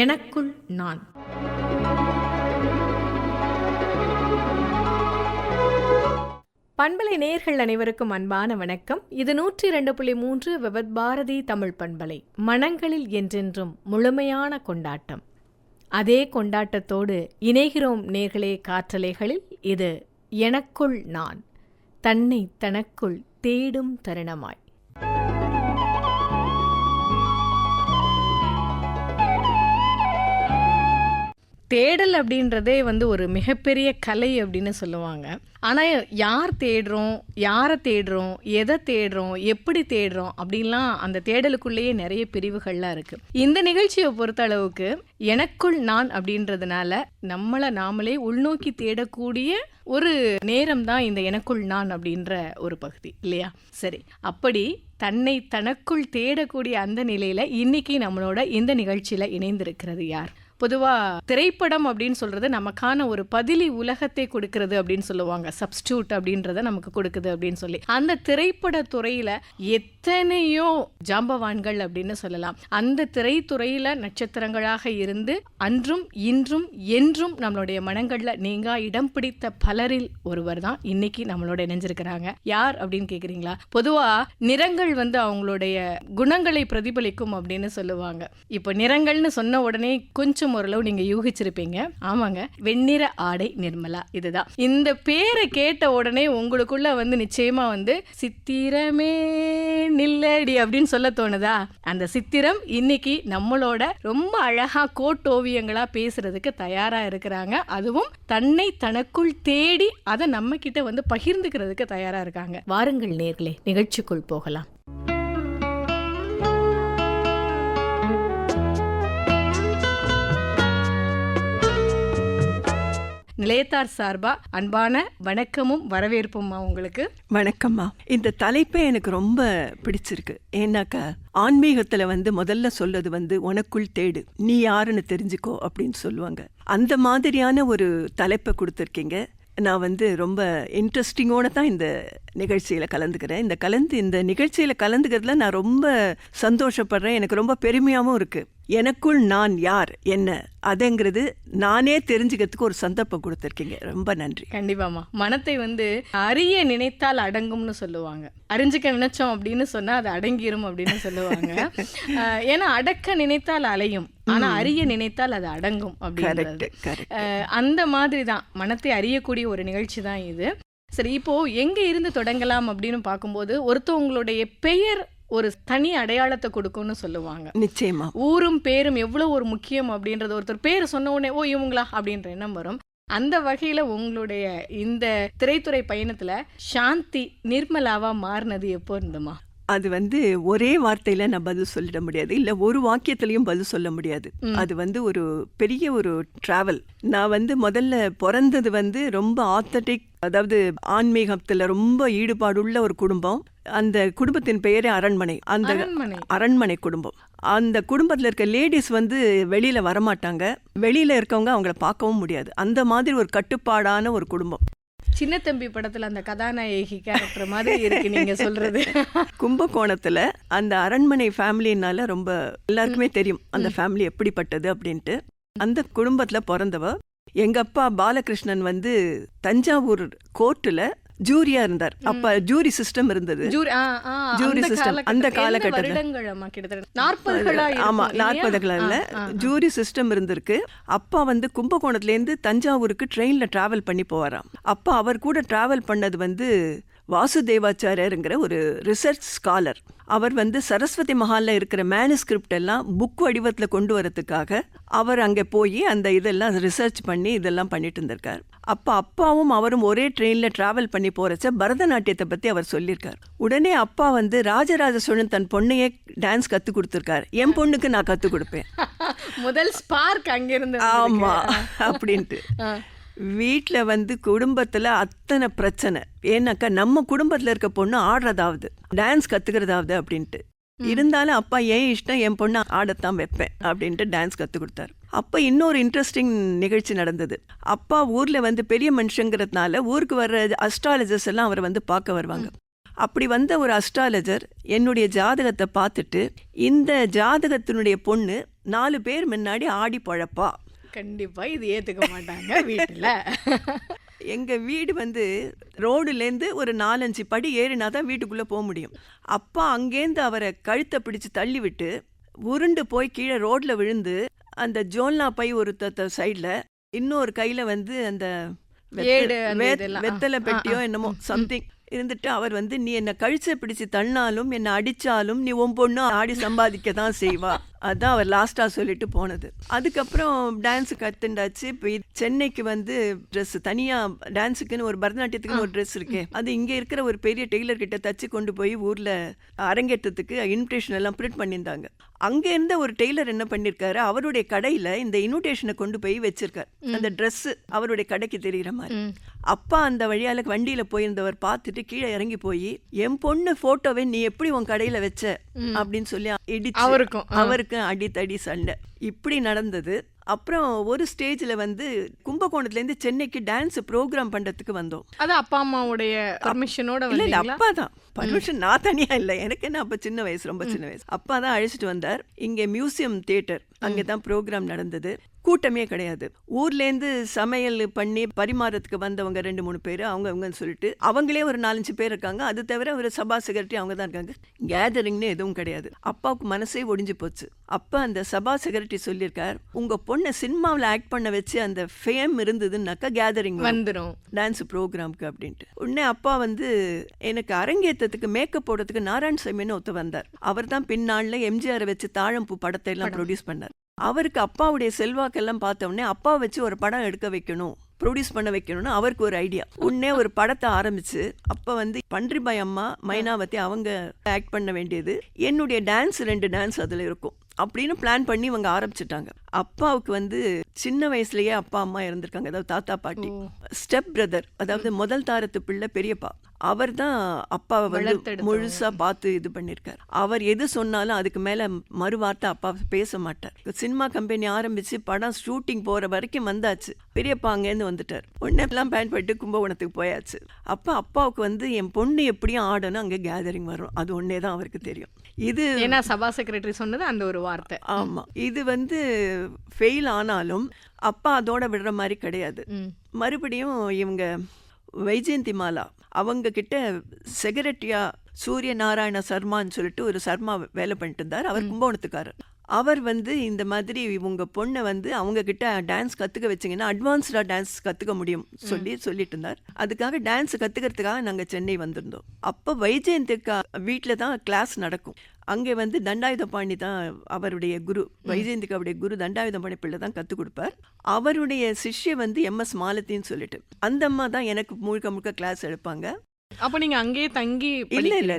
எனக்குள் நான். பண்பலை நேயர்கள் அனைவருக்கும் அன்பான வணக்கம். இது 102.3 விபத் பாரதி தமிழ் பண்பலை. மனங்களில் என்றென்றும் முழுமையான கொண்டாட்டம். அதே கொண்டாட்டத்தோடு இணைகிறோம் நேர்களே காற்றலைகளில். இது எனக்குள் நான், தன்னை தனக்குள் தேடும் தருணமாய். தேடல் அப்படின்றதே ஒரு மிகப்பெரிய கலை அப்படின்னு சொல்லுவாங்க. ஆனால் யார் தேடுறோம், யாரை தேடுறோம், எதை தேடுறோம், எப்படி தேடுறோம் அப்படின்லாம் அந்த தேடலுக்குள்ளேயே நிறைய பிரிவுகள்லாம் இருக்குது. இந்த நிகழ்ச்சியை பொறுத்த அளவுக்கு எனக்குள் நான் அப்படின்றதுனால நம்மளை நாமளே உள்நோக்கி தேடக்கூடிய ஒரு நேரம் தான் இந்த எனக்குள் நான் அப்படின்ற ஒரு பகுதி இல்லையா? சரி, அப்படி தன்னை தனக்குள் தேடக்கூடிய அந்த நிலையில் இன்னைக்கு நம்மளோட இந்த நிகழ்ச்சியில் இணைந்திருக்கிறது யார்? பொதுவாக திரைப்படம் அப்படின்னு சொல்கிறது நமக்கான ஒரு பதிலி உலகத்தை கொடுக்கறது அப்படின்னு சொல்லுவாங்க. சப்ஸ்டியூட் அப்படின்றத நமக்கு கொடுக்குது அப்படின்னு சொல்லி அந்த திரைப்பட துறையில் எத்தனையோ ஜாம்பவான்கள் அப்படின்னு சொல்லலாம். அந்த திரைத்துறையில் நட்சத்திரங்களாக இருந்து அன்றும் இன்றும் என்றும் நம்மளுடைய மனங்களில் நீங்கா இடம் பிடித்த பலரில் ஒருவர் தான் இன்னைக்கு நம்மளோட இணைஞ்சிருக்கிறாங்க. யார் அப்படின்னு கேட்குறீங்களா? பொதுவாக நிறங்கள் அவங்களுடைய குணங்களை பிரதிபலிக்கும் அப்படின்னு சொல்லுவாங்க. இப்போ நிறங்கள்னு சொன்ன உடனே கொஞ்சம் ஓரளவு நீங்க யூகிச்சிருப்பீங்க. ஆமாங்க, வெண்ணிற ஆடை நிர்மலா. இதுதான். இந்த பேரை கேட்ட உடனே உங்களுக்குள்ள நிச்சயமா சித்திரமே நில்லடி அப்படின்னு சொல்ல தோணுதா? அந்த சித்திரம் இன்னைக்கு நம்மளோட ரொம்ப அழகா கோட்டோவியங்களா பேசுறதுக்கு தயாரா இருக்கிறாங்க. அதுவும் தன்னை தனக்குள் தேடி அதை நம்ம கிட்ட பகிர்ந்துக்கிறதுக்கு தயாரா இருக்காங்க. வாருங்கள் நேர்களே, நிகழ்ச்சிக்குள் போகலாம். நிலையத்தார் சார்பா அன்பான வணக்கமும் வரவேற்பும்மா உங்களுக்கு. வணக்கம்மா. இந்த தலைப்பே எனக்கு ரொம்ப பிடிச்சிருக்கு. ஏன்னாக்கா ஆன்மீகத்துல முதல்ல சொல்லது உனக்குள் தேடு, நீ யாருன்னு தெரிஞ்சுக்கோ அப்படின்னு சொல்லுவாங்க. அந்த மாதிரியான ஒரு தலைப்பை கொடுத்துருக்கீங்க. நான் ரொம்ப இன்ட்ரெஸ்டிங்கோட தான் இந்த நிகழ்ச்சியில் கலந்துக்கிறேன். இந்த நிகழ்ச்சியில் கலந்துக்கிறதுல நான் ரொம்ப சந்தோஷப்படுறேன். எனக்கு ரொம்ப பெருமையாகவும் இருக்குது. எனக்குள் நான் யார், என்ன அதுங்கிறது நானே தெரிஞ்சுக்கிறதுக்கு ஒரு சந்தர்ப்பம் கொடுத்துருக்கீங்க. ரொம்ப நன்றி. கண்டிப்பாமா. மனத்தை அறிய நினைத்தால் அடங்கும்னு சொல்லுவாங்க. அறிஞ்சிக்க நினைச்சோம் அப்படின்னு சொன்னா அது அடங்கிரும் அப்படின்னு சொல்லுவாங்க. ஏன்னா அடக்க நினைத்தால் அலையும், ஆனா அறிய நினைத்தால் அது அடங்கும் அப்படிங்கிறது. அந்த மாதிரி தான் மனத்தை அறியக்கூடிய ஒரு நிகழ்ச்சி தான் இது. சரி, இப்போ எங்க இருந்து தொடங்கலாம் அப்படின்னு பார்க்கும்போது ஒருத்தவங்களுடைய பெயர் ஒரு தனி அடையாளத்தை கொடுக்கும்னு சொல்லுவாங்க. நிச்சயமா. ஊரும் பேரும் எவ்வளவு ஒரு முக்கியம் அப்படின்றது ஒருத்தர் பேரை சொன்ன உடனே ஓ இவங்களா அப்படின்ற எண்ணம் வரும். அந்த வகையில உங்களுடைய இந்த திரைத்துறை பயணத்துல சாந்தி நிர்மலாவா மாறினது எப்போ இருந்துமா? அது ஒரே வார்த்தையில நான் பதில் சொல்லிட முடியாது, இல்ல ஒரு வாக்கியத்திலையும் பதில் சொல்ல முடியாது. அது ஒரு பெரிய ஒரு டிராவல். நான் முதல்ல பிறந்தது ரொம்ப ஆத்தன்டிக், அதாவது ஆன்மீகத்துல ரொம்ப ஈடுபாடுள்ள ஒரு குடும்பம். அந்த குடும்பத்தின் பெயரே அரண்மனை. அந்த அரண்மனை குடும்பம். அந்த குடும்பத்தில் இருக்க லேடிஸ் வெளியில வரமாட்டாங்க, வெளியில இருக்கவங்க அவங்கள பார்க்கவும் முடியாது. அந்த மாதிரி ஒரு கட்டுப்பாடான ஒரு குடும்பம். சின்ன தம்பி படத்துல அந்த கதாநாயகி கேரக்டர் மாதிரி இருக்கு நீங்க சொல்றது. கும்பகோணத்துல அந்த அரண்மனை ஃபேமிலினால ரொம்ப எல்லாருக்குமே தெரியும் அந்த ஃபேமிலி எப்படிப்பட்டது அப்படின்ட்டு. அந்த குடும்பத்துல பிறந்தவ. எங்க அப்பா பாலகிருஷ்ணன் தஞ்சாவூர் கோர்ட்டுல ஜூரியா இருந்தார். அப்ப ஜூரி சிஸ்டம் இருந்தது. ஜூரி சிஸ்டம் அந்த காலகட்டத்தில் 40களில் ஜூரி சிஸ்டம் இருந்திருக்கு. அப்பா கும்பகோணத்துல இருந்து தஞ்சாவூருக்கு ட்ரெயின்ல டிராவல் பண்ணி போவாராம். அப்பா அவர் கூட டிராவல் பண்ணது வாசுதேவாச்சாரியருங்கிற ஒரு ரிசர்ச் ஸ்காலர். அவர் சரஸ்வதி மஹாலில் இருக்கிற மேனுஸ்கிரிப்ட் எல்லாம் புக் வடிவத்தில் கொண்டு வரதுக்காக அவர் அங்கே போய் அந்த இதெல்லாம் ரிசர்ச் பண்ணி இதெல்லாம் பண்ணிட்டு இருந்திருக்கார். அப்போ அப்பாவும் அவரும் ஒரே ட்ரெயினில் ட்ராவல் பண்ணி போகிறச்ச பரதநாட்டியத்தை பற்றி அவர் சொல்லியிருக்கார். உடனே அப்பா ராஜராஜ சோழன் தன் பொண்ணையே டான்ஸ் கற்றுக் கொடுத்துருக்கார். என் பொண்ணுக்கு நான் கற்றுக் கொடுப்பேன். முதல் ஸ்பார்க் அங்கிருந்து. ஆமாம் அப்படின்ட்டு. வீட்டில் குடும்பத்தில் அத்தனை பிரச்சனை. ஏன்னாக்கா நம்ம குடும்பத்தில் இருக்க பொண்ணு ஆடுறதாவது டான்ஸ் கற்றுக்கிறதாவது அப்படின்ட்டு. இருந்தாலும் அப்பா ஏன் இஷ்டம், என் பொண்ணு ஆடத்தான் வைப்பேன் அப்படின்ட்டு டான்ஸ் கற்றுக் கொடுத்தாரு. அப்போ இன்னொரு இன்ட்ரெஸ்டிங் நிகழ்ச்சி நடந்தது. அப்பா ஊரில் வந்து பெரிய மனுஷங்கிறதுனால ஊருக்கு வர்ற அஸ்ட்ராலஜர்ஸ் எல்லாம் அவரை வந்து பார்க்க வருவாங்க. அப்படி வந்த ஒரு அஸ்ட்ராலஜர் என்னுடைய ஜாதகத்தை பார்த்துட்டு, இந்த ஜாதகத்தினுடைய பொண்ணு 4 பேர் முன்னாடி ஆடி பழப்பா. கண்டிப்பா இது ஏத்துக்க மாட்டாங்க வீட்டுல. எங்க வீடு வந்து ரோடுலேருந்து ஒரு 4-5 படி ஏறினா தான் வீட்டுக்குள்ளே போக முடியும். அப்பா அங்கேருந்து அவரை கழுத்தை பிடிச்சு தள்ளி விட்டு உருண்டு போய் கீழே ரோட்ல விழுந்து, அந்த ஜோல்னா பை ஒரு சைடில், இன்னொரு கையில் வந்து அந்த வெத்தலை பெட்டியோ என்னமோ சம்திங் இருந்துட்டு, அவர் வந்து நீ என்னை கழிச்சை பிடிச்சு தள்ளினாலும் என்னை அடித்தாலும் நீ உன் பொண்ணு ஆடி சம்பாதிக்க தான் செய்வா. அதான் அவர் லாஸ்ட்டாக சொல்லிட்டு போனது. அதுக்கப்புறம் டான்ஸு கற்றுண்டாச்சு. இப்போ சென்னைக்கு வந்து ட்ரெஸ் தனியாக டான்ஸுக்குன்னு ஒரு பரதநாட்டியத்துக்குன்னு ஒரு ட்ரெஸ் இருக்கே, அது இங்கே இருக்கிற ஒரு பெரிய டெய்லர் கிட்ட தச்சு கொண்டு போய் ஊரில் அரங்கேற்றத்துக்கு இன்விடேஷன் எல்லாம் பிரிண்ட் பண்ணியிருந்தாங்க. அங்கே இருந்த ஒரு டெய்லர் என்ன பண்ணியிருக்காரு, அவருடைய கடையில் இந்த இன்விடேஷனை கொண்டு போய் வச்சிருக்காரு, அந்த ட்ரெஸ்ஸு அவருடைய கடைக்கு தெரிகிற மாதிரி. அப்பா அந்த வழியால் வண்டியில் போயிருந்தவர் பார்த்துட்டு கீழே இறங்கி போய், என் பொண்ணு ஃபோட்டோவை நீ எப்படி உன் கடையில் வச்ச அப்படின்னு சொல்லி இடிச்சு அவருக்கு அடித்தடி சண்டை இப்படி நடந்தது. அப்புறம் ஒரு ஸ்டேஜில் வந்து கும்பகோணத்துலேருந்து சென்னைக்கு டான்ஸ் ப்ரோக்ராம் பண்ணுறதுக்கு வந்தோம். அது அப்பா அம்மாவுடைய பர்மிஷனோட? இல்லை, அப்பா தான் பர்மிஷன், நான் தனியாக இல்லை. எனக்கு என்ன அப்போ சின்ன வயசு, ரொம்ப சின்ன வயசு. அப்பா தான் அழைச்சிட்டு வந்தார். இங்கே மியூசியம் தியேட்டர், அங்கே தான் ப்ரோக்ராம் நடந்தது. கூட்டமே கிடையாது. ஊர்லேருந்து சமையல் பண்ணி பரிமாறத்துக்கு வந்தவங்க 2-3 பேர், அவங்கன்னு சொல்லிட்டு அவங்களே ஒரு 4-5 பேர் இருக்காங்க. அது தவிர ஒரு சபா செக்ரட்டரி அவங்க தான் இருக்காங்க. கேதரிங்னு எதுவும் கிடையாது. அப்பாவுக்கு மனசே ஒடிஞ்சு போச்சு. அப்போ அந்த சபா செக்ரட்டரி சொல்லியிருக்கார், உங்கள் பொண்ணை சினிமாவில் ஆக்ட் பண்ண வச்சு அந்த ஃபேம் இருந்ததுன்னாக்கா கேதரிங் வந்துடும் டான்ஸ் ப்ரோக்ராம்க்கு அப்படின்ட்டு. உடனே அப்பா வந்து எனக்கு அரங்கேற்றத்துக்கு மேக்கப் போடுறதுக்கு நாராயணசாமின்னு ஒருத்தர் வந்தார். அவர் தான் பின்னாளில் எம்ஜிஆரை வச்சு தாழம்பூ படத்தை எல்லாம் ப்ரொடியூஸ் பண்ணார். அவருக்கு அப்பாவுடைய செல்வாக்கெல்லாம் பார்த்த உடனே அப்பா வச்சு ஒரு படம் எடுக்க வைக்கணும், ப்ரொடியூஸ் பண்ண வைக்கணும்னு அவருக்கு ஒரு ஐடியா. உடனே ஒரு படத்தை ஆரம்பிச்சு, அப்போ வந்து பன்றிபாய் அம்மா, மைனாவதி அவங்க ஆக்ட் பண்ண வேண்டியது, என்னுடைய டான்ஸ் 2 டான்ஸ் அதில் இருக்கும் அப்படின்னு பிளான் பண்ணி இவங்க ஆரம்பிச்சிட்டாங்க. அப்பாவுக்கு வந்து சின்ன வயசுலயே அப்பா அம்மா இறந்திருக்காங்க, அதாவது தாத்தா பாட்டி. ஸ்டெப் பிரதர், அதாவது முதல் தாரத்து பிள்ளை பெரியப்பா, அவர் தான் அப்பாவை வந்து முழுசா பார்த்து இது பண்ணியிருக்கார். அவர் எது சொன்னாலும் அதுக்கு மேல மறுவார்த்தை அப்பா பேச மாட்டார். சினிமா கம்பெனி ஆரம்பிச்சு படம் ஷூட்டிங் போற வரைக்கும் வந்தாச்சு. பெரியப்பா அங்கேருந்து வந்துட்டார். உடனே எல்லாம் பயன்பட்டு கும்பகோணத்துக்கு போயாச்சு. அப்போ அப்பாவுக்கு வந்து என் பொண்ணு எப்படியும் ஆடணும், அங்கே கேதரிங் வரும், அது ஒன்னே தான் அவருக்கு தெரியும். இது ஏன்னா சபா செக்ரட்டரி சொன்னது அந்த ஒரு வார்த்தை. ஆமா, இது வந்து ஃபெயில் ஆனாலும் அப்பா அதோட விடுற மாதிரி கிடையாது. மறுபடியும் இவங்க வைஜெயந்தி மாலா அவங்க கிட்ட செக்ரட்டரியா சூரிய நாராயண சர்மான்னு சொல்லிட்டு ஒரு சர்மா வேலை பண்ணிட்டு இருந்தார். அவர் கும்பகோணத்துக்காரர். அவர் வந்து இந்த மாதிரி உங்க பொண்ணை வந்து அவங்க கிட்ட டான்ஸ் கற்றுக்க வச்சிங்கன்னா அட்வான்ஸ்டாக டான்ஸ் கற்றுக்க முடியும் சொல்லிட்டு இருந்தார். அதுக்காக டான்ஸ் கற்றுக்கிறதுக்காக நாங்கள் சென்னை வந்திருந்தோம். அப்போ வைஜெயந்திக்கா வீட்டில் தான் கிளாஸ் நடக்கும். அங்கே வந்து தண்டாயுதபாணி தான் அவருடைய குரு. வைஜெயந்திக்காவுடைய குரு தண்டாயுதபாணி பிள்ளை தான் கற்றுக் கொடுப்பார். அவருடைய சிஷ்ய வந்து MS மாலத்தின்னு சொல்லிட்டு அந்த அம்மா தான் எனக்கு முழுக்க கிளாஸ் எடுப்பாங்க. அப்ப நீங்க அங்கேயே தங்கி? இல்ல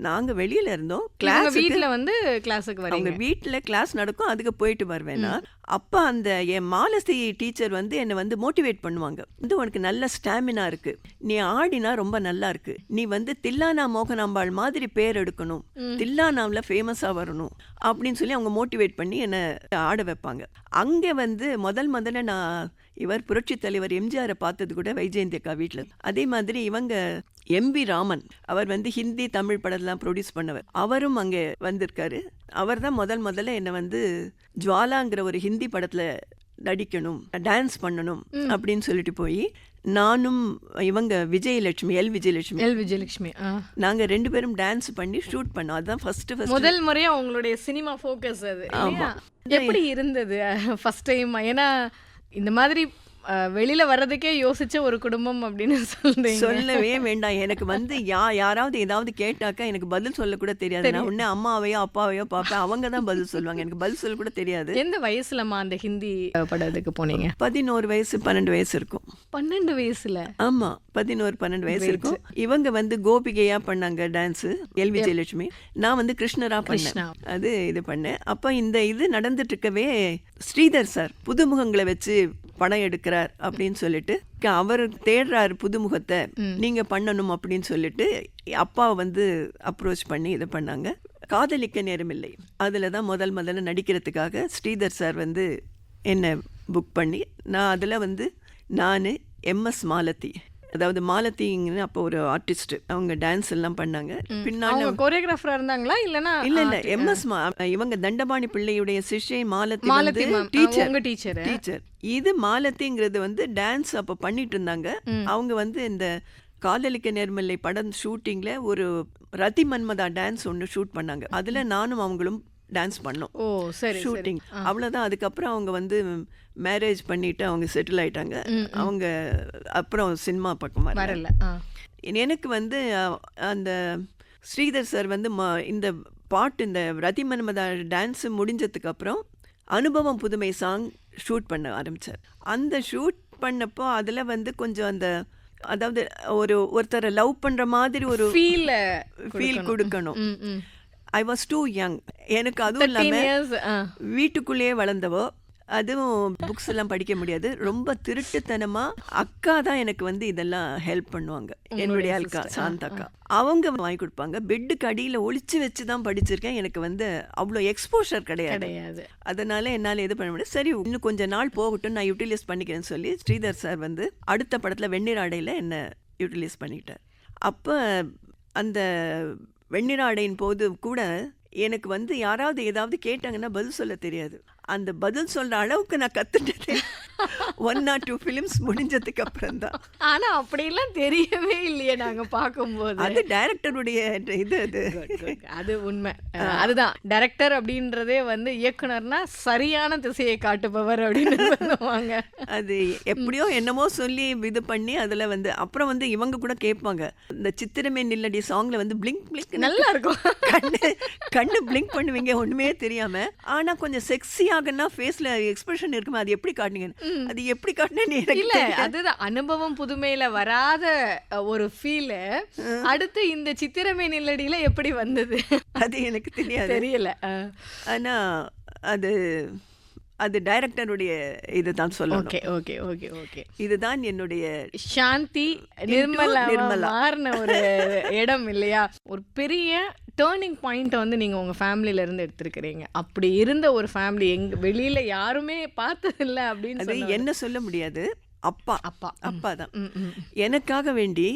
நாங்க வெளியில இருந்தோம். கிளாஸ் வீட்ல வந்து கிளாஸுக்கு வரீங்க? அவங்க வீட்டுல கிளாஸ் நடக்கும், அதுக்கு போயிட்டு வருவேன்னா. அப்ப அந்த என் மாலசி டீச்சர் வந்து என்னை வந்து மோட்டிவேட் பண்ணுவாங்க. வந்து உனக்கு நல்ல ஸ்டாமினா இருக்கு, நீ ஆடினா ரொம்ப நல்லா இருக்கு, நீ வந்து தில்லானா மோகனாம்பாள் மாதிரி பேர் எடுக்கணும், தில்லானாவில் ஃபேமஸா வரணும் அப்படின்னு சொல்லி அவங்க மோட்டிவேட் பண்ணி என்னை ஆட வைப்பாங்க. அங்கே வந்து முதல்ல நான் இவர் புரட்சி தலைவர் எம்ஜிஆரை பார்த்தது கூட வைஜெயந்தி அக்கா வீட்டில். அதே மாதிரி இவங்க MV ராமன், அவர் வந்து ஹிந்தி தமிழ் படம்லாம் ப்ரொடியூஸ் பண்ணவர், அவரும் அங்கே வந்திருக்காரு. அவர் தான் முதல்ல என்னை வந்து ஜுவாலாங்கிற ஒரு ஹிந்தி படத்தில் நடிக்கணும், டான்ஸ் பண்ணணும் அப்படின்னு சொல்லிட்டு போய் நானும் இவங்க விஜயலட்சுமி நாங்க 2 பேரும் டான்ஸ் பண்ணி ஷூட் பண்ணோம். அதுதான் ஃபர்ஸ்ட் முதல் முறையா உங்களுடைய சினிமா ஃபோக்கஸ் அது. எப்படி இருந்தது ஃபர்ஸ்ட் டைம்? ஏன்னா இந்த மாதிரி வெளியில வர்றதுக்கே யோசிச்ச ஒரு குடும்பம் அப்படின்னு சொல்லவே வேண்டாம். எனக்கு வந்து யாராவது ஏதாவது கேட்டாக்கா எனக்கு பதில் சொல்ல கூட தெரியாது. நான் உடனே அம்மாவையோ அப்பாவையோ பார்ப்பேன், அவங்க தான் பதில் சொல்லுவாங்க, எனக்கு பதில் சொல்ல கூட தெரியாது. எந்த வயசுலமா அந்த ஹிந்தி படத்துக்கு போனீங்க? 11 வயசு 12 வயசு இருக்கும். 12 வயசுல? ஆமா, 11-12 வயசு இருக்கும். இவங்க வந்து கோபிகையா பண்ணாங்க டான்ஸ், விஜயலட்சுமி. நான் வந்து கிருஷ்ணரா பண்ணேன். அது இது பண்ணேன். அப்ப இந்த இது நடந்துட்டு இருக்கவே ஸ்ரீதர் சார் புதுமுகங்களை வச்சு படம் எடுக்கிறார் அப்படின்னு சொல்லிட்டு அவர் தேடுறாரு புதுமுகத்தை, நீங்க பண்ணணும் அப்படின்னு சொல்லிட்டு அப்பாவை வந்து அப்ரோச் பண்ணி இதை பண்ணாங்க. காதலிக்க நேரமில்லை. அதில் தான் முதல்ல நடிக்கிறதுக்காக ஸ்ரீதர் சார் வந்து என்னை புக் பண்ணி, நான் அதில் வந்து நான் எம்எஸ் மாலதி, அதாவது மாலதிங்கன்னு அப்போ ஒரு ஆர்டிஸ்ட், அவங்க டான்ஸ் எல்லாம் பண்ணாங்க. பின்னால கோரியோகிராஃபரா இருந்தாங்களா இல்லனா? இல்ல எம்எஸ் இவங்க தண்டபாணி பிள்ளையுடைய சிஷ்யை மாலதி மாலதி வந்து டீச்சர். உங்க டீச்சர். இது மாலதிங்கிறது வந்து டான்ஸ் அப்போ பண்ணிட்டு இருந்தாங்க. அவங்க வந்து இந்த காதலிக்க நேர்மல்லை படம் ஷூட்டிங்ல ஒரு ரதி மன்மதா டான்ஸ் ஒன்று ஷூட் பண்ணாங்க. அதுல நானும் அவங்களும் டான்ஸ் பண்ணோம். ஓ சரி. ஷூட்டிங் அவ்வளோதான். அதுக்கப்புறம் அவங்க வந்து மேரேஜ் பண்ணிட்டு அவங்க செட்டில் ஆயிட்டாங்க. அவங்க அப்புறம் சினிமா பக்கம் வரல. எனக்கு வந்து அந்த ஸ்ரீதர் சார் வந்து இந்த பாட்டு, இந்த ரதி மன்மதா டான்ஸ் முடிஞ்சதுக்கு அப்புறம் அனுபவம் புதுமை சாங் ஷூட் பண்ண ஆரம்பித்தார். அந்த ஷூட் பண்ணப்போ அதில் வந்து கொஞ்சம் அந்த, அதாவது ஒருத்தரை லவ் பண்ணுற மாதிரி ஒரு ஃபீல் கொடுக்கணும். I was too young. எனக்கு அதுவும் இல்லாமல் வீட்டுக்குள்ளேயே வளர்ந்தவோ, அதுவும் புக்ஸ் எல்லாம் படிக்க முடியாது. ரொம்ப திருட்டுத்தனமாக அக்கா தான் எனக்கு வந்து இதெல்லாம் ஹெல்ப் பண்ணுவாங்க. என்னுடைய அக்கா சாந்தாக்கா, அவங்க வாங்கி கொடுப்பாங்க. பெட்டுக்கு அடியில் ஒளிச்சு வச்சு தான் படிச்சிருக்கேன். எனக்கு வந்து அவ்வளோ எக்ஸ்போஷர் கிடையாது. அதனால என்னால் எது பண்ண முடியாது. சரி, இன்னும் கொஞ்சம் நாள் போகட்டும், நான் யூட்டிலைஸ் பண்ணிக்கிறேன்னு சொல்லி ஸ்ரீதர் சார் வந்து அடுத்த படத்தில் வெந்நீர் ஆடையில் என்னை யூட்டிலைஸ் பண்ணிட்டார். அப்போ அந்த வெந்நீர் ஆடையின் போது கூட எனக்கு வந்து யாராவது ஏதாவது கேட்டாங்கன்னா பதில் சொல்ல தெரியாது. அந்த பதில் சொல்ற அளவுக்கு நான் கத்துட்டேன் 1 or 2 ஃபிலிம்ஸ் முடிஞ்சதுக்கு அப்புறம் தான். ஆனா அப்படிலாம் தெரியவே இல்லையே நாங்க பார்க்கும்போது. அது டைரக்டருடைய இது. அது உண்மை. அதுதான் டைரக்டர் அப்படின்றதே வந்து இயக்குனர்னா சரியான திசையை காட்டுபவர் அப்படின்னு சொல்லுவாங்க. அது எப்படியோ என்னமோ சொல்லி இது பண்ணி அதில் வந்து அப்புறம் வந்து இவங்க கூட கேட்பாங்க. இந்த சித்திரமே நில்லடி சாங்ல வந்து பிளிங்க் பிளிங்க் நல்லா இருக்கும். கண்ணு பிளிங்க் பண்ணுவீங்க ஒண்ணுமே தெரியாம. ஆனா கொஞ்சம் செக்ஸியாகனா ஃபேஸ்ல எக்ஸ்பிரஷன் இருக்குமா, அது எப்படி காட்டுனீங்க, அது எப்படி காட்டுனேன்னு இல்ல. அதுதான் அனுபவம் புதுமையில வராத ஒரு ஃபீல் அடுத்து இந்த சித்திரமே நில்லடியில எப்படி வந்தது அது எனக்கு தெரியல. ஆனா அது டைரக்டருடைய இதுதான் சொல்லணும். ஓகே. இதுதான் என்னுடைய சாந்தி நிர்மலா மாறின ஒரு இடம் இல்லையா? ஒரு பெரிய டேர்னிங் பாயிண்ட்டை வந்து நீங்கள் உங்கள் ஃபேமிலியில இருந்து எடுத்துருக்கிறீங்க. அப்படி இருந்த ஒரு ஃபேமிலி வெளியில் யாருமே பார்த்ததில்லை அப்படின்னு சொல்லி என்ன சொல்ல முடியாது. அப்பா தான் எனக்காக வேண்டி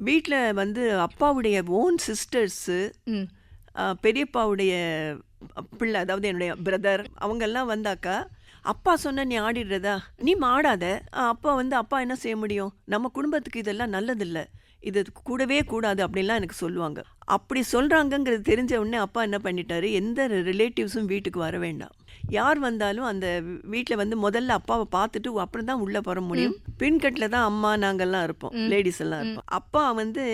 வீட்டில் வந்து அப்பாவுடைய ஓன் சிஸ்டர்ஸு, பெரியப்பாவுடைய பிள்ளை, அதாவது என்னுடைய பிரதர், அவங்கெல்லாம் வந்தாக்கா அப்பா சொன்ன நீ ஆடிடுறதா, நீ ஆடாத. அப்பா வந்து அப்பா என்ன செய்ய முடியும், நம்ம குடும்பத்துக்கு இதெல்லாம் நல்லதில்லை, இது கூடவே கூடாது அப்படின்லாம் எனக்கு சொல்லுவாங்க. அப்படி சொல்கிறாங்கங்கிறது தெரிஞ்ச உடனே அப்பா என்ன பண்ணிட்டாரு, எந்த ரிலேட்டிவ்ஸும் வீட்டுக்கு வர வேண்டாம். யார் வந்தாலும் அந்த வீட்டில் வந்து முதல்ல அப்பாவை பார்த்துட்டு அப்புறம் தான் உள்ளே போக முடியும். பின்கட்டில் தான் அம்மா நாங்கள்லாம் இருப்போம், லேடிஸ் எல்லாம் இருப்போம். அப்பா வந்து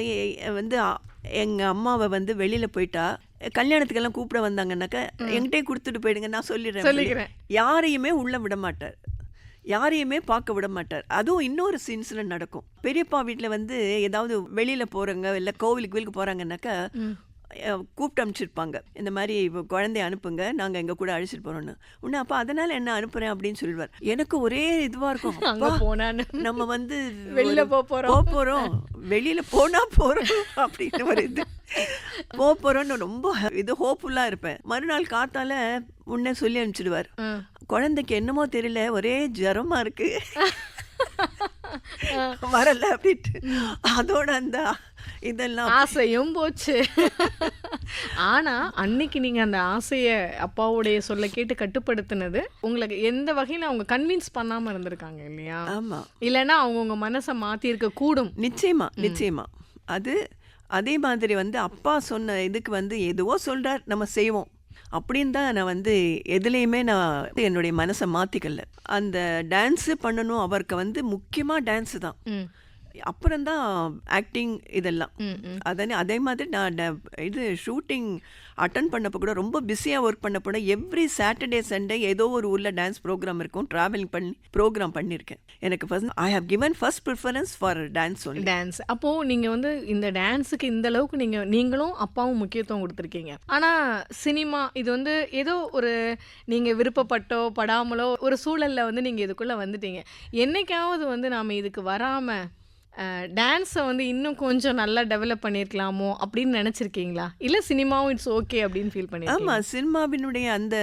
எங்கள் அம்மாவை வந்து வெளியில் போயிட்டா கல்யாணத்துக்கெல்லாம் கூப்பிட வந்தாங்கன்னாக்கா என்கிட்டே கொடுத்துட்டு போயிடுங்க, நான் சொல்லிடுறேன். யாரையுமே உள்ளே விட மாட்டார், யாரையுமே பார்க்க விட மாட்டார். அதுவும் இன்னொரு இன்சிடென்ட் நடக்கும். பெரியப்பா வீட்டில் வந்து ஏதாவது வெளியில் போகிறாங்க, இல்லை கோவிலுக்கு போகிறாங்கன்னாக்கா கூப்பிட்டு அனுப்பிச்சிருப்பாங்க, இந்த மாதிரி குழந்தைய அனுப்புங்க, நாங்கள் எங்கள் கூட அழைச்சிட்டு போகிறோன்னு. உடனே அப்பா அதனால் என்ன அனுப்புகிறேன் அப்படின்னு சொல்லிடுவார். எனக்கு ஒரே இதுவாக இருக்கும், நம்ம வந்து வெளியில் போகிறோம், வெளியில் போனால் போகிறோம் அப்படின்னு ஒரு இது போகிறோன்னு ரொம்ப இது ஹோப்ஃபுல்லாக இருப்பேன். மறுநாள் காத்தால உடனே சொல்லி அனுப்பிச்சிடுவார், குழந்தைக்கு என்னமோ தெரியல ஒரே ஜரமா இருக்கு வரல அப்படின்ட்டு. அதோட அந்த இதெல்லாம் ஆசையும் போச்சு. ஆனா அன்னைக்கு நீங்க அந்த ஆசையை அப்பாவுடைய சொல்ல கேட்டு கட்டுப்படுத்தினது உங்களுக்கு எந்த வகையில அவங்க கன்வின்ஸ் பண்ணாம இருந்திருக்காங்க இல்லையா? ஆமா, இல்லைன்னா அவங்க மனசை மாத்தி இருக்க கூடும். நிச்சயமா அது அதே மாதிரி வந்து அப்பா சொன்ன இதுக்கு வந்து எதுவோ சொல்றார், நம்ம செய்வோம் அப்படின்னு தான் நான் வந்து எதுலேயுமே நான் என்னுடைய மனசை மாற்றிக்கல. அந்த டான்ஸு பண்ணணும், அவருக்கு வந்து முக்கியமாக டான்ஸு தான், அப்புறம்தான் ஆக்டிங் இதெல்லாம். அதே மாதிரி நான் இது ஷூட்டிங் அட்டன் பண்ணப்போ கூட ரொம்ப பிஸியாக ஒர்க் பண்ணப்போ கூட எவ்ரி சாட்டர்டே சண்டே ஏதோ ஒரு ஊரில் டான்ஸ் ப்ரோக்ராம் இருக்கும், ட்ராவலிங் பண்ணி ப்ரோக்ராம் பண்ணியிருக்கேன். எனக்கு first I have given first preference for dance. அப்போது நீங்கள் வந்து இந்த டான்ஸுக்கு இந்த அளவுக்கு நீங்களும் அப்பாவும் முக்கியத்துவம் கொடுத்துருக்கீங்க. ஆனால் சினிமா இது வந்து ஏதோ ஒரு நீங்கள் விருப்பப்பட்டோ படாமலோ ஒரு சூழலில் வந்து நீங்கள் இதுக்குள்ளே வந்துட்டீங்க. என்னைக்காவது வந்து நாம் இதுக்கு வராமல் டான்ஸை வந்து இன்னும் கொஞ்சம் நல்லா டெவலப் பண்ணியிருக்கலாமோ அப்படின்னு நினச்சிருக்கீங்களா? இல்லை சினிமாவும் இட்ஸ் ஓகே அப்படின்னு ஃபீல் ஆமா, பண்ணியிருக்கீங்களா? சினிமாவினுடைய அந்த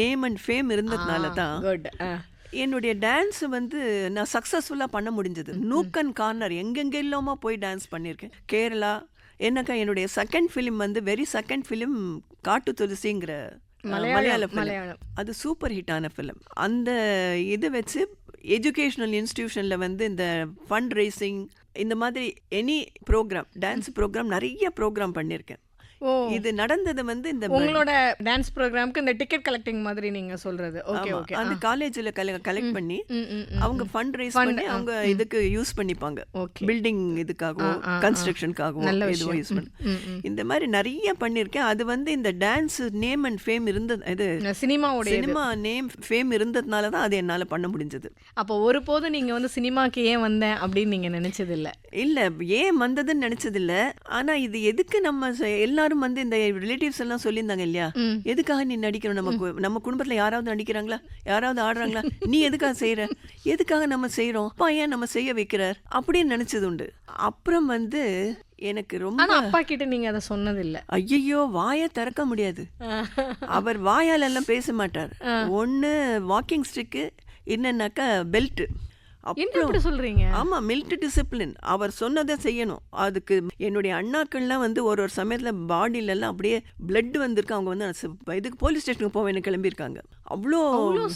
நேம் அண்ட் ஃபேம் இருந்ததுனால தான் குட். என்னுடைய டான்ஸ் வந்து நான் சக்ஸஸ்ஃபுல்லாக பண்ண முடிஞ்சது. நூக் அண்ட் கார்னர் எங்கெங்க இல்லாம போய் டான்ஸ் பண்ணியிருக்கேன். கேரளா என்னக்கா என்னுடைய செகண்ட் ஃபிலிம் வந்து வெரி செகண்ட் ஃபிலிம் காட்டு துளசிங்கிற மலையாள ஃபிலிம். மலையாளம். அது சூப்பர் ஹிட்டான ஃபிலிம். அந்த இது வச்சு எஜுகேஷனல் இன்ஸ்டிடியூஷனில் வந்து இந்த ஃபண்ட் ரைசிங் இந்த மாதிரி எனி ப்ரோக்ராம் டான்ஸ் ப்ரோக்ராம் நிறைய ப்ரோக்ராம் பண்ணியிருக்கேன். ஓ, இது நடந்தது வந்து இந்த உங்களோட டான்ஸ் ப்ரோக்ராம்க்கு இந்த டிக்கெட் கலெக்டிங் மாதிரி நீங்க சொல்றது. Okay, okay. அந்த காலேஜில் கலெக்ட் பண்ணி அவங்க ஃபண்ட் ரைஸ் பண்ணி அவங்க இதுக்கு யூஸ் பண்ணிப்பாங்க. ஓகே. பில்டிங் இதுக்காகவும் கன்ஸ்ட்ரக்ஷனுக்காகவும் இதுவும் யூஸ் பண்ணி இந்த மாதிரி நிறைய பண்ணியிருக்கேன். அது வந்து இந்த டான்ஸ் நேம் அண்ட் ஃபேம் இருந்தது, இது சினிமாவுடைய சினிமா நேம் ஃபேம் இருந்ததுனால தான் அது என்னால் பண்ண முடிஞ்சது. அப்போ ஒருபோதும் நீங்க வந்து சினிமாக்கு ஏன் வந்தேன் அப்படின்னு நீங்க நினைச்சது இல்ல? இல்லை, ஏன் வந்ததுன்னு நினச்சதில்ல. ஆனால் இது எதுக்கு நம்ம எல்லாரும் வந்து இந்த ரிலேட்டிவ்ஸ் எல்லாம் சொல்லியிருந்தாங்க இல்லையா, எதுக்காக நீ நடிக்கணும், நம்ம குடும்பத்தில் யாராவது நடிக்கிறாங்களா, யாராவது ஆடுறாங்களா, நீ எதுக்காக செய்கிற, எதுக்காக நம்ம செய்கிறோம், அப்பா ஏன் நம்ம செய்ய வைக்கிறார் அப்படின்னு நினச்சது உண்டு. அப்புறம் வந்து எனக்கு ரொம்ப ஆனா அப்பா கிட்ட நீங்க அதை சொன்னது இல்ல? ஐயோ வாயை திறக்க முடியாது. அவர் வாயால் எல்லாம் பேச மாட்டார். ஒன்று வாக்கிங் ஸ்டிக்கு, என்னன்னாக்கா பெல்ட். என்ன இப்படி சொல்றீங்க? ஆமா, மில்ட் டிசிப்ளின். அவர் சொன்னதை செய்யணும். அதுக்கு என்னுடைய அண்ணாக்கள்லாம் வந்து ஒரு சமயத்தில் பாடியிலெல்லாம் அப்படியே பிளட் வந்திருக்கு. அவங்க வந்து இதுக்கு போலீஸ் ஸ்டேஷனுக்கு போவேன்னு கிளம்பியிருக்காங்க. அவ்வளோ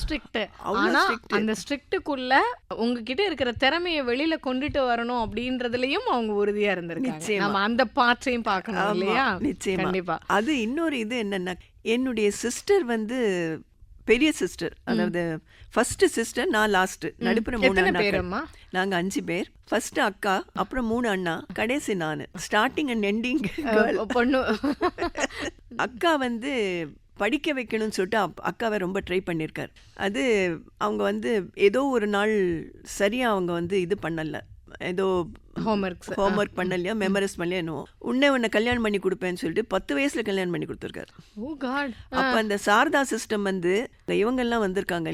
ஸ்ட்ரிக்ட். ஆனா அந்த ஸ்ட்ரிக்ட்டுக்குள்ள உங்ககிட்ட இருக்கிற திறமையை வெளியில கொண்டுட்டு வரணும் அப்படின்றதுலயும் அவங்க உறுதியா இருந்திருக்காங்க. நம்ம அந்த பார்ட்ஸையும் பார்க்கணும் இல்லையா? நிச்சயமா. கண்டிப்பா. அது இன்னொரு இது என்னன்னா, என்னுடைய சிஸ்டர் வந்து பெரிய சிஸ்டர், அதாவது ஃபர்ஸ்ட் சிஸ்டர், நான் லாஸ்ட், நடுப்புற 3 அண்ணா. நாங்க 5 பேர். ஃபர்ஸ்ட் அக்கா, அப்புறம் 3 அண்ணா, கடைசி நான். ஸ்டார்டிங் அண்ட் எண்டிங் பொண்ணு. அக்கா வந்து படிக்க வைக்கணும்னு சொல்லிட்டு அக்காவை ரொம்ப ட்ரை பண்ணியிருக்கார். அது அவங்க வந்து ஏதோ ஒரு நாள் சரியா அவங்க வந்து இது பண்ணல, ஏதோ ஹோம்ஒர்க் பண்ணலையா, மெமரைஸ் பண்ணலையா, என்னவோ உன்னை கல்யாணம் பண்ணி கொடுப்பேன்னு சொல்லிட்டு 10 வயசுல கல்யாணம் பண்ணி கொடுத்துருக்காரு. அப்ப அந்த சாரதா சிஸ்டம் வந்து இவங்கெல்லாம் வந்திருக்காங்க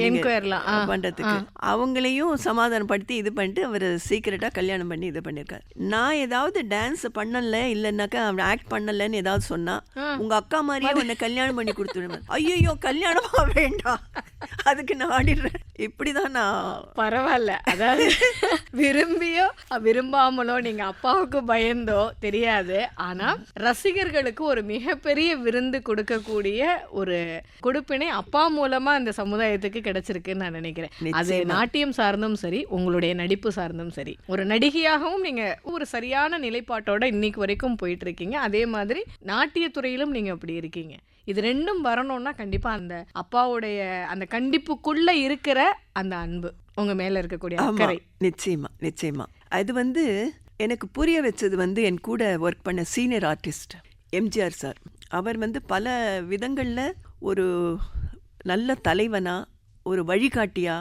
பண்றதுக்கு, அவங்களையும் சமாதானப்படுத்தி இது பண்ணிட்டு அவர் சீக்கிரட்டா கல்யாணம் பண்ணி இது பண்ணிருக்காரு. நான் ஏதாவது டான்ஸ் பண்ணல இல்லைன்னாக்கா ஆக்ட் பண்ணலன்னு ஏதாவது சொன்னா, உங்க அக்கா மாதிரியே உன்னை கல்யாணம் பண்ணி கொடுத்துருவேன். ஐயோ கல்யாணமா வேண்டாம், அதுக்கு நான் ஆடிடுறேன். இப்படிதான் நான். பரவாயில்ல, அதாவது விரும்பியோ விரும்பாமலோ நீங்க அப்பாவுக்கு பயந்தோ தெரியாது, ஆனா ரசிகர்களுக்கு ஒரு மிகப்பெரிய விருந்து கொடுக்கக்கூடிய ஒரு கொடுப்பினை அப்பா மூலமா இந்த சமுதாயத்துக்கு கிடைச்சிருக்குன்னு நான் நினைக்கிறேன். அது நாட்டியம் சார்ந்தும் சரி, உங்களுடைய நடிப்பு சார்ந்தும் சரி, ஒரு நடிகையாகவும் நீங்க ஒரு சரியான நிலைப்பாட்டோட இன்னைக்கு வரைக்கும் போயிட்டு இருக்கீங்க. அதே மாதிரி நாட்டியத்துறையிலும் நீங்க அப்படி இருக்கீங்க. இது ரெண்டும் வரணும்னா கண்டிப்பா அந்த அப்பாவுடைய அந்த கண்டிப்புக்குள்ள இருக்கிற அந்த அன்பு, உங்க மேல இருக்கக்கூடிய அக்கறை. நிச்சயமா. அது வந்து எனக்கு புரிய வச்சது வந்து என் கூட ஒர்க் பண்ண சீனியர் ஆர்டிஸ்ட் எம்ஜிஆர் சார். அவர் வந்து பல விதங்களில் ஒரு நல்ல தலைவனா, ஒரு வழிகாட்டியா,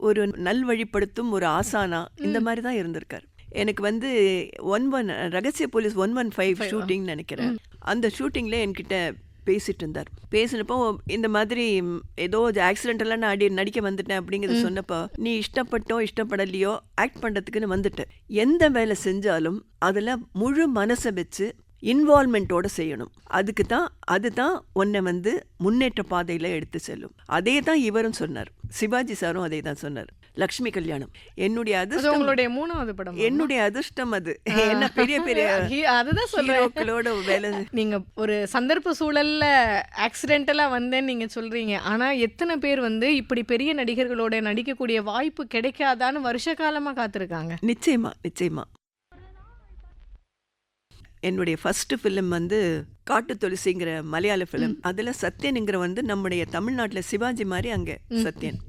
ஒரு நல்வழிப்படுத்தும் ஒரு ஆசானா, இந்த மாதிரி தான் இருந்திருக்கார். எனக்கு வந்து 11 ரகசிய போலீஸ் 115 ஷூட்டிங் நினைக்கிறேன். அந்த ஷூட்டிங்கில் என்கிட்ட பேசிட்டு இருந்தார். பேசினப்போ இந்த மாதிரி ஏதோ ஆக்சிடென்டெல்லாம் நான் நடிக்க வந்துட்டேன் அப்படிங்கிறது சொன்னப்போ, நீ இஷ்டப்பட்டோ இஷ்டப்படலையோ ஆக்ட் பண்ணுறதுக்குன்னு வந்துட்டேன். எந்த வேலை செஞ்சாலும் அதில் முழு மனசை வச்சு இன்வால்மெண்ட்டோட செய்யணும். அதுதான் உன்னை வந்து முன்னேற்ற பாதையில் எடுத்து செல்லும். அதே தான் இவரும் சொன்னார். சிவாஜி சாரும் அதே தான் சொன்னார். லக்ஷ்மி கல்யாணம் என்னுடைய அதிர்ஷ்டம், உங்களுடைய 3வது படம். என்னுடைய அதிர்ஷ்டம். அது என்ன பெரிய அதுதான் சொல்றேன். வேலை. நீங்க ஒரு சந்தர்ப்ப சூழல்ல ஆக்சிடென்டலா வந்தேன்னு நீங்க சொல்றீங்க, ஆனா எத்தனை பேர் வந்து இப்படி பெரிய நடிகர்களோட நடிக்கக்கூடிய வாய்ப்பு கிடைக்காதான்னு வருஷ காலமா காத்திருக்காங்க. நிச்சயமா. என்னுடைய ஃபர்ஸ்ட் ஃபிலிம் வந்து காட்டு துளசிங்கிற மலையாள ஃபிலிம். அதில் சத்யனுங்கிற வந்து நம்முடைய தமிழ்நாட்டில் சிவாஜி மாதிரி அங்கே சத்யன்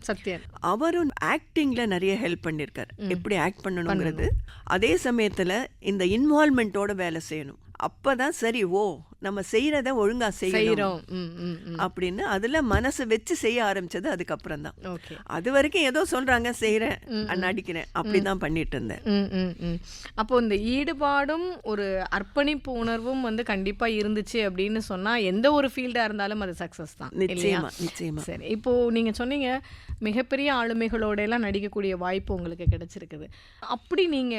அவரும் ஆக்டிங்கில் நிறைய ஹெல்ப் பண்ணியிருக்கார், எப்படி ஆக்ட் பண்ணணுங்கிறது. அதே சமயத்தில் இந்த இன்வால்மெண்ட்டோட வேலை செய்யணும். அப்பதான் சரி, ஓ நம்ம செய்யறத ஒழுங்கா செய்யணும் செய்றோம். ம், ம், ம். அப்படின்னு அதுல மனசு வச்சு செய்ய ஆரம்பிச்சது அதுக்கப்புறம் தான். ஓகே. அது வரைக்கும் ஏதோ சொல்றாங்க, செய்யறேன், நடிக்கிறேன், அப்படிதான் பண்ணிட்டு இருந்தேன். ம், ம், ம். அப்போ இந்த ஈடுபாடும் ஒரு அர்ப்பணிப்பு உணர்வும் வந்து கண்டிப்பா இருந்துச்சு அப்படின்னு சொன்னா எந்த ஒரு ஃபீல்டா இருந்தாலும் அது சக்சஸ் தான் இல்லையா? நிச்சயமா, நிச்சயமா. சரி, இப்போ நீங்க சொன்னீங்க மிகப்பெரிய ஆளுமைகளோட எல்லாம் நடிக்கக்கூடிய வாய்ப்பு உங்களுக்கு கிடைச்சிருக்குது. அப்படி நீங்க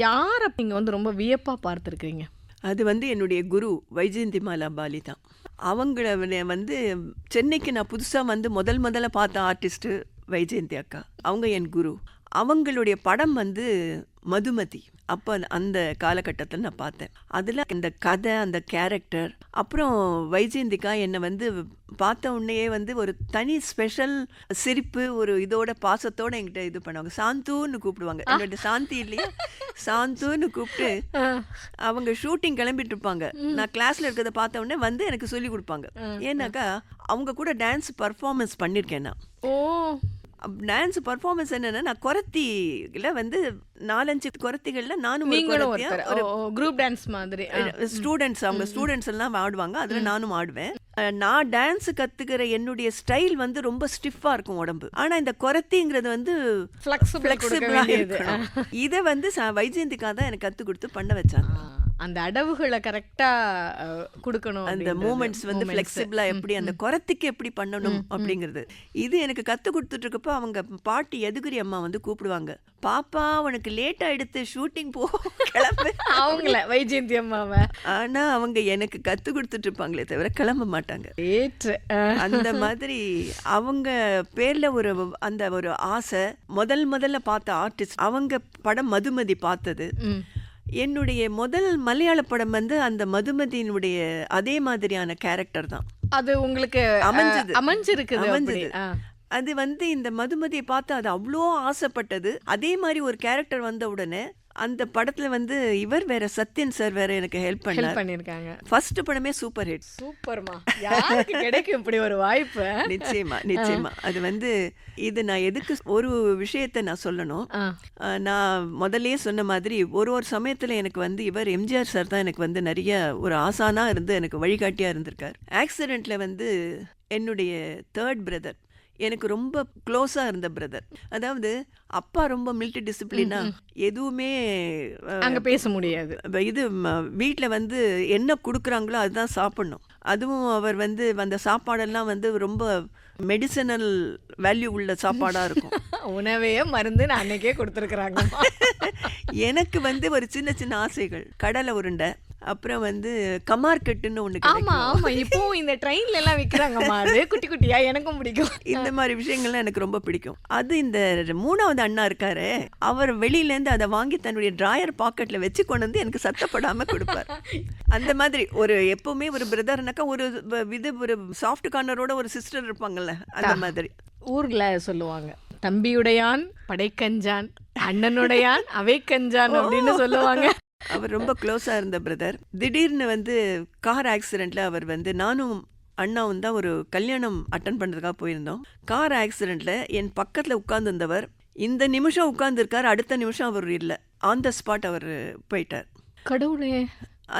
யார நீங்க வந்து ரொம்ப வியப்பா பார்த்திருக்கீங்க? அது வந்து என்னுடைய குரு வைஜெயந்திமாலா பாலி தான். அவங்கள வந்து சென்னைக்கு நான் புதுசாக வந்து முதல்ல பார்த்த ஆர்டிஸ்ட்டு வைஜெயந்தி அக்கா. அவங்க என் குரு. அவங்களுடைய படம் வந்து மதுமதி. அப்போ அந்த காலகட்டத்தில் நான் பார்த்தேன். அதில் இந்த கதை, அந்த கேரக்டர், அப்புறம் வைஜெயந்திக்கா என்னை வந்து பார்த்த உடனேயே வந்து ஒரு தனி ஸ்பெஷல் சிரிப்பு, ஒரு இதோட பாசத்தோட என்கிட்ட இது பண்ணுவாங்க. சாந்துன்னு கூப்பிடுவாங்க. என்னோட சாந்தி இல்லையா, சாந்துன்னு கூப்பிட்டு அவங்க ஷூட்டிங் கிளம்பிட்டு இருப்பாங்க. நான் கிளாஸ்ல இருக்கிறத பார்த்த உடனே வந்து எனக்கு சொல்லி கொடுப்பாங்க. ஏன்னாக்கா அவங்க கூட டான்ஸ் பர்ஃபார்மன்ஸ் பண்ணியிருக்கேன் நான். ஓ, டான்ஸ் பர்ஃபார்மன்ஸ் என்னன்னா, நான் குறத்தில வந்து 4-5 குறத்திகளில் நானும் ஒரு நீங்களும் குறத்தியா, ஒருத்தர். ஒரு ஓ, குரூப் டான்ஸ் மாதிரி. ஸ்டூடெண்ட்ஸ், அவங்க ஸ்டூடெண்ட்ஸ் எல்லாம் ஆடுவாங்க, அதில் நானும் ஆடுவேன். நான் டான்ஸ் கத்துக்கிற என்னுடைய ஸ்டைல் வந்து ரொம்ப ஸ்டிஃபா இருக்கும் உடம்பு. ஆனா இந்த குறத்திங்கிறது வந்து ஃப்ளெக்சிபிளா இருக்கணும். இதை வந்து வைஜெயந்திக்கா தான் எனக்கு கத்து கொடுத்து பண்ண வச்சாங்க. அந்த அடவுகளை கரெக்டா கொடுக்கணும். அந்த மூமெண்ட்ஸ் வந்து ஃப்ளெக்சிபிளா எப்படி, அந்த குறத்துக்கு எப்படி பண்ணணும் அப்படிங்கிறது. இது எனக்கு கத்து கொடுத்துட்டு இருக்கப்போ அவங்க பாட்டி எதுகுரி அம்மா வந்து கூப்பிடுவாங்க. பாப்பா உனக்கு லேட் ஆயிடுத்து, ஷூட்டிங் போ, கிளம்பு. அவங்கள வைஜெயந்தி அம்மாவை. ஆனா அவங்க எனக்கு கத்து கொடுத்துட்டு இருப்பாங்களே தவிர கிளம்ப மாட்டாங்க. அந்த மாதிரி அவங்க பேர்ல ஒரு அந்த ஒரு ஆசை. முதல்ல பார்த்த ஆர்டிஸ்ட் அவங்க படம் மதுமதி பார்த்தது. என்னுடைய முதல் மலையாள படம் வந்து அந்த மதுமதியினுடைய அதே மாதிரியான கேரக்டர் தான். அது உங்களுக்கு அமைஞ்சிருக்குது. அது வந்து இந்த மதுமதியை பார்த்து அது அவ்வளோ ஆசைப்பட்டது. அதே மாதிரி ஒரு கேரக்டர் வந்த உடனே அந்த படத்துல வந்து இவர் வேற, சத்யன் சார் வேற எனக்கு ஹெல்ப் பண்ணிருக்காங்க. ஃபர்ஸ்ட் படமே சூப்பர் ஹிட். சூப்பர்மா, யாருக்கு கிடைக்கும் இப்படி ஒரு வாய்ப்பு? நிச்சயமா, நிச்சயமா. அது வந்து இது நான் எதுக்கு ஒரு விஷயத்தை நான் சொல்லணும். நான் முதல்லயே சொன்ன மாதிரி ஒரு சமயத்துல எனக்கு வந்து இவர் எம்ஜிஆர் சார் தான் எனக்கு வந்து நிறைய ஒரு ஆசானா இருந்து எனக்கு வழிகாட்டியா இருந்திருக்கார். ஆக்சிடென்ட்ல வந்து என்னுடைய 3rd பிரதர், எனக்கு ரொம்ப க்ளோஸாக இருந்த பிரதர். அதாவது அப்பா ரொம்ப மிலிட்டரி டிசிப்ளினா, எதுவுமே அங்கே பேச முடியாது. இது வீட்டில் வந்து என்ன கொடுக்குறாங்களோ அதுதான் சாப்பிடணும். அதுவும் அவர் வந்து அந்த சாப்பாடெல்லாம் வந்து ரொம்ப மெடிசனல் வேல்யூ உள்ள சாப்பாடாக இருக்கும். உணவே மருந்து அன்னைக்கே கொடுத்துருக்குறாங்க. எனக்கு வந்து ஒரு சின்ன சின்ன ஆசைகள், கடலை உருண்டை, அப்புறம் வந்து கமார்கட்டுன்னு ஒண்ணு ஆமா ஆமா இப்போ இந்த ட்ரெயின்ல எல்லாம் விக்கிறாங்கம்மா, அது குட்டி குட்டியா, எனக்கும் பிடிக்கும். இந்த மாதிரி விஷயங்கள்லாம் எனக்கு ரொம்ப பிடிக்கும். அது இந்த 3வது அண்ணா இருக்காரு, அவர் வெளியில இருந்து அதை வாங்கி தன்னுடைய டிராயர் பாக்கெட்ல வச்சு கொண்டு வந்து எனக்கு சத்தப்படாம கொடுப்பார். அந்த மாதிரி ஒரு எப்பவுமே ஒரு பிரதர்னாக்கா ஒரு இது ஒரு சாஃப்ட் கார்னரோட ஒரு சிஸ்டர் இருப்பாங்கல்ல, அந்த மாதிரி. ஊர்ல சொல்லுவாங்க, தம்பியுடையான் படைக்கஞ்சான், அண்ணனுடையான் அவை கஞ்சான் அப்படின்னு சொல்லுவாங்க. அவர் ரொம்ப க்ளோஸாக இருந்த பிரதர். திடீர்னு வந்து கார் ஆக்சிடெண்ட்டில் அவர் வந்து, நானும் அண்ணாவும் தான் ஒரு கல்யாணம் அட்டன் பண்ணுறதுக்காக போயிருந்தோம். கார் ஆக்சிடெண்ட்டில் என் பக்கத்தில் உட்கார்ந்துருந்தவர் இந்த நிமிஷம் உட்கார்ந்துருக்கார், அடுத்த நிமிஷம் அவர் இல்லை, ஆன் த ஸ்பாட் அவர் போயிட்டார். கடவுளே.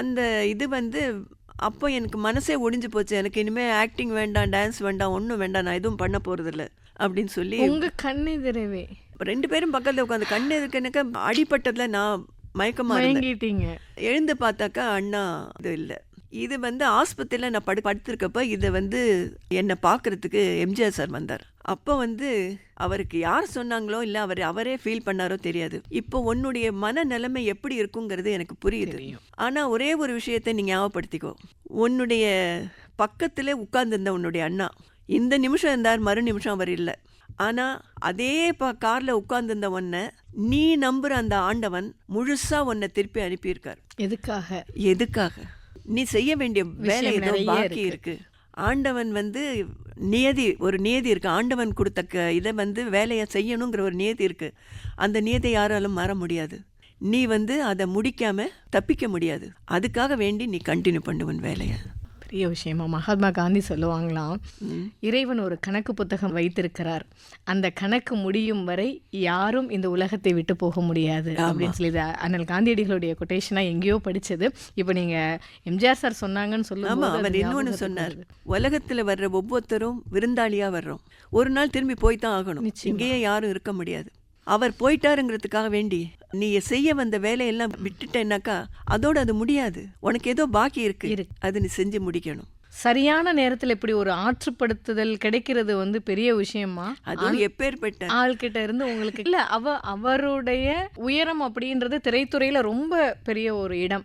அந்த இது வந்து அப்போ எனக்கு மனசே ஒடிஞ்சு போச்சு. எனக்கு இனிமேல் ஆக்டிங் வேண்டாம், டான்ஸ் வேண்டாம், ஒன்றும் வேண்டாம், நான் எதுவும் பண்ண போகிறதில்ல அப்படின்னு சொல்லி. உங்கள் கண்ணெதிரவே 2 பேரும் பக்கத்தில் உட்காந்து, கண்ணு எனக்கு அடிப்பட்டதில் நான் மயக்கமா மயங்கிட்டீங்க. எழுந்து பார்த்தாக்கா அண்ணா இது இல்லை. இது வந்து ஆஸ்பத்திரியில் நான் படுத்திருக்கப்ப இதை வந்து என்னை பார்க்கறதுக்கு எம்ஜிஆர் சார் வந்தார். அப்போ வந்து அவருக்கு யார் சொன்னாங்களோ இல்லை அவரே ஃபீல் பண்ணாரோ தெரியாது. இப்போ உன்னுடைய மன நிலைமை எப்படி இருக்குங்கிறது எனக்கு புரியுது. ஆனால் ஒரே ஒரு விஷயத்தை நீ ஞாபகப்படுத்திக்கோ, உன்னுடைய பக்கத்தில் உட்கார்ந்துருந்த உன்னுடைய அண்ணா இந்த நிமிஷம் இருந்தார், மறு நிமிஷம் அவர் இல்லை. ஆனா அதே கார்ல உட்கார்ந்துருந்த உன்னை நீ நம்புற அந்த ஆண்டவன் முழுசா உன்னை திருப்பி அனுப்பியிருக்கார். எதுக்காக? நீ செய்ய வேண்டிய வேலை ஏதோ பாக்கி இருக்கு. ஆண்டவன் வந்து ஒரு நியதி இருக்கு. ஆண்டவன் கொடுத்த இதை வந்து வேலையை செய்யணுங்கிற ஒரு நியதி இருக்கு. அந்த நியதை யாராலும் மாற முடியாது. நீ வந்து அதை முடிக்காம தப்பிக்க முடியாது. அதுக்காக வேண்டி நீ கண்டினியூ பண்ணுவன் வேலையை. பெரிய விஷயமா. மகாத்மா காந்தி சொல்லுவாங்களாம், இறைவன் ஒரு கணக்கு புத்தகம் வைத்திருக்கிறார், அந்த கணக்கு முடியும் வரை யாரும் இந்த உலகத்தை விட்டு போக முடியாது அப்படின்னு சொல்லி அண்ணல் காந்தியடிகளுடைய கொட்டேஷனா எங்கேயோ படிச்சது. இப்போ நீங்க எம்ஜிஆர் சார் சொன்னாங்கன்னு சொல்லும்போது அவர் இன்னொன்னு சொன்னார், உலகத்துல வர்ற ஒவ்வொருத்தரும் விருந்தாளியா வர்றோம், ஒரு நாள் திரும்பி போய் தான் ஆகணும், இங்கேயே யாரும் இருக்க முடியாது. அவர் போயிட்டாருங்கிறதுக்காக வேண்டி நீ செய்ய வந்த வேலையெல்லாம் விட்டுட்டேன்னாக்கா அதோட அது முடியாது, உனக்கு ஏதோ பாக்கி இருக்கு, அது நீ செஞ்சு முடிக்கணும். சரியான நேரத்தில் இப்படி ஒரு ஆற்றுப்படுத்துதல் கிடைக்கிறது வந்து பெரிய விஷயமா. அது எப்பேற்பட்ட ஆள்கிட்ட இருந்து உங்களுக்கு இல்ல, அவருடைய உயரம் அப்படின்றது திரைத்துறையில ரொம்ப பெரிய ஒரு இடம்.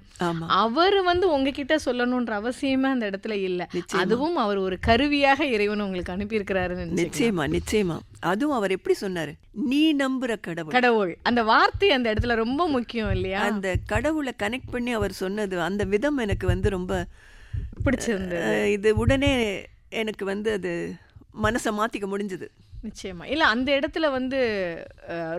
அவர் வந்து உங்ககிட்ட சொல்லணும்ன்ற அவசியமே அந்த இடத்துல இல்ல. அதுவும் அவர் ஒரு கருவியாக இறைவன் உங்களுக்கு அனுப்பியிருக்கிறாரு. நிச்சயமா நிச்சயமா. அதுவும் அவர் எப்படி சொன்னாரு, நீ நம்புற கடவுள், அந்த வார்த்தை அந்த இடத்துல ரொம்ப முக்கியம் இல்லையா. அந்த கடவுளை கனெக்ட் பண்ணி அவர் சொன்னது அந்த விதம் எனக்கு வந்து ரொம்ப பிடிச்சிருந்தது. இது உடனே எனக்கு வந்து அது மனசை மாத்திக்க முடிஞ்சது. நிச்சயமா. இல்லை, அந்த இடத்துல வந்து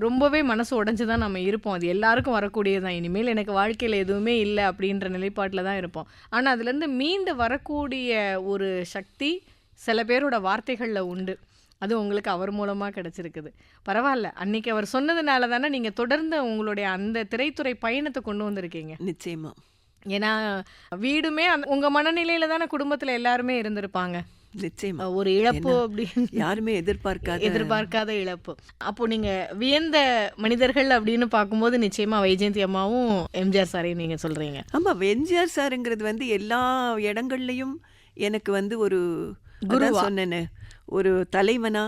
ரொம்பவே மனசு உடஞ்சி தான் நம்ம இருப்போம். அது எல்லாருக்கும் வரக்கூடியதான். இனிமேல் எனக்கு வாழ்க்கையில் எதுவுமே இல்லை அப்படின்ற நிலைப்பாட்டில் தான் இருப்போம். ஆனால் அதுலேருந்து மீண்டு வரக்கூடிய ஒரு சக்தி சில பேரோட வார்த்தைகளில் உண்டு. அது உங்களுக்கு அவர் மூலமாக கிடச்சிருக்குது. பரவாயில்ல, அன்னைக்கு அவர் சொன்னதுனால தானே நீங்கள் தொடர்ந்து உங்களுடைய அந்த திரைத்துறை பயணத்தை கொண்டு வந்திருக்கீங்க. நிச்சயமா. ஏன்னா வீடுமே உங்கள் மனநிலையில் தானே குடும்பத்தில் எல்லாருமே இருந்திருப்பாங்க. நிச்சயமா. ஒரு இழப்பு அப்படி யாருமே எதிர்பார்க்காத இழப்பு. அப்போ நீங்க வியந்த மனிதர்கள் அப்படின்னு பார்க்கும்போது நிச்சயமா வைஜெயந்தி அம்மாவும் எம்ஜிஆர் சாரையும் நீங்க சொல்றீங்க. ஆமா, எம்ஜிஆர் சாருங்கிறது வந்து எல்லா இடங்கள்லையும் எனக்கு வந்து ஒரு சொன்னேன்னு ஒரு தலைவனா,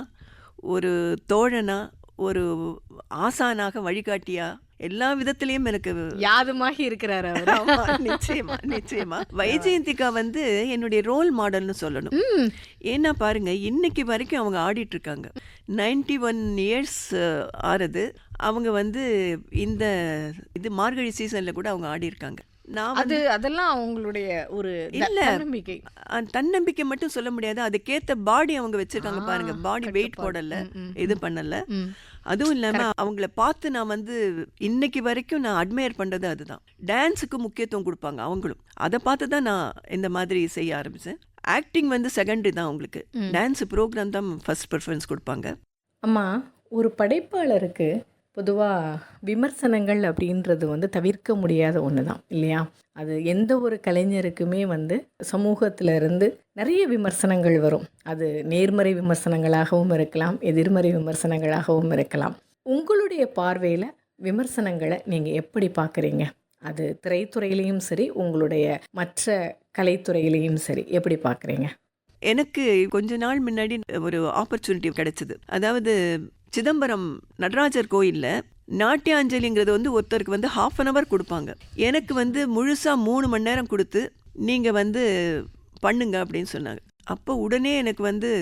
ஒரு தோழனா, ஒரு ஆசானாக, வழிகாட்டியா, எல்லா விதத்திலயும் எனக்கு யாதுமாக இருக்கிறார் அவர். நிச்சயமா நிச்சயமா. வைஜெயந்திகா வந்து என்னுடைய ரோல் மாடல்னு சொல்லணும். ஏன்னா பாருங்க, இன்னைக்கு வரைக்கும் அவங்க ஆடிட்டு இருக்காங்க. 91 years ஆறுது. அவங்க வந்து இந்த இது மார்கழி சீசன்ல கூட அவங்க ஆடி இருக்காங்க. அதெல்லாம் அவங்களுடைய ஒரு தன்னம்பிக்கை. தன்னம்பிக்கை மட்டும் சொல்ல முடியாது, அதுக்கேத்த பாடி அவங்க வச்சிருக்காங்க பாருங்க. பாடி வெயிட் போடல, இது பண்ணல. அதுவும் இல்லாம அவங்கள பார்த்து நான் வந்து இன்னைக்கு வரைக்கும் நான் அட்மையர் பண்றது அதுதான். டான்ஸுக்கு முக்கியத்துவம் கொடுப்பாங்க அவங்களும். அதை பார்த்து தான் நான் இந்த மாதிரி செய்ய ஆரம்பிச்சேன். ஆக்டிங் வந்து செகண்டரி தான் அவங்களுக்கு. டான்ஸ் ப்ரோக்ராம் தான் ஃபர்ஸ்ட் ப்ரிஃபரன்ஸ் கொடுப்பாங்க. அம்மா, ஒரு படைப்பாளருக்கு பொதுவாக விமர்சனங்கள் அப்படின்றது வந்து தவிர்க்க முடியாத ஒன்று தான் இல்லையா. அது எந்த ஒரு கலைஞருக்குமே வந்து சமூகத்தில் இருந்து நிறைய விமர்சனங்கள் வரும். அது நேர்மறை விமர்சனங்களாகவும் இருக்கலாம், எதிர்மறை விமர்சனங்களாகவும் இருக்கலாம். உங்களுடைய பார்வையில் விமர்சனங்களை நீங்கள் எப்படி பார்க்குறீங்க? அது திரைத்துறையிலையும் சரி, உங்களுடைய மற்ற கலைத்துறையிலையும் சரி, எப்படி பார்க்குறீங்க? எனக்கு கொஞ்ச நாள் முன்னாடி ஒரு ஆப்பர்ச்சுனிட்டி கிடைச்சது. அதாவது சிதம்பரம் நடராஜர் கோயிலில் நாட்டியாஞ்சலிங்கிறது வந்து ஒருத்தருக்கு வந்து 1/2 hour கொடுப்பாங்க. எனக்கு வந்து முழுசாக 3 மணி நேரம் கொடுத்து நீங்கள் வந்து பண்ணுங்க அப்படின்னு சொன்னாங்க. அப்போ உடனே எனக்கு வந்து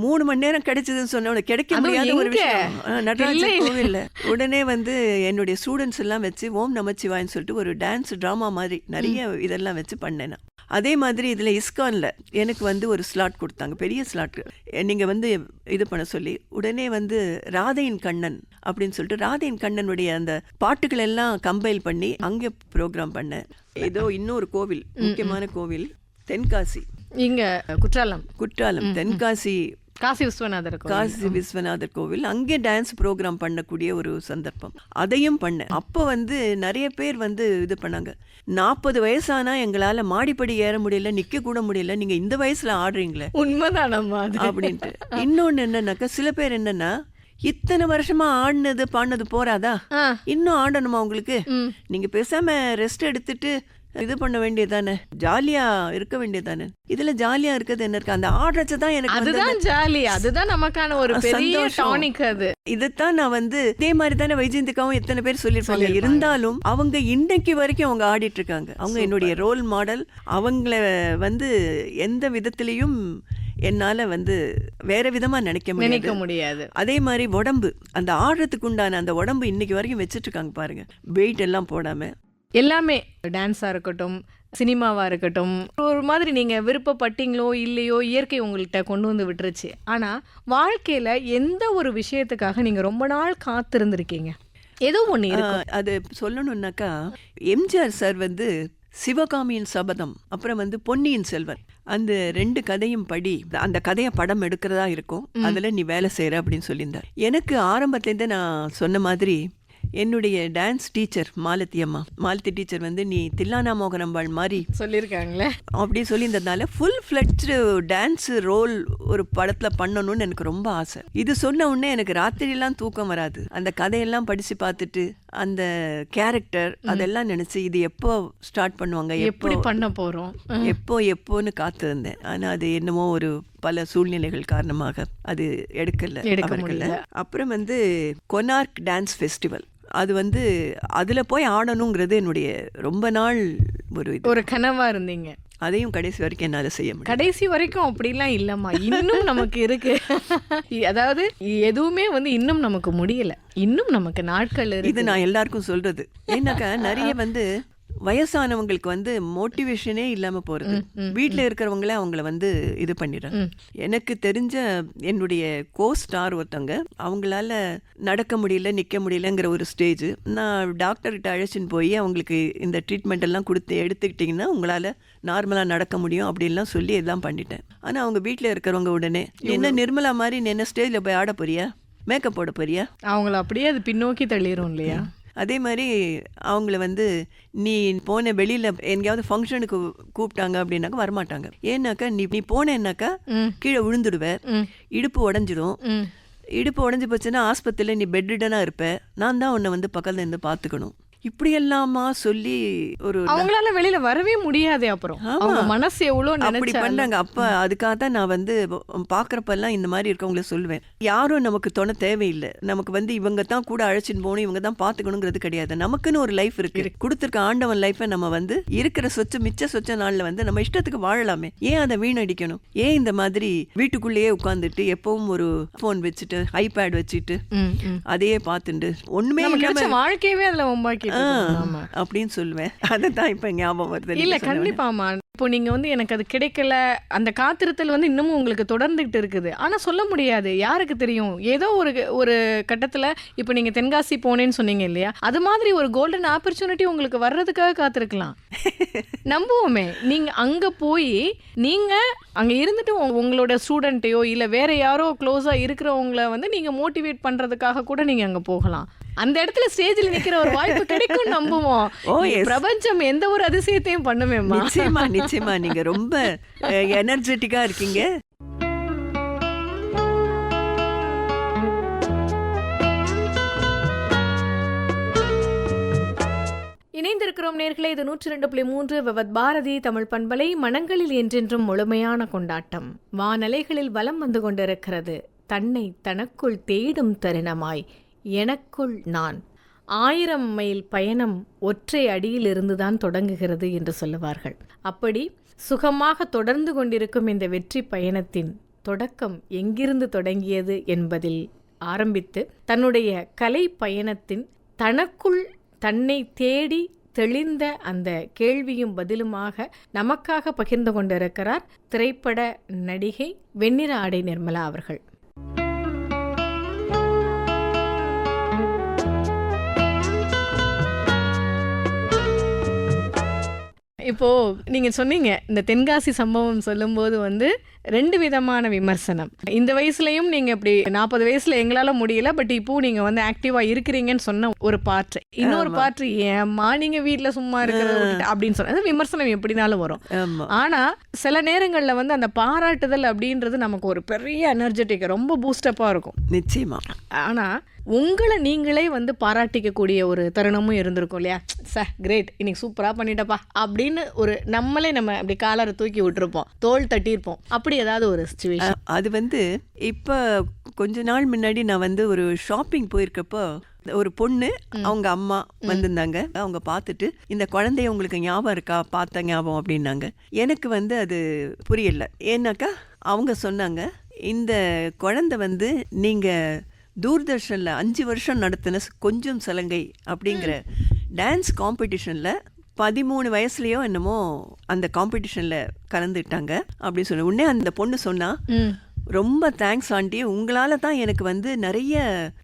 3 மணி நேரம் கிடைச்சதுன்னு சொன்ன கிடைக்க முடியாத ஒரு விஷயம் நடராஜர் கோவிலில். உடனே வந்து என்னுடைய ஸ்டூடெண்ட்ஸ் எல்லாம் வச்சு ஓம் நமச்சிவாய்ன்னு சொல்லிட்டு ஒரு டான்ஸ் ட்ராமா மாதிரி நிறைய இதெல்லாம் வச்சு பண்ணேன். அதே மாதிரி இதில் இஸ்கானில் எனக்கு வந்து ஒரு ஸ்லாட் கொடுத்தாங்க, பெரிய ஸ்லாட். நீங்கள் வந்து இது பண்ண சொல்லி உடனே வந்து ராதையின் கண்ணன் அப்படின்னு சொல்லிட்டு ராதையின் கண்ணனுடைய அந்த பாட்டுகள் எல்லாம் கம்பைல் பண்ணி அங்கே ப்ரோக்ராம் பண்ணேன். ஏதோ இன்னொரு கோவில், முக்கியமான கோவில் தென்காசி, இங்க குற்றாலம் தென்காசி காசி விஸ்வநாதர் கோவில், அங்கே டான்ஸ் ப்ரோக்ராம் பண்ணக்கூடிய ஒரு சந்தர்ப்பம். அதையும் பண்ணேன். அப்போ வந்து நிறைய பேர் வந்து இது பண்ணாங்க, 40 வயசானா எங்களால் மாடிப்படி ஏற முடியல, நிற்க கூட முடியல, நீங்க இந்த வயசுல ஆடுறீங்களே, உண்மைதானம்மா அப்படின்ட்டு. இன்னொன்னு என்னன்னாக்கா, சில பேர் என்னன்னா, இத்தனை வருஷமா ஆடினது பாடினது போறாதா, இன்னும் ஆடணுமா உங்களுக்கு, நீங்க பேசாம ரெஸ்ட் எடுத்துட்டு இது பண்ண வேண்டியதானே, ஜாலியா இருக்க வேண்டியதானே. இதுல ஜாலியா இருக்கிறது என்ன இருக்கு? அந்த ஆடுறதுதான் எனக்கு அதுதான் ஜாலி, அதுதான் நமக்கான ஒரு பெரிய டானிக். அது இதுதான் நான் வந்து இதே மாதிரி தானே வைஜெயந்திகாவும் எத்தனை பேர் சொல்லிருப்பாங்க. இருந்தாலும் அவங்க இன்னைக்கு வரைக்கும் அவங்க ஆடிட்டு இருக்காங்க. அவங்க என்னுடைய ரோல் மாடல். அவங்கள வந்து எந்த விதத்திலையும் என்னால வந்து வேற விதமா நினைக்க முடியாது. அதே மாதிரி உடம்பு, அந்த ஆடுறதுக்கு உண்டான அந்த உடம்பு இன்னைக்கு வரைக்கும் வச்சுட்டு இருக்காங்க பாருங்க, வெயிட் எல்லாம் போடாம. எல்லாமே டான்ஸாக இருக்கட்டும், சினிமாவாக இருக்கட்டும், ஒரு மாதிரி நீங்கள் விருப்பப்பட்டீங்களோ இல்லையோ இயற்கை உங்கள்கிட்ட கொண்டு வந்து விட்டுருச்சு. ஆனால் வாழ்க்கையில் எந்த ஒரு விஷயத்துக்காக நீங்கள் ரொம்ப நாள் காத்திருந்திருக்கீங்க? ஏதோ ஒன்று இருக்கு. அது சொல்லணும்னாக்கா, எம்ஜிஆர் சார் வந்து சிவகாமியின் சபதம், அப்புறம் வந்து பொன்னியின் செல்வன், அந்த 2 கதையும் படி, அந்த கதையை படம் எடுக்கிறதா இருக்கும், அதில் நீ வேலை செய்கிற அப்படின்னு சொல்லியிருந்தார். எனக்கு ஆரம்பத்துலேருந்து நான் சொன்ன மாதிரி என்னுடைய டான்ஸ் டீச்சர் மாலதி டீச்சர் வந்து நீ தில்லானா மோகனம்பாள் மாதிரி சொல்லியிருக்காங்களே அப்படி சொல்லியிருந்ததுனால ஃபுல் ஃப்ளெட்ஜ்டு டான்ஸ் ரோல் ஒரு படத்தில் பண்ணணும்னு எனக்கு ரொம்ப ஆசை. இது சொன்ன உடனே எனக்கு ராத்திரியெல்லாம் தூக்கம் வராது. அந்த கதையெல்லாம் படித்து பார்த்துட்டு அந்த கேரக்டர் அதெல்லாம் நினச்சி இது எப்போ ஸ்டார்ட் பண்ணுவாங்க, எப்படி பண்ண போகிறோம், எப்போன்னு காத்திருந்தேன். ஆனால் அது என்னமோ ஒரு பல சூழ்நிலைகள் காரணமாக அது எடுக்க முடியல. அப்புறம் வந்து கொனார்க் டான்ஸ் ஃபெஸ்டிவல், அது வந்து அதில் போய் ஆடணுங்கிறது என்னுடைய ரொம்ப நாள் ஒரு கனவா இருந்தீங்க. அதையும் கடைசி வரைக்கும் என்னால் செய்ய முடியும். கடைசி வரைக்கும் அப்படிலாம் இல்லைம்மா, இன்னும் நமக்கு இருக்கு. அதாவது எதுவுமே வந்து இன்னும் நமக்கு முடியல, இன்னும் நமக்கு நாட்கள் இருக்கு. இது நான் எல்லாருக்கும் சொல்றது. ஏன்னாக்கா நிறைய வந்து வயசானவங்களுக்கு வந்து மோட்டிவேஷனே இல்லாம போறது. வீட்டில் இருக்கிறவங்களே அவங்கள வந்து இது பண்ணிடுறாங்க. எனக்கு தெரிஞ்ச என்னுடைய கோஸ்டார் ஒருத்தவங்க, அவங்களால நடக்க முடியல நிக்க முடியலங்கிற ஒரு ஸ்டேஜ், நான் டாக்டர்கிட்ட அழைச்சின்னு போய் அவங்களுக்கு இந்த ட்ரீட்மெண்ட் எல்லாம் கொடுத்து எடுத்துக்கிட்டிங்கன்னா உங்களால நார்மலா நடக்க முடியும் அப்படின்லாம் சொல்லி எல்லாம் பண்ணிட்டேன். ஆனா அவங்க வீட்டில் இருக்கிறவங்க உடனே என்ன நிர்மலா மாதிரி நீ என்ன ஸ்டேஜ்ல போய் ஆட போறியா, மேக்கப் போட போறியா, அவங்கள அப்படியே அது பின்னோக்கி தள்ளிடும் இல்லையா. அதே மாதிரி அவங்கள வந்து நீ போன வெளியில் எங்கேயாவது ஃபங்க்ஷனுக்கு கூப்பிட்டாங்க அப்படின்னாக்கா வரமாட்டாங்க. ஏன்னாக்கா நீ போனேன்னாக்கா கீழே விழுந்துடுவ, இடுப்பு உடஞ்சிடும். இடுப்பு உடஞ்சி போச்சுன்னா ஆஸ்பத்திரியில் நீ பெட்ரிடனாக இருப்ப, நான் தான் உன்னை வந்து பக்கத்தில் இருந்து பார்த்துக்கணும். இப்படி எல்லாமா சொல்லி ஒரு அவங்களால வெளியில வரவே முடியாது. அப்புறம் அவங்க மனசு எவ்வளவு அப்படி பண்றாங்க. அப்ப அதுக்காக தான் நான் வந்து பாக்குறப்பெல்லாம் இந்த மாதிரி இருக்கவங்கள சொல்லுவேன், யாரும் நமக்கு துணை தேவையில்லை. நமக்கு வந்து இவங்க தான் கூட அழைச்சின்னு போகணும், இவங்க தான் பாத்துக்கணுங்கிறது கிடையாது. நமக்குன்னு ஒரு லைஃப் இருக்கு. கொடுத்துருக்க ஆண்டவன் லைஃபை நம்ம வந்து இருக்கிற மிச்ச சொச்ச நாள்ல வந்து நம்ம இஷ்டத்துக்கு வாழலாமே. ஏன் அதை வீணடிக்கணும்? ஏன் இந்த மாதிரி வீட்டுக்குள்ளேயே உட்கார்ந்துட்டு எப்பவும் ஒரு போன் வச்சுட்டு ஐபேட் வச்சுட்டு அதையே பார்த்துட்டு ஒண்ணுமே வாழ்க்கையவே அதுல உண்டாக்கி அப்படின்னு சொல்லுவேன். அதுதான் இப்ப ஞாபகம் வருது. இல்ல கண்டிப்பாமா, இப்போ நீங்க வந்து எனக்கு அது கிடைக்கல, அந்த காத்திருத்தல் வந்து இன்னமும் உங்களுக்கு தொடர்ந்துகிட்டு இருக்குது. ஆனா சொல்ல முடியாது, யாருக்கு தெரியும், ஏதோ ஒரு கட்டத்துல இப்போ நீங்க தென்காசி போனேன்னு சொன்னீங்க இல்லையா, அது மாதிரி ஒரு கோல்டன் ஆப்பர்ச்சுனிட்டி உங்களுக்கு வர்றதுக்காக காத்திருக்கலாம். நம்புவோமே, நீங்க அங்க போய் நீங்க அங்க இருந்துட்டு உங்களோட ஸ்டூடெண்ட்டையோ இல்ல வேற யாரோ க்ளோஸா இருக்கிறவங்கள வந்து நீங்க மோட்டிவேட் பண்றதுக்காக கூட நீங்க அங்க போகலாம். அந்த இடத்துல ஸ்டேஜில் நிக்கிற ஒரு வாய்ப்பு கிடைக்கும், நம்புவோம். பிரபஞ்சம் எந்த ஒரு அதிசயத்தையும் பண்ணுவேம்மா. நிச்சயமா நிச்சயமா, நீங்க ரொம்ப எனர்ஜெட்டிக்கா இருக்கீங்க. இணைந்திருக்கிறோம் நேர்களே, இது 102.3 விவத் பாரதி தமிழ் பண்பலை. மனங்களில் என்றென்றும் முழுமையான கொண்டாட்டம் வானலைகளில் வலம் வந்து கொண்டிருக்கிறது. தன்னை தனக்குள் தேடும் தருணமாய் எனக்குள் நான். 1000 மைல் பயணம் ஒற்றை அடியில் இருந்துதான் தொடங்குகிறது என்று சொல்லுவார்கள். அப்படி சுகமாக தொடர்ந்து கொண்டிருக்கும் இந்த வெற்றி பயணத்தின் தொடக்கம் எங்கிருந்து தொடங்கியது என்பதில் ஆரம்பித்து தன்னுடைய கலை பயணத்தின் தனக்குள் தன்னை தேடி தெளிந்த அந்த கேள்வியும் பதிலுமாக நமக்காக பகிர்ந்து கொண்டிருக்கிறார் திரைப்பட நடிகை வெண்ணிற ஆடை நிர்மலா அவர்கள். இப்போ நீங்க சொன்னீங்க இந்த தென்காசி சம்பவம் சொல்லும்போது வந்து 2 விதமான விமர்சனம். இந்த வயசுலயும் நீங்க இப்படி 40 வயசுல எங்களால முடியல, பட் இப்போ நீங்க வந்து ஆக்டிவா இருக்கிறீங்கன்னு சொன்ன ஒரு பாட்டு, இன்னொரு பாட்டு ஏம்மா நீங்க வீட்டுல சும்மா இருக்கிறது அப்படின்னு சொன்ன விமர்சனம் எப்படினாலும் வரும். ஆனா சில நேரங்கள்ல வந்து அந்த பாராட்டுதல் அப்படின்றது நமக்கு ஒரு பெரிய எனர்ஜெட்டிக், ரொம்ப பூஸ்டப்பா இருக்கும். நிச்சயமா. ஆனா உங்களை நீங்களே வந்து பாராட்டிக்கக்கூடிய ஒரு தருணமும் இருந்திருக்கும் இல்லையா? சார் கிரேட், இன்னைக்கு சூப்பரா பண்ணிட்டப்பா அப்படின்னு ஒரு நம்ம அப்படி காலரை தூக்கி விட்டுருப்போம், தோள் தட்டியிருப்போம். அப்படி ஏதாவது ஒரு சிச்சுவேஷன்? அது வந்து இப்போ கொஞ்ச நாள் முன்னாடி நான் வந்து ஒரு ஷாப்பிங் போயிருக்கப்போ ஒரு பொண்ணு அவங்க அம்மா வந்திருந்தாங்க. அவங்க பார்த்துட்டு இந்த குழந்தைய உங்களுக்கு ஞாபகம் இருக்கா, பார்த்த ஞாபகம் அப்படின்னாங்க. எனக்கு வந்து அது புரியல. ஏன்னாக்கா அவங்க சொன்னாங்க, இந்த குழந்தை வந்து நீங்க தூர்தர்ஷனில் 5 வருஷம் நடத்தின கொஞ்சம் சலங்கை அப்படிங்கிற டான்ஸ் காம்படிஷனில் 13 வயசுலேயோ என்னமோ அந்த காம்படிஷனில் கலந்துட்டாங்க அப்படின்னு சொன்ன உடனே அந்த பொண்ணு சொன்னா, ரொம்ப தேங்க்ஸ் ஆண்டி, உங்களால தான் எனக்கு வந்து நிறைய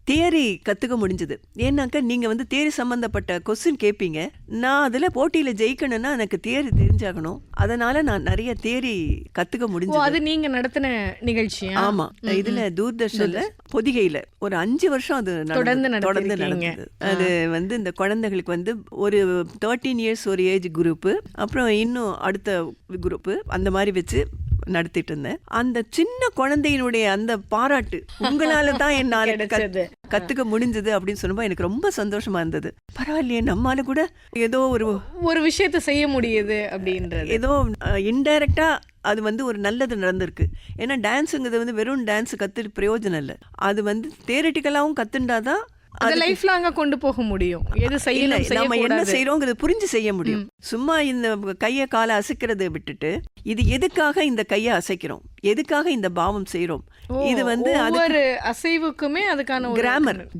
தியரி கத்துக்க முடிஞ்சது. ஏன்னாக்கா நீங்க வந்து தியரி சம்பந்தப்பட்ட கொஸ்டின் கேட்பீங்க, நான் அதுல போட்டியில ஜெயிக்கணும்னா எனக்கு தியரி தெரிஞ்சாகணும். அதனால நான் நிறைய தியரி கத்துக்க முடிஞ்சது. அது நீங்க நடத்தின நிகழ்ச்சியா? ஆமா, இதுல தூர்தர்ஷன்ல பொதிகையில ஒரு 5 வருஷம் அது தொடர்ந்து நடந்தது. அது வந்து இந்த குழந்தைகளுக்கு வந்து ஒரு 13 இயர்ஸ் ஒரு ஏஜ் குரூப், அப்புறம் இன்னும் அடுத்த குரூப், அந்த மாதிரி வச்சு நடத்திட்டு இருந்தேன். அந்த சின்ன குழந்தையினுடைய அந்த பாராட்டு, உங்களால தான் என்னால கத்துக்க முடிஞ்சது அப்படின்னு சொல்லும்போது எனக்கு ரொம்ப சந்தோஷமா இருந்தது. பரவாயில்லையே, நம்மால கூட ஏதோ ஒரு விஷயத்த செய்ய முடியுது அப்படின்றது, ஏதோ இன்டைரக்டா அது வந்து ஒரு நல்லது நடந்திருக்கு. ஏன்னா டான்ஸுங்கிறது வந்து வெறும் டான்ஸ் கத்துட்டு பிரயோஜனம் இல்லை, அது வந்து தியரிட்டிக்கலாவும் கத்துண்டாதான் அது லைஃப் லாங்கா கொண்டு போக முடியும். எது செய்யணும், நம்ம என்ன செய்யறோங்கிறது புரிஞ்சு செய்ய முடியும். சும்மா இந்த கையை காலை அசைக்கிறத விட்டுட்டு இது எதுக்காக இந்த கையை அசைக்கிறோம், எதுக்காக இந்த பாவம் செய்யறோம், இது வந்து ஒவ்வொரு அசைவுக்குமே அதுக்கான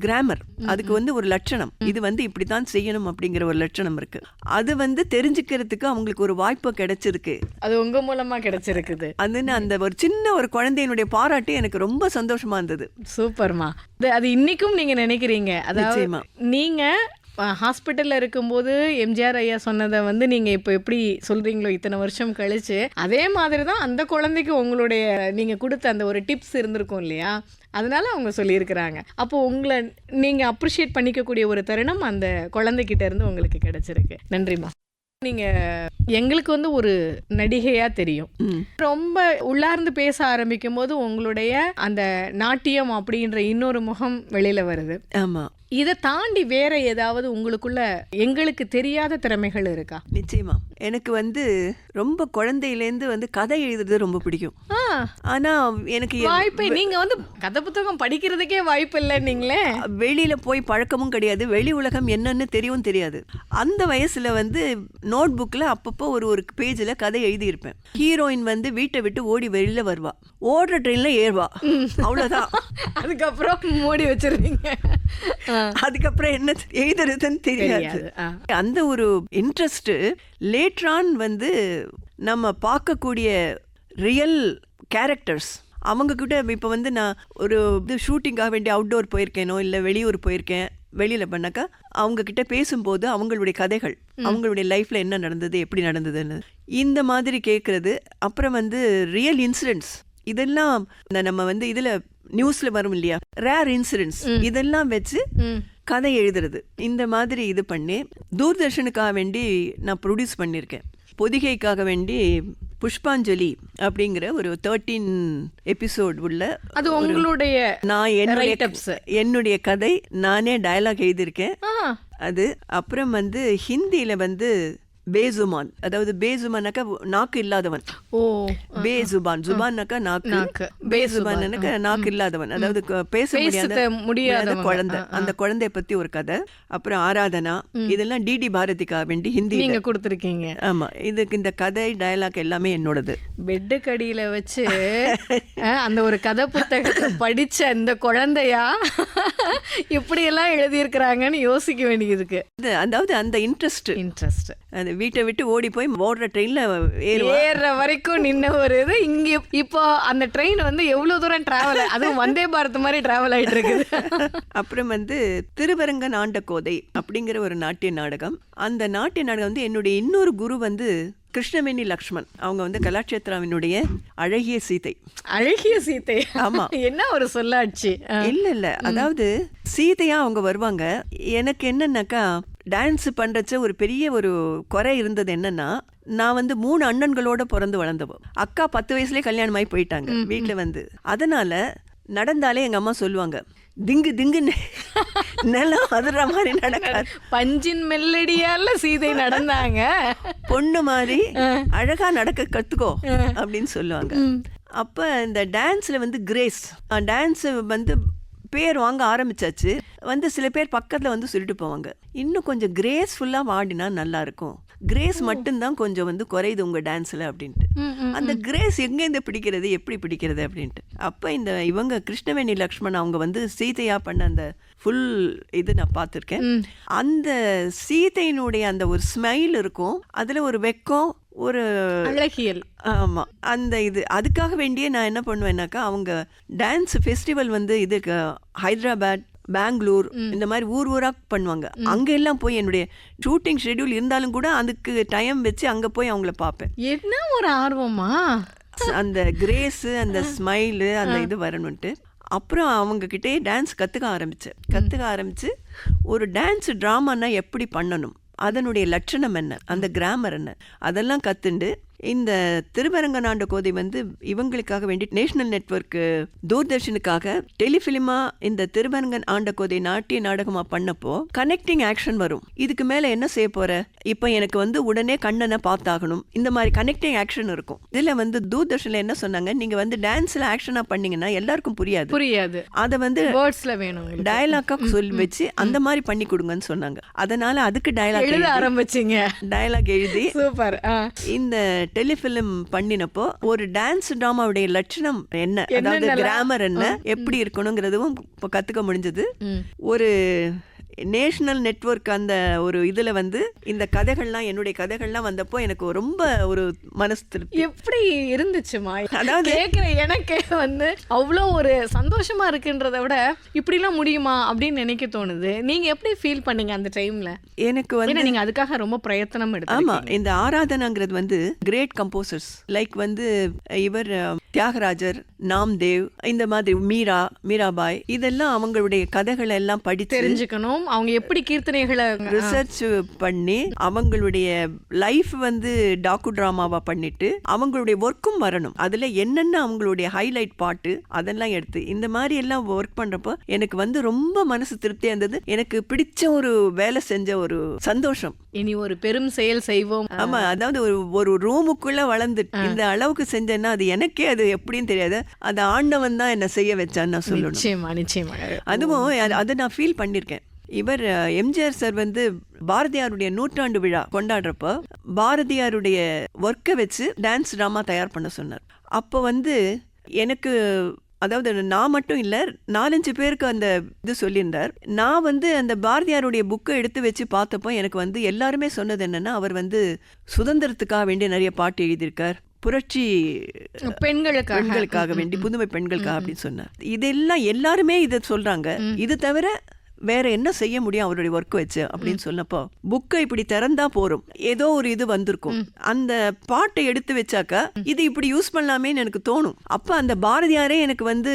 கிராமர் அதுக்கு வந்து ஒரு லட்சணம், இது வந்து இப்படித்தான் செய்யணும் அப்படிங்கிற ஒரு லட்சணம் இருக்கு. அது வந்து தெரிஞ்சுக்கிறதுக்கு அவங்களுக்கு ஒரு வாய்ப்பு கிடைச்சிருக்கு. அது உங்க மூலமா கிடைச்சிருக்குது. அதுன்னு அந்த ஒரு சின்ன ஒரு குழந்தையினுடைய பாராட்டு எனக்கு ரொம்ப சந்தோஷமா இருந்தது. சூப்பர்மா. அது இன்னைக்கும் நீங்க நினைக்கிறீங்க, அதாவது நீங்க ஹாஸ்பிட்டல்ல இருக்கும்போது எம்ஜிஆர் ஐயா சொன்னதை வந்து நீங்க இப்போ எப்படி சொல்றீங்களோ இத்தனை வருஷம் கழிச்சு, அதே மாதிரி தான் அந்த குழந்தைக்கு உங்களுடைய நீங்க கொடுத்த அந்த ஒரு டிப்ஸ் இருந்திருக்கும் இல்லையா, அதனால அவங்க சொல்லியிருக்கிறாங்க. அப்போ உங்களை நீங்க அப்ரிஷியேட் பண்ணிக்கக்கூடிய ஒரு தருணம் அந்த குழந்தைகிட்ட இருந்து உங்களுக்கு கிடைச்சிருக்கு. நன்றிம்மா. நீங்க எங்களுக்கு வந்து ஒரு நடிகையா தெரியும். ரொம்ப உள்ளார்ந்து பேச ஆரம்பிக்கும் போது உங்களுடைய அந்த நாட்டியம் அப்படின்ற இன்னொரு முகம் வெளியில வருது. ஆமா, இதை தாண்டி வேற ஏதாவது உங்களுக்குள்ள எங்களுக்கு தெரியாத திறமைகள் இருக்கா? நிச்சயமா. எனக்கு வந்து ரொம்ப குழந்தையிலேருந்து வந்து கதை எழுதுறது ரொம்ப பிடிக்கும். ஆனா எனக்கு வாய்ப்பே, நீங்க வந்து கதை புத்தகம் படிக்கிறதுக்கே வாய்ப்பு இல்லை. நீங்களே வெளியில போய் பழக்கமும் கிடையாது, வெளி உலகம் என்னன்னு தெரியவும் தெரியாது. அந்த வயசுல வந்து நோட் புக்ல அப்பப்போ ஒரு பேஜ்ல கதை எழுதியிருப்பேன். ஹீரோயின் வந்து வீட்டை விட்டு ஓடி வெளியில வருவா, ஓடுற ட்ரெயின்ல ஏறுவா, அவ்வளவுதான். அதுக்கப்புறம் மூடி வச்சிருந்தீங்க. அதுக்கப்புறம் என்ன எழுதுறதுன்னு தெரியாது. அந்த ஒரு இன்ட்ரெஸ்ட் லேட்ரான் வந்து நம்ம பார்க்கக்கூடிய ரியல் கேரக்டர்ஸ் அவங்க கிட்ட. இப்போ வந்து நான் ஒரு இது ஷூட்டிங்காக வேண்டிய அவுட்டோர் போயிருக்கேனோ இல்லை வெளியூர் போயிருக்கேன், வெளியில் பண்ணாக்கா அவங்க கிட்ட பேசும்போது அவங்களுடைய கதைகள், அவங்களுடைய லைஃப்பில் என்ன நடந்தது, எப்படி நடந்ததுன்னு இந்த மாதிரி கேட்குறது. அப்புறம் வந்து ரியல் இன்சிடென்ட்ஸ், இதெல்லாம் நம்ம வந்து இதில் நியூஸில் வரும் இல்லையா, ரேர் இன்சிடென்ட்ஸ், இதெல்லாம் வச்சு கதை எழுதுறது. இந்த மாதிரி இது பண்ணி தூர்தர்ஷனுக்காக வேண்டி நான் ப்ரொடியூஸ் பண்ணியிருக்கேன். பொதிகைக்காக வேண்டி புஷ்பாஞ்சலி அப்படிங்கிற ஒரு 13 எபிசோட் உள்ள, அது உங்களுடைய, நான் என்னுடைய கதை, நானே டயலாக் எழுதியிருக்கேன் அது. அப்புறம் வந்து ஹிந்தியில வந்து பேசுமான், அதாவது பேசுமானாக்கா நாக்கு இல்லாதவன், பேசுபான், ஜுபான்னாக்கா நாக்கு, பேசுபான்னாக்கா நாக்கு இல்லாதவன், அதாவது பேச முடியாத குழந்தை. அந்த குழந்தைய பத்தி ஒரு கதை. அப்புறம் ஆராதனா, இதெல்லாம் டிடி பாரதிக்காக வேண்டி ஹிந்தி நீங்க கொடுத்துருக்கீங்க. ஆமா, இதுக்கு இந்த கதை டயலாக் எல்லாமே என்னோடது. பெட்டு கடியில வச்சு அந்த ஒரு கதை புத்தகத்தை படிச்ச இந்த குழந்தையா இப்படி எல்லாம் எழுதியிருக்கிறாங்கன்னு யோசிக்க வேண்டியதுக்கு. அதாவது அந்த இன்ட்ரெஸ்ட் அந்த வீட்டை விட்டு ஓடி போய் ஓடுற ட்ரெயின்ல ஏறுற வரைக்கும் நின்ன ஒரு இது. இங்க இப்போ அந்த ட்ரெயின் வந்து எவ்வளவு தூரம் டிராவல், அதுவும் வந்தே பாரத் மாதிரி டிராவல் ஆயிட்டு இருக்குது. அப்புறம் வந்து திருவரங்கன் ஆண்ட கோதை அப்படிங்கிற ஒரு நாட்டிய நாடகம். அந்த நாட்டிய நாடகம் வந்து என்னுடைய இன்னொரு குரு வந்து கிருஷ்ணவேணி லக்ஷ்மன், அவங்க வந்து கலாட்சேத்ராவினுடைய அழகிய சீதை. அழகிய சீதை, ஆமா. என்ன ஒரு சொல்லாட்சி. இல்ல அதாவது சீதையா அவங்க வருவாங்க. எனக்கு என்னன்னாக்கா டான்ஸ் பண்றச்ச ஒரு பெரிய ஒரு குறை இருந்தது. என்னன்னா, நான் வந்து 3 அண்ணன்களோட பிறந்து வளர்ந்தவோ. அக்கா 10 வயசுலயே கல்யாணமாயி போயிட்டாங்க வீட்டுல வந்து. அதனால நடந்தாலே எங்க அம்மா சொல்லுவாங்க, திங்கு திங்குன்னு நிலம் அதுற மாதிரி நடக்காது, பஞ்சின் மெல்லடியால சீதை நடந்தாங்க, பொண்ணு மாதிரி அழகா நடக்க கத்துக்கோ அப்படின்னு சொல்லுவாங்க. அப்ப இந்த டான்ஸ்ல வந்து கிரேஸ், டான்ஸ் வந்து பேர் வாங்க ஆரம்பிச்சாச்சு. வந்து சில பேர் பக்கத்துல வந்து சொல்லிட்டு போவாங்க, இன்னும் கொஞ்சம் கிரேஸ்ஃபுல்லா ஆடினா நல்லா இருக்கும், கிரேஸ் மட்டும்தான் கொஞ்சம் வந்து குறையுது உங்க டான்ஸ்ல அப்படின்ட்டு. அந்த கிரேஸ் எங்கேருந்து பிடிக்கிறது, எப்படி பிடிக்கிறது அப்படின்ட்டு. அப்ப இந்த இவங்க கிருஷ்ணவேணி லக்ஷ்மன் அவங்க வந்து சீதையா பண்ண அந்த ஃபுல் இது நான் பார்த்துருக்கேன். அந்த சீதையினுடைய அந்த ஒரு ஸ்மைல் இருக்கும், அதுல ஒரு வெக்கம், ஒரு அழகியல். ஆமா. அந்த இது அதுக்காக வேண்டியே நான் என்ன பண்ணுவேன்னாக்கா, அவங்க டான்ஸ் ஃபெஸ்டிவல் வந்து இதுக்கு ஹைதராபாத், பெங்களூர் இந்த மாதிரி ஊர் ஊரா பண்ணுவாங்க. அங்க எல்லாம் போய் என்னுடைய ஷூட்டிங் ஷெட்யூல் இருந்தாலும் கூட அதுக்கு டைம் வச்சு அங்க போய் அவங்கள பார்ப்பேன். என்ன ஒரு ஆர்வமா! அந்த கிரேஸ், அந்த ஸ்மைலு, அந்த இது வரணும்ட்டு. அப்புறம் அவங்க கிட்டே டான்ஸ் கற்றுக்க ஆரம்பிச்சு ஒரு டான்ஸ் ட்ராமானா எப்படி பண்ணணும், அதனுடைய லட்சணம் என்ன, அந்த கிராமர் என்ன, அதெல்லாம் கற்றுண்டு இந்த திருவரங்கநாண்ட கோதை வந்து இவங்களுக்காக வேண்டி நேஷனல் நெட்வொர்க் தூர்தர்ஷனுக்காக டெலிஃபிலிமா இந்த திருவரங்கன் ஆண்ட கோதை நாட்டிய நாடகமா பண்ணப்போ கனெக்டிங் ஆக்ஷன் வரும். இதுக்கு மேல என்ன செய்ய போற, இப்ப எனக்கு வந்து உடனே கண்ணனை பார்த்தாகணும், இந்த மாதிரி கனெக்டிங் ஆக்ஷன் இருக்கும். இதுல வந்து தூர்தர்ஷன்ல என்ன சொன்னாங்க, நீங்க வந்து டான்ஸ்ல ஆக்ஷனா பண்ணீங்கன்னா எல்லாருக்கும் புரியாது, அதை வந்து வேர்ட்ஸ்ல வேணும், டயலாக்கா சொல்லி வச்சு அந்த மாதிரி பண்ணி கொடுங்கன்னு சொன்னாங்க. அதனால அதுக்கு எழுத ஆரம்பிச்சீங்க. டயலாக் எழுதி சூப்பர். இந்த டெலிஃபிலிம் பண்ணினப்போ ஒரு டான்ஸ் டிராமாவுடைய லட்சணம் என்ன, அதாவது கிராமர் என்ன, எப்படி இருக்கணுங்கிறதும் கத்துக்க முடிஞ்சது. ஒரு நேஷனல் நெட்வொர்க் அந்த ஒரு இதுல வந்து இந்த கதைகள்லாம், என்னுடைய கதைகள்லாம் வந்தப்போ எனக்கு ரொம்ப ஒரு மனசு திருப்தி. எப்படி இருந்துச்சுமா? அதாவது கேட்குற எனக்கே வந்து அவ்வளோ ஒரு சந்தோஷமா இருக்குன்றத விட இப்படிலாம் முடியுமா அப்படின்னு நினைக்க தோணுது. நீங்க எப்படி ஃபீல் பண்ணீங்க அந்த டைம்ல? எனக்கு வந்து நீங்க அதுக்காக ரொம்ப பிரயத்தனம் எடுத்து. ஆமா, இந்த ஆராதனாங்கிறது வந்து கிரேட் கம்போசர்ஸ் லைக் வந்து இவர் தியாகராஜர், நாம்தேவ், இந்த மாதிரி மீராபாய், இதெல்லாம் அவங்களுடைய கதைகளை எல்லாம் படித்து தெரிஞ்சுக்கணும். அவங்க எப்படி கீர்த்தனைகளை ரிசர்ச் பண்ணி அவங்களுடைய லைஃப் வந்து டாக்கு டிராமாவா பண்ணிட்டு அவங்களுடைய ஒர்க்கும் வரணும். அதுல என்னென்ன அவங்களுடைய ஹைலைட் பாட்டு அதெல்லாம் எடுத்து இந்த மாதிரி எல்லாம் ஒர்க் பண்றப்போ எனக்கு வந்து ரொம்ப மனசு திருப்தியா இருந்தது. எனக்கு பிடிச்ச ஒரு வேலை செஞ்ச ஒரு சந்தோஷம். இனி ஒரு பெரும் செயல் செய்வோம். ஆமா, அதாவது ஒரு ரூமுக்குள்ள வளர்ந்து இந்த அளவுக்கு செஞ்சேன்னா அது எனக்கே அது எப்படின்னு தெரியாது. அது ஆண்டவன் தான் என்ன செய்ய வச்சான்னு நான் சொல்லணும். நிச்சயமா. அதுவும் அதை நான் ஃபீல் பண்ணிருக்கேன். இவர் எம்ஜிஆர் சார் வந்து பாரதியாருடைய 100ஆண்டு விழா கொண்டாடுறப்போ பாரதியாருடைய ஒர்க்கை வச்சு டான்ஸ் டிராமா தயார் பண்ண சொன்னார். அப்போ வந்து எனக்கு, அதாவது நான் மட்டும் இல்லை, 4-5 பேருக்கு அந்த இது சொல்லியிருந்தார். நான் வந்து அந்த பாரதியாருடைய புக்கை எடுத்து வச்சு பார்த்தப்போ எனக்கு வந்து எல்லாருமே சொன்னது என்னன்னா, அவர் வந்து சுதந்திரத்துக்காக வேண்டிய நிறைய பாட்டு எழுதியிருக்கார், புரட்சி பெண்களுக்காக வேண்டி, புதுமை பெண்களுக்காக அப்படின்னு சொன்னார். இதெல்லாம் எல்லாருமே இதை சொல்றாங்க. இது தவிர வேற என்ன செய்ய முடியும் அவருடைய ஒர்க் வச்சு அப்படின்னு சொன்னப்போ, புக்கை இப்படி திறந்தா போறோம், ஏதோ ஒரு இது வந்திருக்கும், அந்த பாட்டை எடுத்து வச்சாக்கா இது இப்படி யூஸ் பண்ணலாமேன்னு எனக்கு தோணும். அப்ப அந்த பாரதியாரே எனக்கு வந்து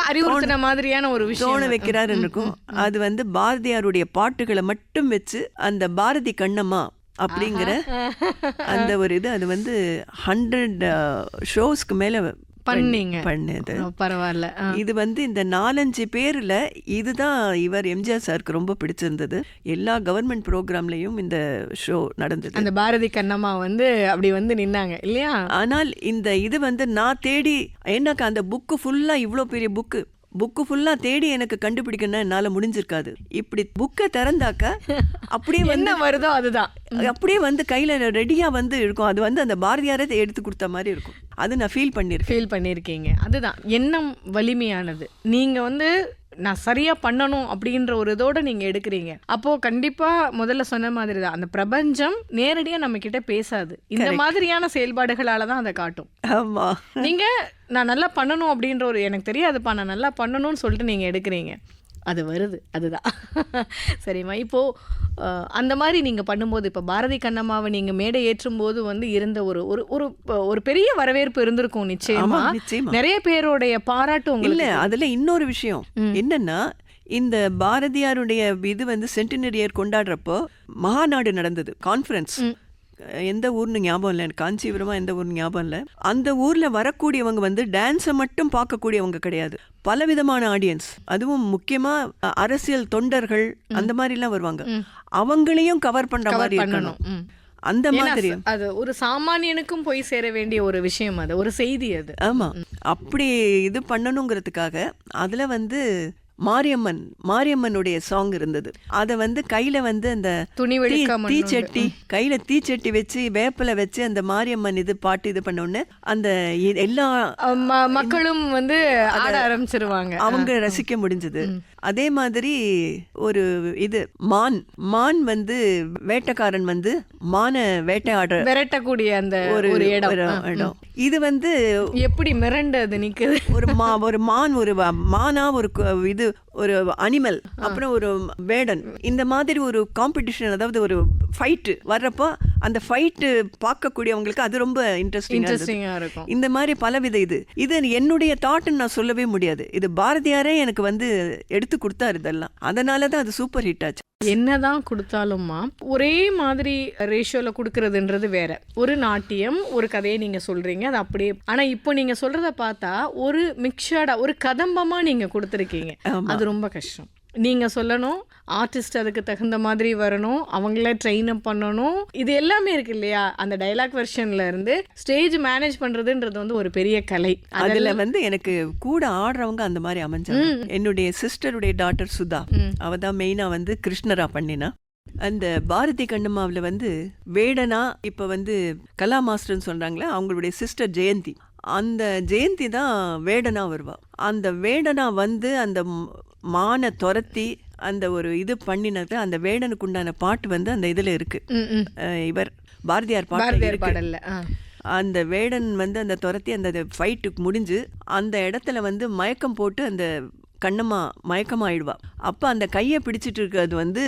அறிவுறுத்தின மாதிரியான ஒரு விஷயம் தோண வைக்கிறாரு இருக்கும். அது வந்து பாரதியாருடைய பாட்டுகளை மட்டும் வச்சு அந்த பாரதி கண்ணம்மா அப்படிங்கிற அந்த ஒரு இது, அது வந்து 100 ஷோஸ்க்கு மேல பண்ணது. பரவாயில்ல. இது வந்து இந்த 4-5 பேர்ல இதுதான் இவர் எம்ஜிஆர் சாருக்கு ரொம்ப பிடிச்சிருந்தது. எல்லா கவர்மெண்ட் ப்ரோக்ராம்லயும் இந்த ஷோ நடந்தது. அந்த பாரதி கண்ணம்மா வந்து அப்படி வந்து நின்னாங்க இல்லையா? ஆனால் இந்த இது வந்து நான் தேடி, ஏன்னாக்கா அந்த புக்கு ஃபுல்லா, இவ்வளோ பெரிய புக்கு ஃபுல்லா தேடி எனக்கு கண்டுபிடிக்கணும்னா என்னால முடிஞ்சிருக்காது. இப்படி புக்கை திறந்தாக்க அப்படியே என்ன வருதோ அதுதான் அப்படியே வந்து கையில ரெடியா வந்து இருக்கும். அது வந்து அந்த பாரதியாரை எடுத்து கொடுத்த மாதிரி இருக்கும். அது நான் ஃபீல் பண்ணியிருக்கீங்க. அதுதான் எண்ணம் வலிமையானது. நீங்க வந்து நான் சரியா பண்ணணும் அப்படின்ற ஒரு இதோட நீங்க எடுக்கிறீங்க. அப்போ கண்டிப்பா முதல்ல சொன்ன மாதிரி தான், அந்த பிரபஞ்சம் நேரடியா நம்ம கிட்ட பேசாது, இந்த மாதிரியான செயல்பாடுகளால தான் அதை காட்டும். ஆமா, நீங்க நான் நல்லா பண்ணணும் அப்படின்ற ஒரு, எனக்கு தெரியாதுப்பா நான் நல்லா பண்ணணும்னு சொல்லிட்டு நீங்க எடுக்கிறீங்க, அது வருது. அதுதான் சரிம்மா. இப்போது அந்த மாதிரி நீங்கள் பண்ணும்போது, இப்போ பாரதி கண்ணம்மாவை நீங்கள் மேடை ஏற்றும் போது வந்து இருந்த ஒரு பெரிய வரவேற்பு இருந்திருக்கும் நிச்சயமா. நிறைய பேருடைய பாராட்டு உங்களுக்கு. இல்லை, அதில் இன்னொரு விஷயம் என்னன்னா, இந்த பாரதியாருடைய இது வந்து சென்டினரி இயர் கொண்டாடுறப்போ மகாநாடு நடந்தது, கான்ஃபரன்ஸ். எந்த ஊர்னு ஞாபகம் இல்லை, எனக்கு காஞ்சிபுரமா எந்த ஊர்னு ஞாபகம் இல்லை. அந்த ஊர்ல வரக்கூடியவங்க வந்து டான்ஸை மட்டும் பார்க்கக்கூடியவங்க கிடையாது, பலவிதமான ஆடியன்ஸ், அதுவும் முக்கியமா அரசியல் தொண்டர்கள் அந்த மாதிரி எல்லாம் வருவாங்க. அவங்களையும் கவர் பண்ற மாதிரி இருக்கணும். அந்த மாதிரி அது ஒரு சாமானியனுக்கும் போய் சேர வேண்டிய ஒரு விஷயம், அது ஒரு செய்தி அது. ஆமா, அப்படி இது பண்ணணுங்கிறதுக்காக அதுல வந்து மாரியம்மனுடைய சாங் இருந்தது. அதை வந்து கையில வந்து அந்த தீச்சட்டி, கையில தீச்சட்டி வச்சு வேப்பில வச்சு அந்த மாரியம்மன் இது பாட்டு இது பண்ண அந்த எல்லா மக்களும் வந்து ஆட ஆரம்பிச்சிருவாங்க. அவங்க ரசிக்க முடிஞ்சது. அதே மாதிரி ஒரு இது மான் வந்து வேட்டைக்காரன் வந்து மான வேட்டையாடுற விரட்டக்கூடிய அந்த ஒரு இடம். இது வந்து எப்படி மிரண்டு அது நிக்குது. ஒரு மான் ஒரு மானா ஒரு இது ஒரு அனிமல், அப்புறம் ஒரு வேடன், இந்த மாதிரி ஒரு காம்படிஷன், அதாவது ஒரு ஃபைட்டு வர்றப்போ அந்த ஃபைட்டு பார்க்கக்கூடியவங்களுக்கு அது ரொம்ப இன்ட்ரெஸ்டிங்காக இருக்கும். இந்த மாதிரி பலவித இது என்னுடைய தாட்னு நான் சொல்லவே முடியாது. இது பாரதியாரே எனக்கு வந்து எடுத்து கொடுத்தாரு இதெல்லாம். அதனால தான் அது சூப்பர் ஹிட் ஆச்சு. என்னதான் கொடுத்தாலும்மா ஒரே மாதிரி ரேஷியோல கொடுக்கறதுன்றது வேற. ஒரு நாட்டியம் ஒரு கதையை நீங்க சொல்றீங்க, அது அப்படியே. ஆனா இப்போ நீங்க சொல்றத பார்த்தா ஒரு மிக்சடா ஒரு கதம்பமா நீங்க கொடுத்துருக்கீங்க. அது ரொம்ப கஷ்டம். நீங்க சொல்லணும், ஆர்டிஸ்ட் அதுக்கு தகுந்த மாதிரி வரணும், அவங்கள ட்ரெயின் அப் பண்ணணும், இது எல்லாமே இருக்கு இல்லையா? அந்த டைலாக் வெர்ஷன்ல இருந்து ஸ்டேஜ் மேனேஜ் பண்றதுன்றது வந்து ஒரு பெரிய கலை. அதுல வந்து எனக்கு கூட ஆடுறவங்க அந்த மாதிரி அமைஞ்சாங்க. என்னுடைய சிஸ்டருடைய டாட்டர் சுதா, அவ தான் மெயினா வந்து கிருஷ்ணரா பண்ணினா. அந்த பாரதி கண்ணம்மாவில் வந்து வேடனா இப்போ வந்து கலா மாஸ்டர்னு சொல்றாங்களே, அவங்களுடைய சிஸ்டர் ஜெயந்தி, அந்த ஜெயந்தி தான் வேடனா வருவா. அந்த வேடனா வந்து அந்த மான துரத்தி அந்த ஒரு இது பண்ணினது, அந்த வேடனுக்கு உண்டான பாட்டு வந்து அந்த இதுல இருக்கு. இவர் பாரதியார் பாடல்ல அந்த வேடன் வந்து அந்த துரத்தி அந்த ஃபைட்டுக்கு முடிஞ்சு அந்த இடத்துல வந்து மயக்கம் போட்டு அந்த கண்ணம்மா மயக்கமாயிடுவா. அப்போ அந்த கையை பிடிச்சிட்டு இருக்கிறது வந்து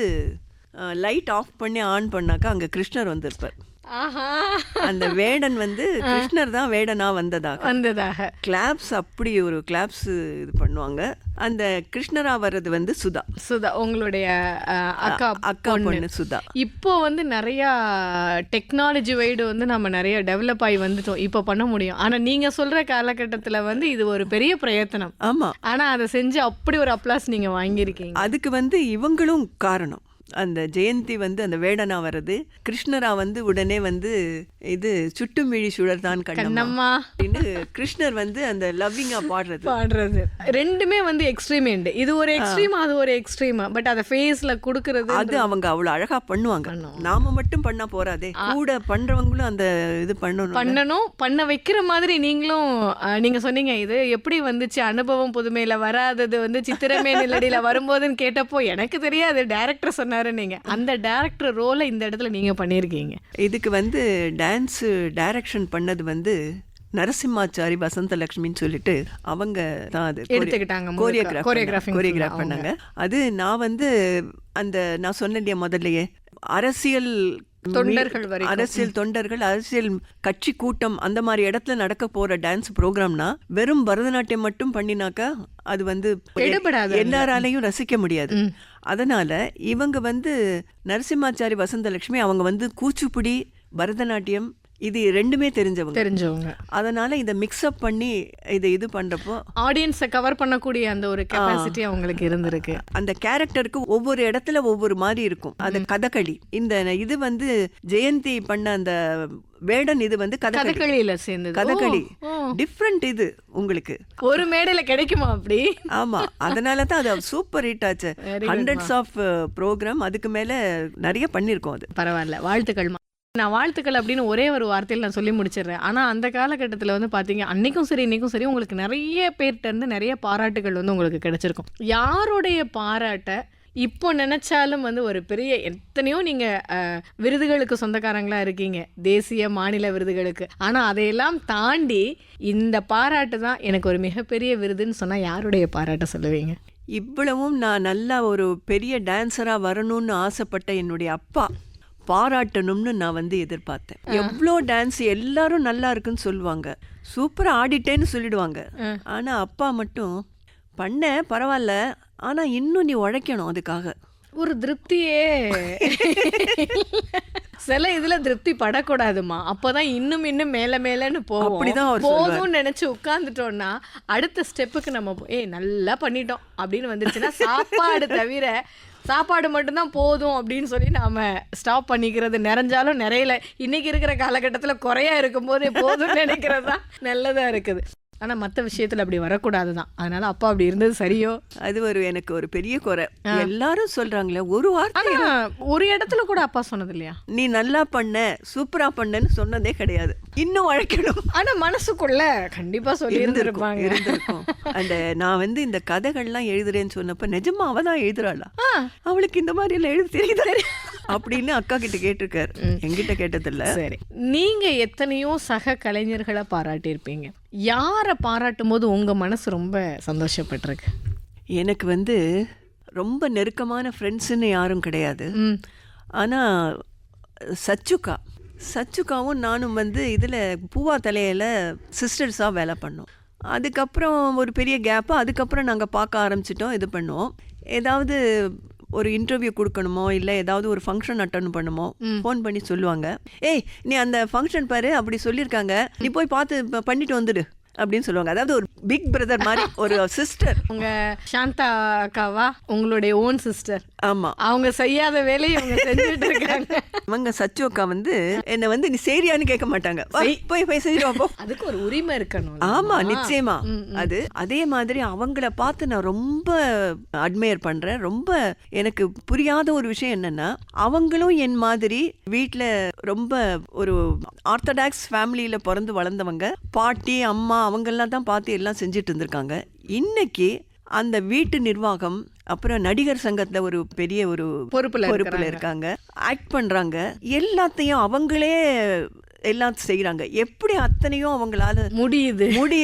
லைட் ஆஃப் பண்ணி ஆன் பண்ணாக்கா அங்கே கிருஷ்ணர் வந்திருப்பார். அந்த வேடன் வந்து கிருஷ்ணர் தான் வேடனா வந்ததாக கிளாப்ஸ், அப்படி ஒரு கிளாப்ஸ் இது பண்ணுவாங்க. அந்த கிருஷ்ணரா வர்றது வந்து சுதா உங்களுடைய அக்கா பொண்ணு சுதா. இப்போ வந்து நிறைய டெக்னாலஜி வைடு வந்து நம்ம நிறைய டெவலப் ஆகி வந்துட்டோம், இப்போ பண்ண முடியும். ஆனா நீங்க சொல்ற காலகட்டத்துல வந்து இது ஒரு பெரிய பிரயத்தனம். ஆமா, ஆனா அதை செஞ்சு அப்படி ஒரு அப்ளாஸ் நீங்க வாங்கியிருக்கீங்க. அதுக்கு வந்து இவங்களும் காரணம். அந்த ஜெயந்தி வந்து அந்த வேடனா வர்றது, கிருஷ்ணரா வந்து உடனே வந்து இது சுட்டுமிழி சுழற்தான் கண்ணம்மா அப்படின்னு கிருஷ்ணர் வந்து அந்த லவ்விங்கா பாடுறது ரெண்டுமே வந்து எக்ஸ்ட்ரீம் எண்ட். இது ஒரு எக்ஸ்ட்ரீம், அது ஒரு எக்ஸ்ட்ரீம். பட் அதை ஃபேஸ்ல கொடுக்கறது அது அவங்க அவ்வளவு அழகா பண்ணுவாங்க. நாம மட்டும் பண்ணா போறாதே, கூட பண்றவங்களும் அந்த இது பண்ணணும், பண்ண வைக்கிற மாதிரி. நீங்க சொன்னீங்க இது எப்படி வந்துச்சு, அனுபவம் புதுமையில வராதது வந்து சித்திரமே நிலடியில வரும்போதுன்னு கேட்டப்போ எனக்கு தெரியாது, டைரக்டர் சொன்னாரு. நீங்க அந்த டைரக்டர் ரோலை இந்த இடத்துல நீங்க பண்ணிருக்கீங்க. இதுக்கு வந்து டான்ஸ் டைரக்ஷன் பண்ணது வந்து நரசிம்மாச்சாரி வசந்தலட்சுமின்னு சொல்லிட்டு அவங்க தான் அது எடுத்துக்கிட்டாங்க, கோரியோகிராஃப் பண்ணாங்க. அது நான் வந்து அந்த நான் சொன்னேன் முதல்லயே, அரசியல் தொண்டர்கள், அரசியல் கட்சி கூட்டம், அந்த மாதிரி இடத்துல நடக்க போற டான்ஸ் ப்ரோக்ராம்னா வெறும் பரதநாட்டியம் மட்டும் பண்ணினாக்கா அது வந்து எல்லாராலையும் ரசிக்க முடியாது. அதனால இவங்க வந்து நரசிம்மாச்சாரி வசந்தலட்சுமி அவங்க வந்து கூச்சிப்புடி, பரதநாட்டியம் இது ரெண்டுமே தெரிஞ்சவங்க. அதனால இத மிக்ஸ் அப் பண்ணி இது பண்றப்போ ஆடியன்ஸை கவர் பண்ணக்கூடிய அந்த ஒரு கெபாசிட்டி அவங்களுக்கு இருந்திருக்கு. அந்த கேரக்டருக்கு ஒவ்வொரு இடத்துல ஒவ்வொரு மாதிரி இருக்கும். அது கதகளி. இந்த இது வந்து ஜெயந்தி பண்ண அந்த வேடன் இது வந்து கதகளியில சேர்ந்தது. கதகளி டிஃப்ரெண்ட். இது உங்களுக்கு ஒரு மேடையில கிடைக்குமா அப்படி? ஆமா, அதனால தான் அது சூப்பர் ஹிட் ஆச்சு. ஹண்ட்ரட்ஸ் ஆஃப் ப்ரோக்ராம் அதுக்கு மேல நிறைய பண்ணிருக்கோம். அது பரவாயில்ல, வாழ்த்துக்கள். நான் வாழ்த்துக்கள் அப்படின்னு ஒரே ஒரு வார்த்தையில் நான் சொல்லி முடிச்சிடுறேன். ஆனால் அந்த காலகட்டத்தில் வந்து பார்த்தீங்க, அன்னைக்கும் சரி இன்னைக்கும் சரி உங்களுக்கு நிறைய பேர்கிட்ட இருந்து நிறைய பாராட்டுகள் வந்து உங்களுக்கு கிடைச்சிருக்கும். யாருடைய பாராட்டை இப்போ நினைச்சாலும் வந்து ஒரு பெரிய எத்தனையோ நீங்கள் விருதுகளுக்கு சொந்தக்காரங்களா இருக்கீங்க, தேசிய மாநில விருதுகளுக்கு. ஆனால் அதையெல்லாம் தாண்டி இந்த பாராட்டு தான் எனக்கு ஒரு மிகப்பெரிய விருதுன்னு சொன்னால் யாருடைய பாராட்டை சொல்லுவீங்க? இவ்வளவும் நான் நல்லா ஒரு பெரிய டான்ஸராக வரணும்னு ஆசைப்பட்ட என்னுடைய அப்பா பாராட்டணும்னு நான் வந்து எதிர்பார்த்தேன். எவ்வளோ டான்ஸ் எல்லாரும் நல்லா இருக்குன்னு சொல்லுவாங்க, சூப்பராக ஆடிட்டேன்னு சொல்லிடுவாங்க. ஆனால் அப்பா மட்டும் பண்ண பரவாயில்ல, ஆனால் இன்னும் நீ உழைக்கணும், அதுக்காக ஒரு திருப்தியே சில இதுல திருப்தி படக்கூடாதுமா. அப்போதான் இன்னும் மேல மேலன்னு போதும்னு நினைச்சு உட்கார்ந்துட்டோம்னா அடுத்த ஸ்டெப்புக்கு நம்ம நல்லா பண்ணிட்டோம் அப்படின்னு வந்துருச்சுன்னா சாப்பாடு தவிர சாப்பாடு மட்டும்தான் போதும் அப்படின்னு சொல்லி நாம ஸ்டாப் பண்ணிக்கிறது. நிறைஞ்சாலும் நிறையல இன்னைக்கு இருக்கிற காலகட்டத்தில் குறையா இருக்கும் போதே போதும்னு நினைக்கிறது தான் நல்லதா இருக்குது. ஆனா மத்த விஷயத்துல அப்படி வரக்கூடாதுதான். அதனால அப்பா அப்படி இருந்தது சரியோ? அது எனக்கு ஒரு பெரிய குறை. எல்லாரும் சொல்றாங்களே, ஒரு வார்த்தை ஆனா ஒரு இடத்துல கூட அப்பா சொன்னது இல்லையா? நீ நல்லா பண்ண, சூப்பரா பண்ணன்னு சொன்னதே கிடையாது. இன்னும் வழக்கணும். ஆனா மனசுக்குள்ள கண்டிப்பா சொல்லி இருந்திருப்பாங்க. இருந்திருக்கும். அந்த நான் இந்த கதைகள்லாம் எழுதுறேன்னு சொன்னப்ப நிஜமா அவதான் எழுதுறாளா, அவளுக்கு இந்த மாதிரி எல்லாம் எழுத தெரியுது அப்படின்னு அக்கா கிட்ட கேட்டிருக்காரு, என்கிட்ட கேட்டதில்ல. சரி, நீங்க எத்தனையோ சக கலைஞர்களை பாராட்டியிருப்பீங்க. யாரை பாராட்டும் போது உங்க மனசு ரொம்ப சந்தோஷப்பட்டிருக்கு? எனக்கு ரொம்ப நெருக்கமான ஃப்ரெண்ட்ஸுன்னு யாரும் கிடையாது. ஆனால் சச்சுக்காவும் நானும் இதில் பூவா தலையில் சிஸ்டர்ஸாக வேலை பண்ணோம். அதுக்கப்புறம் ஒரு பெரிய கேப்பு. அதுக்கப்புறம் நாங்கள் பார்க்க ஆரம்பிச்சிட்டோம், இது பண்ணுவோம். ஏதாவது ஒரு இன்டர்வியூ கொடுக்கணுமோ இல்லை ஏதாவது ஒரு ஃபங்க்ஷன் அட்டன் பண்ணுமோ ஃபோன் பண்ணி சொல்லுவாங்க, ஏய் நீ அந்த ஃபங்க்ஷன் பாரு, அப்படி சொல்லியிருக்காங்க, நீ போய் பார்த்து பண்ணிட்டு வந்துடு அப்படின்னு சொல்லுவாங்க. அதாவது ஒரு பிக் பிரதர் மாதிரி, ஒரு சிஸ்டர். உங்க சாந்தா அக்காவா உங்களுடைய ஓன் சிஸ்டர்? ஆமா, அவங்க செய்யாத வேலையை அவங்க செஞ்சுட்டு இருக்காங்க. இவங்க சச்சு அக்கா என்ன நீ செய்றியான்னு கேட்க மாட்டாங்க, போய் போய் செஞ்சிருவாப்போ. அதுக்கு ஒரு உரிமை இருக்கணும். ஆமா, நிச்சயமா. அதே மாதிரி அவங்கள பார்த்து நான் ரொம்ப அட்மையர் பண்றேன். ரொம்ப எனக்கு புரியாத ஒரு விஷயம் என்னன்னா, அவங்களும் என் மாதிரி வீட்டுல ரொம்ப ஒரு ஆர்த்தடாக்ஸ் ஃபேமிலியில பிறந்து வளர்ந்தவங்க. பாட்டி அம்மா அவங்கெல்லாம் தான் பார்த்து எல்லாம் செஞ்சுட்டு இருந்திருக்காங்க. இன்னைக்கு அந்த வீட்டு நிர்வாகம், அப்புறம் நடிகர் சங்கத்துல ஒரு பெரிய ஒரு பொறுப்புல இருக்காங்க, ஆக்ட் பண்றாங்க, எல்லாத்தையும் அவங்களே எல்லாம் செய்யறாங்க. எப்படி அத்தனையும் அவங்களால முடியுது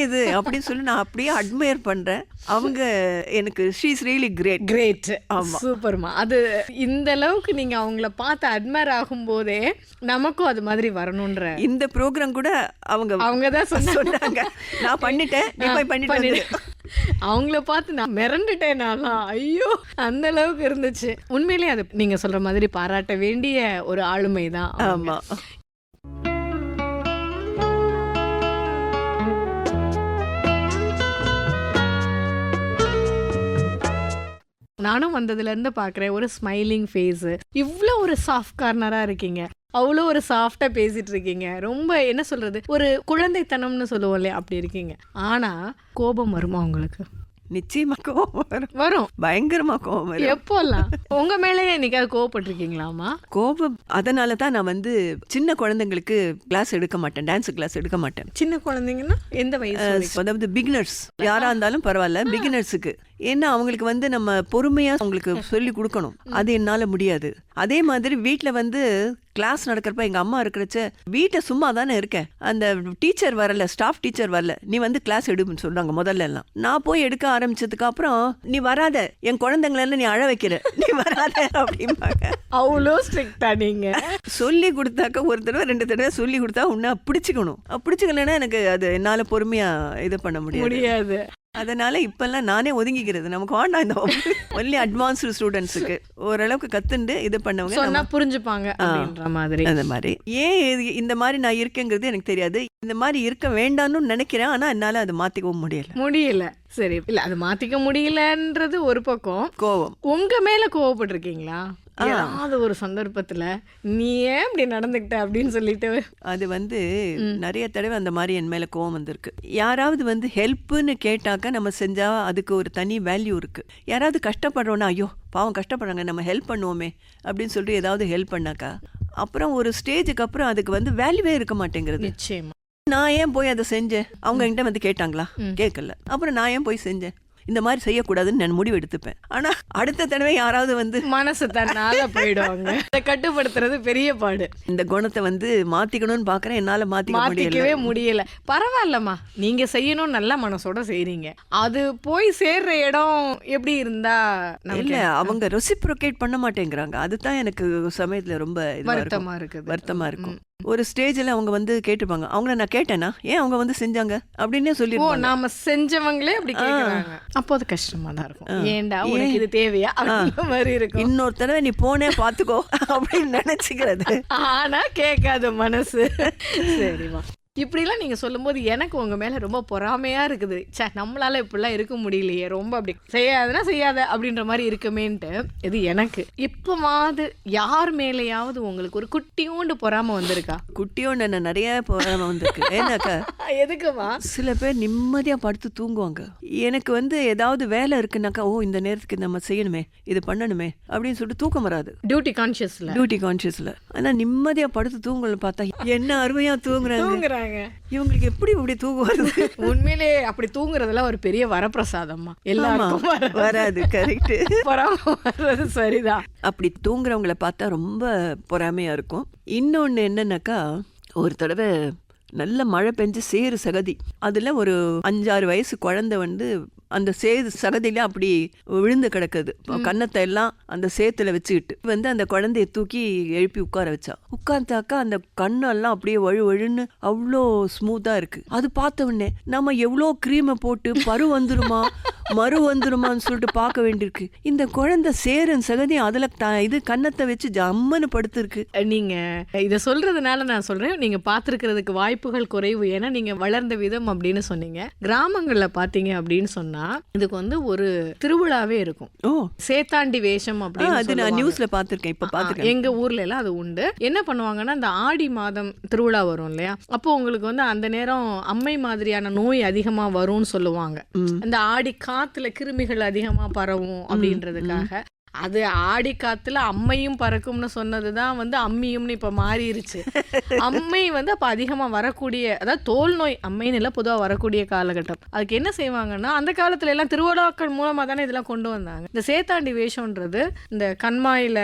அப்படின்னு சொல்லி நான் அப்படியே அட்மையர் பண்றேன். அவங்க எனக்கு ஷீ இஸ் ரியலி கிரேட். ஆமா, சூப்பர்மா. அது இந்த அளவுக்கு நீங்க அவங்கள பார்த்து அட்மையர் ஆகும் போதே நமக்கும் அது மாதிரி வரணும்ன்ற இந்த ப்ரோக்ராம் கூட அவங்க தான் சொன்னாங்க, நான் பண்ணிட்டேன், நீ போய் பண்ணிட்டு. அவங்கள பார்த்து நான் மிரண்டுட்டேன். நான்லாம் ஐயோ, அந்த அளவுக்கு இருந்துச்சு. உண்மையிலேயே அது நீங்க சொல்ற மாதிரி பாராட்ட வேண்டிய ஒரு ஆளுமை தான். ஆமா. நானும் வந்ததுலேருந்து பார்க்குறேன், ஒரு ஸ்மைலிங் ஃபேஸு, இவ்வளோ ஒரு சாஃப்ட் கார்னராக இருக்கீங்க, அவ்வளோ ஒரு சாஃப்டாக பேசிகிட்டு இருக்கீங்க. ரொம்ப என்ன சொல்கிறது, ஒரு குழந்தைத்தனம்னு சொல்லுவோம் இல்லையா, அப்படி இருக்கீங்க. ஆனால் கோபம் வருமா உங்களுக்கு? நிச்சயமா கோபம் வரும். பயங்கரமா கோபம் வரும். எப்போல்லாம் உங்க மேலேயே என்னைக்காவது கோவப்பட்டிருக்கீங்களாமா? கோபம். அதனால தான் நான் சின்ன குழந்தைங்களுக்கு கிளாஸ் எடுக்க மாட்டேன், டான்ஸ் கிளாஸ் எடுக்க மாட்டேன். சின்ன குழந்தைங்கன்னா எந்த வயசு? அதாவது பிகினர்ஸ் யாரா இருந்தாலும் பரவாயில்ல, பிகினர்ஸுக்கு. ஏன்னா அவங்களுக்கு நம்ம பொறுமையா அவங்களுக்கு சொல்லி கொடுக்கணும். அது என்னால முடியாது. அதே மாதிரி வீட்டுல கிளாஸ் நடக்கிறப்ப எங்க அம்மா இருக்கிறச்ச, வீட்டை சும்மா தானே இருக்கேன், அந்த டீச்சர் வரல, ஸ்டாஃப் டீச்சர் வரல, நீ கிளாஸ் எடுன்னு சொல்றாங்க முதல்ல எல்லாம். நான் போய் எடுக்க ஆரம்பிச்சதுக்கு அப்புறம், நீ வராத, என் குழந்தைங்களை எல்லாம் நீ அழ வைக்கிற, நீ வராத அப்படிம்பாங்க. அவ்வளோ ஸ்ட்ரிக்டா நீங்க? சொல்லி கொடுத்தாக்க ஒரு தடவை 2 தடவை சொல்லி கொடுத்தா உன்ன பிடிச்சிக்கலன்னா எனக்கு அது என்னால பொறுமையா இது பண்ண முடியாது. அதனால இப்பெல்லாம் நானே ஒதுங்கிக்கிறது. நமக்கு வேண்டாம் இந்த ஒன்லி அட்வான்ஸ்டு ஸ்டூடெண்ட்ஸுக்கு. ஓரளவுக்கு கத்துண்டு இது பண்ணவங்க சொன்னா புரிஞ்சுப்பாங்க அப்படின்ற மாதிரி. அந்த மாதிரி ஏன் இந்த மாதிரி நான் இருக்கேங்கிறது எனக்கு தெரியாது. இந்த மாதிரி இருக்க வேண்டாம்னு நினைக்கிறேன். ஆனா என்னால அதை மாத்திக்கவும் முடியல. சரி, இல்ல அது மாத்திக்க முடியலன்றது ஒரு பக்கம். கோவம். உங்க மேல கோவப்பட்டிருக்கீங்களா ஏதாவது ஒரு சந்தர்ப்பத்துல, நீ ஏன் இப்படி நடந்துக்கிட்ட அப்படின்னு சொல்லிட்டு? அது நிறைய தடவை அந்த மாதிரி என் மேல கோவம் வந்திருக்கு. யாராவது ஹெல்ப்னு கேட்டாக்க நம்ம செஞ்சா அதுக்கு ஒரு தனி வேல்யூ இருக்கு. யாராவது கஷ்டப்படுறோன்னா, ஐயோ பாவம் கஷ்டப்படுறாங்க, நம்ம ஹெல்ப் பண்ணுவோமே அப்படின்னு சொல்லிட்டு ஏதாவது ஹெல்ப் பண்ணாக்கா, அப்புறம் ஒரு ஸ்டேஜுக்கு அப்புறம் அதுக்கு வேல்யூவே இருக்க மாட்டேங்கிறது. நிச்சயமா. நான் ஏன் போய் அதை செஞ்சேன், அவங்க என்கிட்ட கேட்டாங்களா, கேட்கல, அப்புறம் நான் ஏன் போய் செஞ்சேன், இந்த மாதிரி செய்யக்கூடாதுன்னு நான் முடிவு எடுத்துப்பேன். ஆனா அடுத்த தடவை யாராவது மனசு தன்னால போயிடுவாங்க. அதை கட்டுப்படுத்துறது பெரிய பாடு. இந்த குணத்தை மாத்திக்கணும்னு பாக்குறேன், என்னால மாத்திக்கவே முடியல. பரவாயில்லம்மா, நீங்க செய்யணும் நல்ல மனசோட செய்றீங்க. அது போய் சேர்ற இடம் எப்படி இருந்தா இல்ல, அவங்க ரெசிப்ரோகேட் பண்ண மாட்டேங்கிறாங்க. அதுதான் எனக்கு சமயத்துல ரொம்ப வருத்தமா இருக்கும். ஒரு ஸ்டேஜ்ல அவங்க கேட்டுப்பாங்க, அவங்கள நான் கேட்டேனா, ஏன் அவங்க செஞ்சாங்க அப்படின்னு சொல்லி, நாம செஞ்சவங்களே அப்படி கேக்குறாங்க. அப்போ அது கஷ்டமா தான் இருக்கும். ஏன்டா உனக்கு இது தேவையா அப்படிங்கிற மாதிரி இருக்கும். இன்னொரு தடவை நீ போனே பாத்துக்கோ அப்படின்னு நினைச்சுக்கிறது. ஆனா கேட்காத மனசு. சரிமா, இப்படிலாம் நீங்க சொல்லும்போது எனக்கு உங்க மேல ரொம்ப பொறாமையா இருக்குது. சே, நம்மளால இப்படிலாம் இருக்க முடியலையே, ரொம்ப அப்படி செய்யாத அப்படின்ற மாதிரி இருக்குமேன்ட்டு. இது எனக்கு இப்பமாவது யார் மேலேயாவது உங்களுக்கு ஒரு குட்டியோண்டு பொறாம வந்திருக்கா? குட்டியோண்டு நிறைய பொறாம வந்திருக்கு. ஏன்னாக்கா எதுக்குமா? சில பேர் நிம்மதியா படுத்து தூங்குவாங்க. எனக்கு வந்து ஏதாவது வேலை இருக்குனாக்கா, ஓ இந்த நேரத்துக்கு நம்ம செய்யணுமே, இது பண்ணணுமே அப்படின்னு சொல்லிட்டு தூக்கம் வராது. டியூட்டி கான்ஷியஸ்ல ஆனா நிம்மதியா படுத்து தூங்கல பார்த்தா என்ன அருமையா தூங்குறாங்க. இவங்களுக்கு எப்படி இப்படி தூக்கம் வருது? உண்மையிலே அப்படி தூங்குறதெல்லாம் ஒரு பெரிய வரப்பிரசாதம்மா. எல்லாருக்கும் வராது. கரெக்ட். வர்றது சரிதான். அப்படி தூங்குறவங்கள பார்த்தா ரொம்ப பொறாமையா இருக்கும். இன்னொன்னு என்னன்னாக்கா, ஒரு தடவை நல்ல மழை பெஞ்சு சேறு சகதி, அதுல ஒரு 5-6 வயசு குழந்தை வந்து அந்த சேது சகதியில அப்படி விழுந்து கிடக்குது. கன்னத்தை எல்லாம் அந்த சேத்துல வச்சுக்கிட்டு வந்து அந்த குழந்தைய தூக்கி எழுப்பி உட்கார வச்சா. உட்கார்ந்தாக்கா அந்த கண்ணெல்லாம் அப்படியே வழுன்னு அவ்வளோ ஸ்மூத்தா இருக்கு. அது பார்த்த உடனே நம்ம எவ்வளோ கிரீமை போட்டு பரு வந்துருமா மறு வந்துருமான்னு சொல்லிட்டு பார்க்க வேண்டியிருக்கு. இந்த குழந்தை சேரன் சகதி அதுல இது கன்னத்தை வச்சு ஜம்மன்னு படுத்திருக்கு. நீங்க இத சொல்றதுனால நான் சொல்றேன், நீங்க பார்த்திருக்கிறதுக்கு வாய்ப்புகள் குறைவு. ஏன்னா நீங்க வளர்ந்த விதம் அப்படின்னு சொன்னீங்க. கிராமங்கள்ல பாத்தீங்க அப்படின்னு சொன்னா இதுக்கு வந்து ஒரு திருவிழாவே இருக்கும். சேத்தாண்டி வேஷம் அப்படின்னு நான் நியூஸ்ல பாத்திருக்கேன். இப்ப பாத்துருக்கேன். எங்க ஊர்ல எல்லாம் அது உண்டு. என்ன பண்ணுவாங்கன்னா, இந்த ஆடி மாதம் திருவிழா வரும் இல்லையா, அப்போ உங்களுக்கு வந்து அந்த நேரம் அம்மை மாதிரியான நோய் அதிகமா வரும்னு சொல்லுவாங்க. அந்த ஆடி காத்துல கிருமிகள் அதிகமா பரவும் அப்படின்றதுக்காக. அது ஆடி காத்துல அம்மையும் பறக்கும்னு சொன்னதுதான் வந்து அம்மியும்னு இப்ப மாறிடுச்சு. அம்மை வந்து அப்ப அதிகமா வரக்கூடிய, அதாவது தோல் நோய் அம்மைன்னு எல்லாம் பொதுவா வரக்கூடிய காலகட்டம். அதுக்கு என்ன செய்வாங்கன்னா, அந்த காலத்துல எல்லாம் திருவிழாக்கள் மூலமா தானே இதெல்லாம் கொண்டு வந்தாங்க. இந்த சேத்தாண்டி வேஷம்ன்றது இந்த கண்மாயில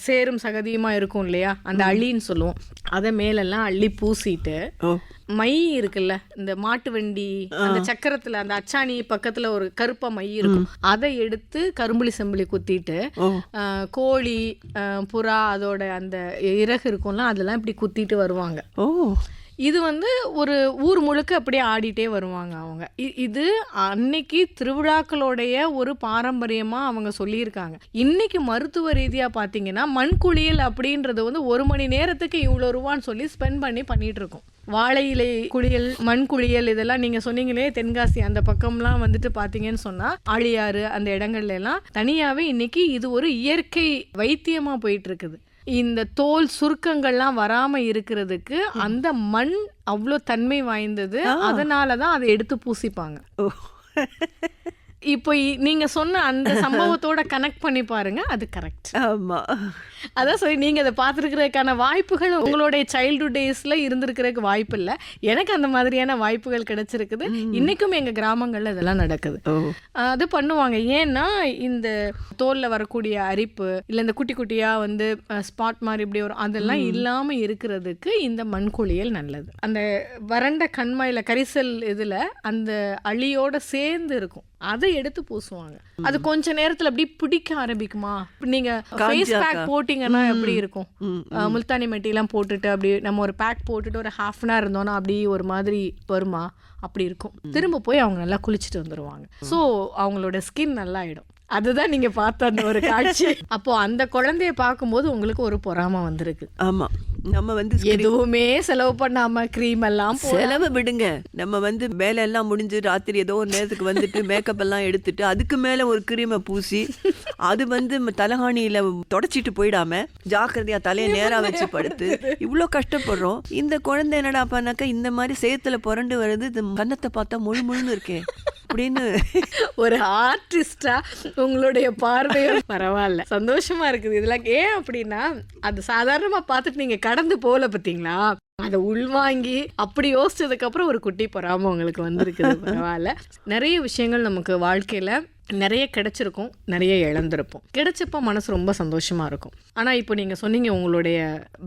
சேரும் சகதியுமா இருக்கும் இல்லையா, அந்த அள்ளின்னு சொல்லுவோம், அதை மேலெல்லாம் அள்ளி பூசிட்டு மை இருக்குல்ல, இந்த மாட்டு வண்டி அந்த சக்கரத்துல அந்த அச்சாணி பக்கத்துல ஒரு கருப்பா மை இருக்கும், அதை எடுத்து கரும்புளி செம்புளி குத்திட்டு கோழி புறா அதோட அந்த இறகு இருக்கும்ல அதெல்லாம் இப்படி குத்திட்டு வருவாங்க. இது வந்து ஒரு ஊர் முழுக்க அப்படியே ஆடிட்டே வருவாங்க அவங்க. இது அன்னைக்கு திருவிழாக்களுடைய ஒரு பாரம்பரியமா அவங்க சொல்லியிருக்காங்க. இன்னைக்கு மருத்துவ ரீதியா பாத்தீங்கன்னா மண்குளியல் அப்படின்றது வந்து 1 மணி நேரத்துக்கு இவ்வளோ ரூபான்னு சொல்லி ஸ்பெண்ட் பண்ணிட்டு இருக்கோம். வாழை இலை குளியல், மண் குளியல், இதெல்லாம் நீங்க சொன்னீங்களே தென்காசி அந்த பக்கம்லாம் வந்துட்டு பாத்தீங்கன்னு சொன்னா ஆழியாறு அந்த இடங்கள்ல எல்லாம் தனியாவே இன்னைக்கு இது ஒரு இயற்கை வைத்தியமா போயிட்டு இருக்குது. இந்த தோல் சுருக்கங்கள்லாம் வராம இருக்கிறதுக்கு அந்த மண் அவ்வளோ தன்மை வாய்ந்தது. அதனாலதான் அதை எடுத்து பூசிப்பாங்க. இப்போ நீங்க சொன்ன அந்த சம்பவத்தோட கனெக்ட் பண்ணி பாருங்க, அது கரெக்ட். ஆமா, அதான் சரி. நீங்க அதை பார்த்துருக்கிறதுக்கான வாய்ப்புகள் உங்களுடைய சைல்ட்ஹுட் டேஸ்ல இருந்திருக்கிறதுக்கு வாய்ப்பு இல்லை. எனக்கு அந்த மாதிரியான வாய்ப்புகள் கிடைச்சிருக்குது. இன்னைக்கும் எங்க கிராமங்கள்ல இதெல்லாம் நடக்குது. அது பண்ணுவாங்க. ஏன்னா இந்த தோல்ல வரக்கூடிய அரிப்பு இல்ல இந்த குட்டி குட்டியா வந்து ஸ்பாட் மாதிரி இப்படி வரும், அதெல்லாம் இல்லாம இருக்கிறதுக்கு இந்த மண்குளியல் நல்லது. அந்த வறண்ட கண்மாயில கரிசல் இதுல அந்த அழியோட சேர்ந்து இருக்கும், அதை எடுத்து பூசுவாங்க. அது கொஞ்ச நேரத்துல அப்படி பிடிக்க ஆரம்பிக்குமா. நீங்க ஃபேஸ் பேக் போட்டீங்கன்னா எப்படி இருக்கும், முல்தானி மெட்டி எல்லாம் போட்டுட்டு அப்படி நம்ம ஒரு பேக் போட்டுட்டு ஒரு ½ அன் ஹவர் இருந்தோம்னா அப்படி ஒரு மாதிரி வருமா, அப்படி இருக்கும். திரும்ப போய் அவங்க நல்லா குளிச்சுட்டு வந்துருவாங்க. ஸோ அவங்களோட ஸ்கின் நல்லா ஆயிடும். அதுதான் நீங்க பார்த்த அந்த ஒரு காட்சி. அப்போ அந்த குழந்தைய பார்க்கும்போது உங்களுக்கு ஒரு பொறாம வந்திருக்கு. ஆமா, நம்ம வந்து எதுவுமே செலவு பண்ணாம கிரீம் எல்லாம் செலவு விடுங்க, நம்ம வந்து வேலை எல்லாம் முடிஞ்சு ராத்திரி ஏதோ ஒரு நேரத்துக்கு வந்துட்டு மேக்கப் எல்லாம் எடுத்துட்டு அதுக்கு மேல ஒரு கிரீமை பூசி அது வந்து தலகாணியில தொடச்சிட்டு போயிடாம ஜாக்கிரதையா தலையை நேரா வச்சு படுத்து இவ்வளோ கஷ்டப்படுறோம். இந்த குழந்தை என்னடா பண்ணாக்கா இந்த மாதிரி சேத்துல புரண்டு வருது, கன்னத்தை பார்த்தா முழுன்னு இருக்கே அப்படின்னு. ஒரு ஆர்டிஸ்டா உங்களுடைய பார்வையும் பரவாயில்ல, சந்தோஷமா இருக்குது இதெல்லாம். ஏன் அப்படின்னா அது சாதாரணமா பார்த்துட்டு நீங்க கடந்து போல பார்த்தீங்களா, அதை உள்வாங்கி அப்படி யோசிச்சதுக்கு அப்புறம் ஒரு குட்டி பொறாம உங்களுக்கு வந்திருக்குது. பரவாயில்ல. நிறைய விஷயங்கள் நமக்கு வாழ்க்கையில நிறைய கிடைச்சிருக்கும், நிறைய இழந்திருப்போம். கிடைச்சப்ப மனசு ரொம்ப சந்தோஷமா இருக்கும். ஆனா இப்போ நீங்க சொன்னீங்க உங்களுடைய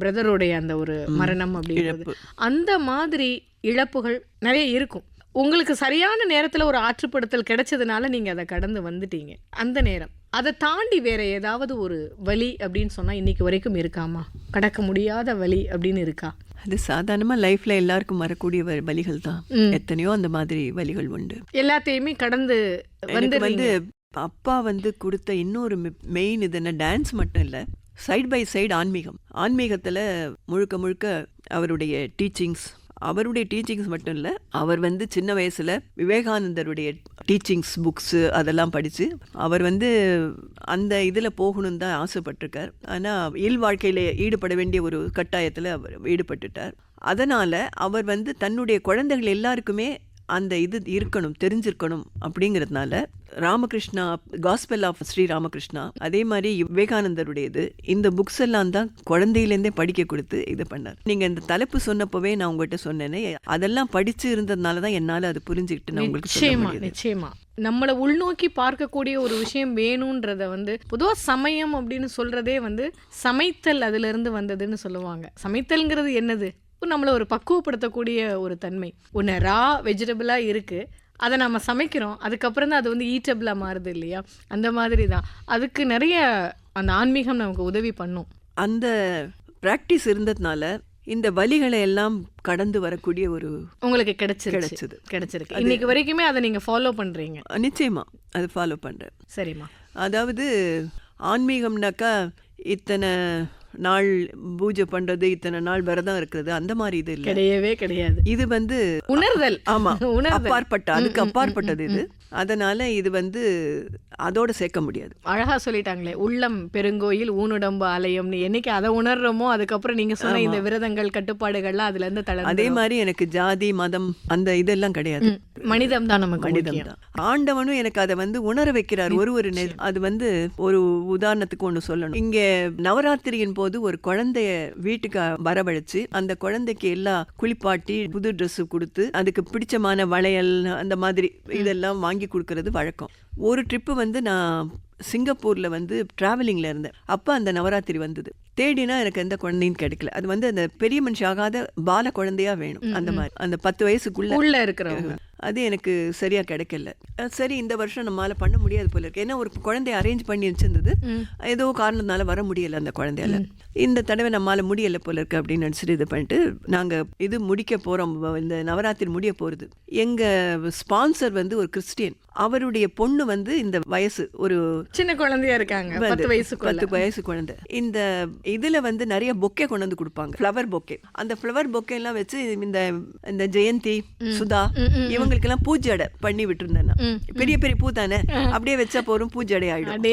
பிரதருடைய அந்த ஒரு மரணம் அப்படிங்கிறது, அந்த மாதிரி இழப்புகள் நிறைய இருக்கும். உங்களுக்கு சரியான நேரத்துல ஒரு ஆற்றுப்படுத்தல் கிடைச்சதுனால நீங்க அதை கடந்து வந்துட்டீங்க. அந்த நேரம் அதை தாண்டி வேற ஏதாவது ஒரு வலி அப்படின்னு சொன்னா இன்னைக்கு வரைக்கும் இருக்காமா, கடக்க முடியாத வலி அப்படின்னு இருக்கா? அது சாதாரணமா லைஃப்ல எல்லாருக்கும் வரக்கூடிய வலிகள் தான். எத்தனையோ அந்த மாதிரி வலிகள் உண்டு. எல்லாத்தையுமே கடந்து வந்து அப்பா வந்து கொடுத்த இன்னொரு மெயின் இது என்ன, டான்ஸ் மட்டும் இல்லை, சைட் பை சைடு ஆன்மீகத்துல முழுக்க முழுக்க அவருடைய டீச்சிங்ஸ் மட்டும் இல்லை, அவர் வந்து சின்ன வயசுல விவேகானந்தருடைய டீச்சிங்ஸ் புக்ஸு அதெல்லாம் படித்து அவர் வந்து அந்த இதில் போகணும்னு தான் ஆசைப்பட்டிருக்கார். ஆனால் வாழ்க்கையில் ஈடுபட வேண்டிய ஒரு கட்டாயத்தில் அவர் ஈடுபட்டுட்டார். அதனால அவர் வந்து தன்னுடைய குழந்தைகள் எல்லாருக்குமே அந்த இது இருக்கணும், தெரிஞ்சிருக்கணும் அப்படிங்கிறதுனால ராமகிருஷ்ணா, காஸ்பெல் ஆஃப் ஸ்ரீ ராமகிருஷ்ணா, அதே மாதிரி விவேகானந்தருடையது, இந்த புக்ஸ் எல்லாம் தான் குழந்தையிலேருந்தே படிக்க கொடுத்து இது பண்ணார். நீங்க இந்த தலைப்பு சொன்னப்பவே நான் உங்ககிட்ட சொன்னேனே, அதெல்லாம் படிச்சு இருந்ததுனால தான் என்னால் அது புரிஞ்சுக்கிட்டு நான் உங்களுக்கு சொல்ல முடியுது. நிச்சயமா நம்மளை உள்நோக்கி பார்க்கக்கூடிய ஒரு விஷயம் வேணும்ன்றத வந்து பொதுவாக சமயம் அப்படின்னு சொல்றதே வந்து சமைத்தல் அதுல இருந்து வந்ததுன்னு சொல்லுவாங்க. சமைத்தல்ங்கிறது என்னது? நம்மளை ஒரு பக்குவப்படுத்தக்கூடிய ஒரு தன்மை. ஒன்று ரா வெஜிடபிளாக இருக்குது, அதை நம்ம சமைக்கிறோம், அதுக்கப்புறம் தான் அது வந்து ஈட்டபிளாக மாறுது இல்லையா? அந்த மாதிரி தான் அதுக்கு நிறைய அந்த ஆன்மீகம் நமக்கு உதவி பண்ணும். அந்த ப்ராக்டிஸ் இருந்ததுனால இந்த வலிகளை எல்லாம் கடந்து வரக்கூடிய ஒரு உங்களுக்கு கிடைச்சிருக்கு. இன்னைக்கு வரைக்குமே அதை நீங்கள் ஃபாலோ பண்ணுறீங்க? நிச்சயமா அது ஃபாலோ பண்ணுறேன். சரிம்மா. அதாவது ஆன்மீகம்னாக்கா இத்தனை நாள் பூஜை பண்றது, இத்தனை நாள் விரதம் இருக்கிறது, அந்த மாதிரி இது இல்லை, கிடையவே கிடையாது. இது வந்து உணர்தல். ஆமா, அப்பாற்பட்ட, அதுக்கு அப்பாற்பட்டது இது. அதனால இது வந்து அதோட சேர்க்க முடியாது. அழகா சொல்லிட்டாங்களே, உள்ளம் பெருங்கோயில் ஊனுடம்பு ஆலயம்னு. என்னைக்கு அதை உணர்றோமோ அதுக்கப்புறம் நீங்க சொன்ன இந்த விரதங்கள் கட்டுப்பாடுகள்லாம் அதுல இருந்து தளர்ந்து. அதே மாதிரி எனக்கு ஜாதி மதம் அந்த இதெல்லாம் கிடையாது. மனிதம் தான் நமக்கு மனிதம் தான். ஆண்டவனும் எனக்கு அதை வந்து உணர வைக்கிறார். ஒரு அது வந்து ஒரு உதாரணத்துக்கு ஒண்ணு சொல்லணும். இங்க நவராத்திரியின் போது ஒரு குழந்தைய வீட்டுக்கு வரவழைச்சு அந்த குழந்தைக்கு எல்லாம் குளிப்பாட்டி புது ட்ரெஸ் கொடுத்து அதுக்கு பிடிச்சமான வளையல் அந்த மாதிரி இதெல்லாம் வாங்கி கொடுக்கறது வழக்கம். ஒரு ட்ரிப்பு வந்து நான் சிங்கப்பூர்ல வந்து டிராவலிங்ல இருந்தேன். அப்ப அந்த நவராத்திரி வந்தது. தேடினா எனக்கு எந்த குழந்தையும் கிடைக்கல. அது வந்து அந்த பெரிய மனுஷன் ஆகாத பால குழந்தையா வேணும். அந்த மாதிரி அந்த 10 வயசுக்குள்ள இருக்கிறவங்க. அது எனக்கு சரியா கிடைக்கல. சரி, இந்த வருஷம் நம்மளால பண்ண முடியாது போல இருக்கு. ஏன்னா ஒரு குழந்தைய அரேஞ்ச் பண்ணி வச்சிருந்தது, ஏதோ காரணத்தினால வர முடியல அந்த குழந்தையால. இந்த தடவை நம்மளால முடியல போல இருக்கு அப்படின்னு நினைச்சிட்டு இது பண்ணிட்டு நாங்க இது முடிக்க போறோம். இந்த நவராத்திரி முடிய போறது. எங்க ஸ்பான்சர் வந்து ஒரு கிறிஸ்டியன். அவருடைய பொண்ணு வந்து இந்த வயசு ஒரு சின்ன குழந்தையா இருக்காங்க, 10 வயசு குழந்தை. இந்த இதுல வந்து நிறைய பொக்கே கொண்டு வந்து கொடுப்பாங்க, ஃப்ளவர் பொக்கே. அந்த ஃப்ளவர் பொக்கே எல்லாம் வச்சு இந்த ஜெயந்தி, சுதா இவங்களுக்கு எல்லாம் பூஜை பண்ணி விட்டுருந்தேன். பெரிய பெரிய பூ தானே, அப்படியே வச்சா போறோம், பூஜை ஆயிடும்.